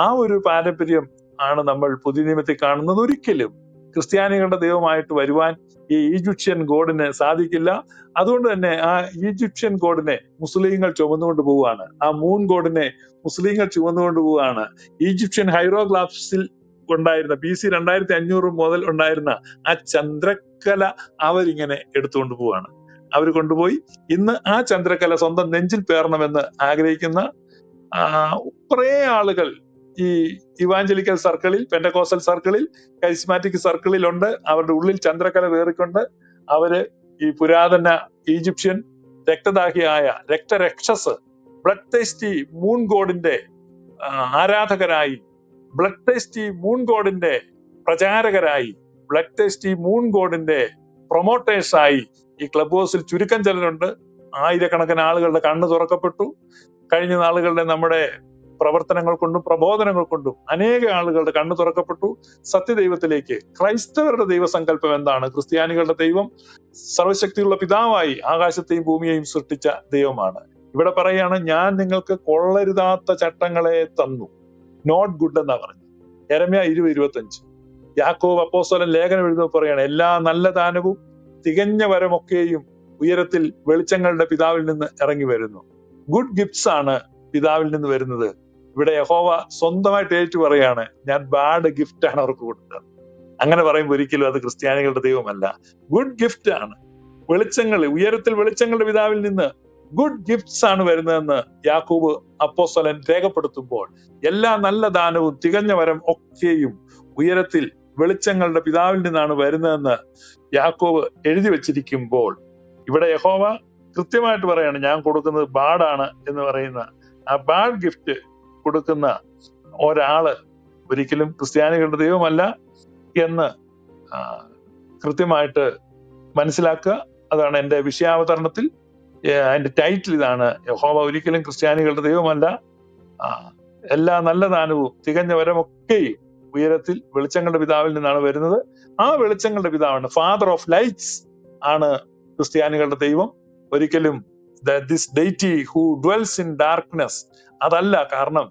Speaker 9: ആ ഒരു പാരമ്പര്യം ആണ് നമ്മൾ പുതിയ നിയമത്തിൽ കാണുന്നത്. ഒരിക്കലും ക്രിസ്ത്യാനികളുടെ ദൈവമായിട്ട് വരുവാൻ ഈ ഈജിപ്ഷ്യൻ ഗോഡിന് സാധിക്കില്ല. അതുകൊണ്ട് തന്നെ ആ ഈജിപ്ഷ്യൻ ഗോഡിനെ മുസ്ലിങ്ങൾ ചുമന്നുകൊണ്ട് പോവുകയാണ്. ആ മൂൺ ഗോഡിനെ മുസ്ലിങ്ങൾ ചുമന്നുകൊണ്ട് പോവുകയാണ്. ഈജിപ്ഷ്യൻ ഹൈറോഗ്ലാഫ്സിൽ ഉണ്ടായിരുന്ന BC 2500 മുതൽ ഉണ്ടായിരുന്ന ആ ചന്ദ്രക്കല അവരിങ്ങനെ എടുത്തുകൊണ്ട് പോവാണ്. അവർ കൊണ്ടുപോയി ഇന്ന് ആ ചന്ദ്രക്കല സ്വന്തം നെഞ്ചിൽ പേറണമെന്ന് ആഗ്രഹിക്കുന്ന കുറെ ആളുകൾ ഈ ഇവാഞ്ചലിക്കൽ സർക്കിളിൽ, പെന്റക്കോസ്റ്റൽ സർക്കിളിൽ, കരിസ്മാറ്റിക് സർക്കിളിൽ ഉണ്ട്. അവരുടെ ഉള്ളിൽ ചന്ദ്രക്കല വേറിക്കൊണ്ട് അവര് ഈ പുരാതന ഈജിപ്ഷ്യൻ രക്തദാഹിയായ രക്തരക്ഷസ്, ബ്ലഡ് ടേസ്റ്റി മൂൺ ഗോഡിന്റെ ആരാധകരായി, ബ്ലഡ് ടേസ്റ്റി മൂൺ ഗോഡിന്റെ പ്രചാരകരായി, ബ്ലഡ് ടേസ്റ്റി മൂൺ ഗോഡിന്റെ പ്രൊമോട്ടേഴ്സായി ഈ ക്ലബ് ഹൗസിൽ ചുരുക്കം ചിലരുണ്ട്. ആയിരക്കണക്കിന് ആളുകളുടെ കണ്ണ് തുറക്കപ്പെട്ടു. കഴിഞ്ഞ നാളുകളുടെ നമ്മുടെ പ്രവർത്തനങ്ങൾ കൊണ്ടും പ്രബോധനങ്ങൾ കൊണ്ടും അനേക ആളുകളുടെ കണ്ണ് തുറക്കപ്പെട്ടു സത്യദൈവത്തിലേക്ക്. ക്രൈസ്തവരുടെ ദൈവസങ്കല്പം എന്താണ്? ക്രിസ്ത്യാനികളുടെ ദൈവം സർവശക്തിയുള്ള പിതാവായി ആകാശത്തെയും ഭൂമിയെയും സൃഷ്ടിച്ച ദൈവമാണ്. ഇവിടെ പറയുകയാണ്, ഞാൻ നിങ്ങൾക്ക് കൊള്ളരുതാത്ത ചട്ടങ്ങളെ തന്നു. നോട്ട് ഗുഡ് എന്നാ പറഞ്ഞു. യെരമ്യാ 20:25. യാക്കോബ് അപ്പോസ്തലൻ ലേഖനം എഴുതുമ്പോൾ പറയാണ്, എല്ലാ നല്ല ദാനവും തികഞ്ഞ വരമൊക്കെയും ഉയരത്തിൽ വെളിച്ചങ്ങളുടെ പിതാവിൽ നിന്ന് ഇറങ്ങി വരുന്നു. ഗുഡ് ഗിഫ്റ്റ്സ് ആണ് പിതാവിൽ നിന്ന് വരുന്നത്. ഇവിടെ യഹോവ സ്വന്തമായിട്ട് ഏറ്റു പറയാണ്, ഞാൻ ബാഡ് ഗിഫ്റ്റ് ആണ് അവർക്ക് കൊടുത്തത്. അങ്ങനെ പറയുമ്പോൾ ഒരിക്കലും അത് ക്രിസ്ത്യാനികളുടെ ദൈവമല്ല. ഗുഡ് ഗിഫ്റ്റ് ആണ്. ഉയരത്തിൽ വെളിച്ചങ്ങളുടെ പിതാവിൽ നിന്ന് ഗുഡ് ഗിഫ്റ്റ്സ് ആണ് വരുന്നതെന്ന് യാക്കോബ് അപ്പോസ്തലൻ രേഖപ്പെടുത്തുമ്പോൾ, എല്ലാ നല്ല ദാനവും തികഞ്ഞ വരം ഒക്കെയും ഉയരത്തിൽ വെളിച്ചങ്ങളുടെ പിതാവിൽ നിന്നാണ് വരുന്നതെന്ന് യാക്കോബ് എഴുതി വച്ചിരിക്കുമ്പോൾ, ഇവിടെ യഹോവ കൃത്യമായിട്ട് പറയാണ് ഞാൻ കൊടുക്കുന്നത് ബാഡാണ് എന്ന് പറയുന്ന ആ ബാഡ് ഗിഫ്റ്റ് കൊടുക്കുന്ന ഒരാള് ഒരിക്കലും ക്രിസ്ത്യാനികളുടെ ദൈവമല്ല എന്ന് കൃത്യമായിട്ട് മനസ്സിലാക്കുക. അതാണ് എന്റെ വിഷയാവതരണത്തിൽ അതിന്റെ ടൈറ്റിൽ ഇതാണ്, യഹോവ ഒരിക്കലും ക്രിസ്ത്യാനികളുടെ ദൈവമല്ല, എല്ലാ നല്ല ദാനവും തികഞ്ഞ വരമൊക്കെയും ഉയരത്തിൽ വെളിച്ചങ്ങളുടെ പിതാവിൽ നിന്നാണ് വരുന്നത്. ആ വെളിച്ചങ്ങളുടെ പിതാവാണ്, ഫാദർ ഓഫ് ലൈറ്റ്സ് ആണ് ക്രിസ്ത്യാനികളുടെ ദൈവം. ഒരിക്കലും this deity who dwells in darkness അതല്ല. കാരണം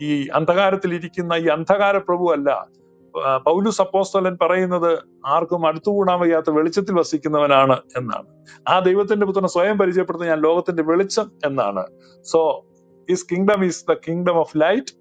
Speaker 9: ഈ അന്ധകാരത്തിൽ ഇരിക്കുന്ന ഈ അന്ധകാര പ്രഭു അല്ല. പൗലോസ് അപ്പോസ്തലൻ പറയുന്നത് ആർക്കും അടുത്തുകൂടാൻ വയ്യാത്ത വെളിച്ചത്തിൽ വസിക്കുന്നവനാണ് എന്നാണ്. ആ ദൈവത്തിന്റെ പുത്രനെ സ്വയം പരിചയപ്പെടുത്തുന്ന ഞാൻ ലോകത്തിന്റെ വെളിച്ചം എന്നാണ്. So his kingdom is the kingdom of light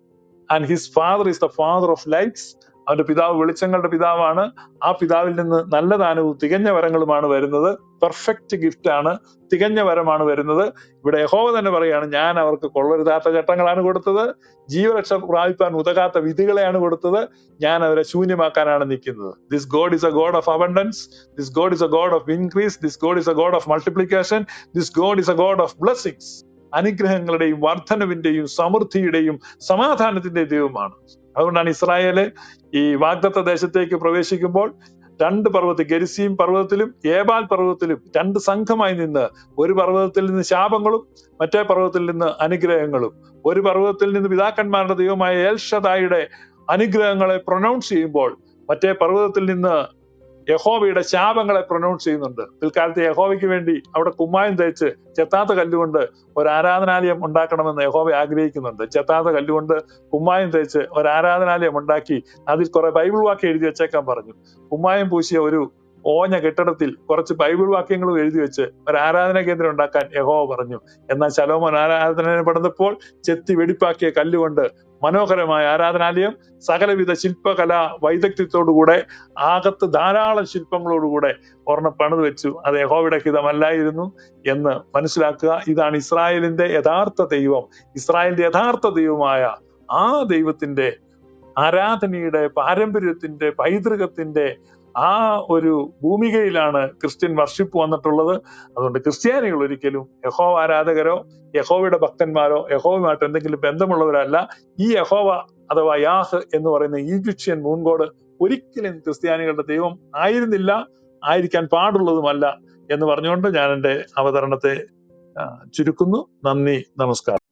Speaker 9: and his father is the father of lights. അവന്റെ പിതാവ് വെളിച്ചങ്ങളുടെ പിതാവാണ്. ആ പിതാവിൽ നിന്ന് നല്ല ദാനവും തികഞ്ഞ വരങ്ങളുമാണ് വരുന്നത്. പെർഫെക്റ്റ് ഗിഫ്റ്റ് ആണ്, തികഞ്ഞ വരമാണ് വരുന്നത്. ഇവിടെ യഹോവ തന്നെ പറയാണ്, ഞാൻ അവർക്ക് കൊള്ളരുതാത്ത ചട്ടങ്ങളാണ് കൊടുത്തത്, ജീവരക്ഷ പ്രാപിപ്പാൻ ഉതകാത്ത വിധികളെയാണ് കൊടുത്തത്, ഞാൻ അവരെ ശൂന്യമാക്കാനാണ് നിൽക്കുന്നത്. This god is a god of abundance, this god is a god of increase, this god is a god of multiplication, this god is a god of blessings. അനുഗ്രഹങ്ങളുടെയും വർധനവിന്റെയും സമൃദ്ധിയുടെയും സമാധാനത്തിന്റെയും ദൈവമാണ്. അതുകൊണ്ടാണ് ഇസ്രായേല് ഈ വാഗ്ദത്ത ദേശത്തേക്ക് പ്രവേശിക്കുമ്പോൾ 2 പർവ്വതത്തിൽ, ഗെരിസീം പർവ്വതത്തിലും ഏബാൽ പർവ്വതത്തിലും 2 സംഘമായി നിന്ന്, ഒരു പർവ്വതത്തിൽ നിന്ന് ശാപങ്ങളും മറ്റേ പർവ്വതത്തിൽ നിന്ന് അനുഗ്രഹങ്ങളും, ഒരു പർവ്വതത്തിൽ നിന്ന് പിതാക്കന്മാരുടെ ദൈവമായ എൽ ഷദായിയുടെ അനുഗ്രഹങ്ങളെ പ്രൊനൗൺസ് ചെയ്യുമ്പോൾ മറ്റേ പർവ്വതത്തിൽ നിന്ന് യഹോവയുടെ ശാപങ്ങളെ പ്രൊനൗൺസ് ചെയ്യുന്നുണ്ട്. പിൽക്കാലത്ത് യഹോവയ്ക്ക് വേണ്ടി അവിടെ കുമ്മായം തേച്ച് ചെത്താത്ത കല്ലുകൊണ്ട് ഒരു ആരാധനാലയം ഉണ്ടാക്കണമെന്ന് യഹോവ ആഗ്രഹിക്കുന്നുണ്ട്. ചെത്താത്ത കല്ലുകൊണ്ട് കുമ്മായം തേച്ച് ഒരു ആരാധനാലയം ഉണ്ടാക്കി അതിൽ കുറെ ബൈബിൾ വാക്യം എഴുതി വെച്ചേക്കാൻ പറഞ്ഞു. കുമ്മായം പൂശിയ ഒരു ഓഞ്ഞ കെട്ടിടത്തിൽ കുറച്ച് ബൈബിൾ വാക്യങ്ങളും എഴുതി വെച്ച് ഒരു ആരാധന കേന്ദ്രം ഉണ്ടാക്കാൻ യഹോവ പറഞ്ഞു. എന്നാൽ ശലോമോൻ ആരാധന പണിതപ്പോൾ ചെത്തി വെടിപ്പാക്കിയ കല്ലുകൊണ്ട് മനോഹരമായ ആരാധനാലയം സകലവിധ ശില്പകലാ വൈദഗ്ധ്യത്തോടുകൂടെ അകത്ത് ധാരാളം ശില്പങ്ങളോടുകൂടെ ഒരെണ്ണം പണിത് വെച്ചു. അത് യഹോവയുടെ ഹിതമല്ലായിരുന്നു എന്ന് മനസ്സിലാക്കുക. ഇതാണ് ഇസ്രായേലിന്റെ യഥാർത്ഥ ദൈവം. ഇസ്രായേലിന്റെ യഥാർത്ഥ ദൈവമായ ആ ദൈവത്തിന്റെ ആരാധനയുടെ പാരമ്പര്യത്തിന്റെ പൈതൃകത്തിന്റെ ആ ഒരു ഭൂമികയിലാണ് ക്രിസ്ത്യൻ വർഷിപ്പ് വന്നിട്ടുള്ളത്. അതുകൊണ്ട് ക്രിസ്ത്യാനികൾ ഒരിക്കലും യഹോവ ആരാധകരോ യഹോവയുടെ ഭക്തന്മാരോ യഹോവയുമായിട്ട് എന്തെങ്കിലും ബന്ധമുള്ളവരല്ല. ഈ യഹോവ അഥവാ യാഹ് എന്ന് പറയുന്ന ഈജിപ്ഷ്യൻ മൂൺഗോഡ് ഒരിക്കലും ക്രിസ്ത്യാനികളുടെ ദൈവം ആയിരുന്നില്ല, ആയിരിക്കാൻ പാടുള്ളതുമല്ല എന്ന് പറഞ്ഞുകൊണ്ട് ഞാൻ എൻ്റെ അവതരണത്തെ ചുരുക്കുന്നു. നന്ദി, നമസ്കാരം.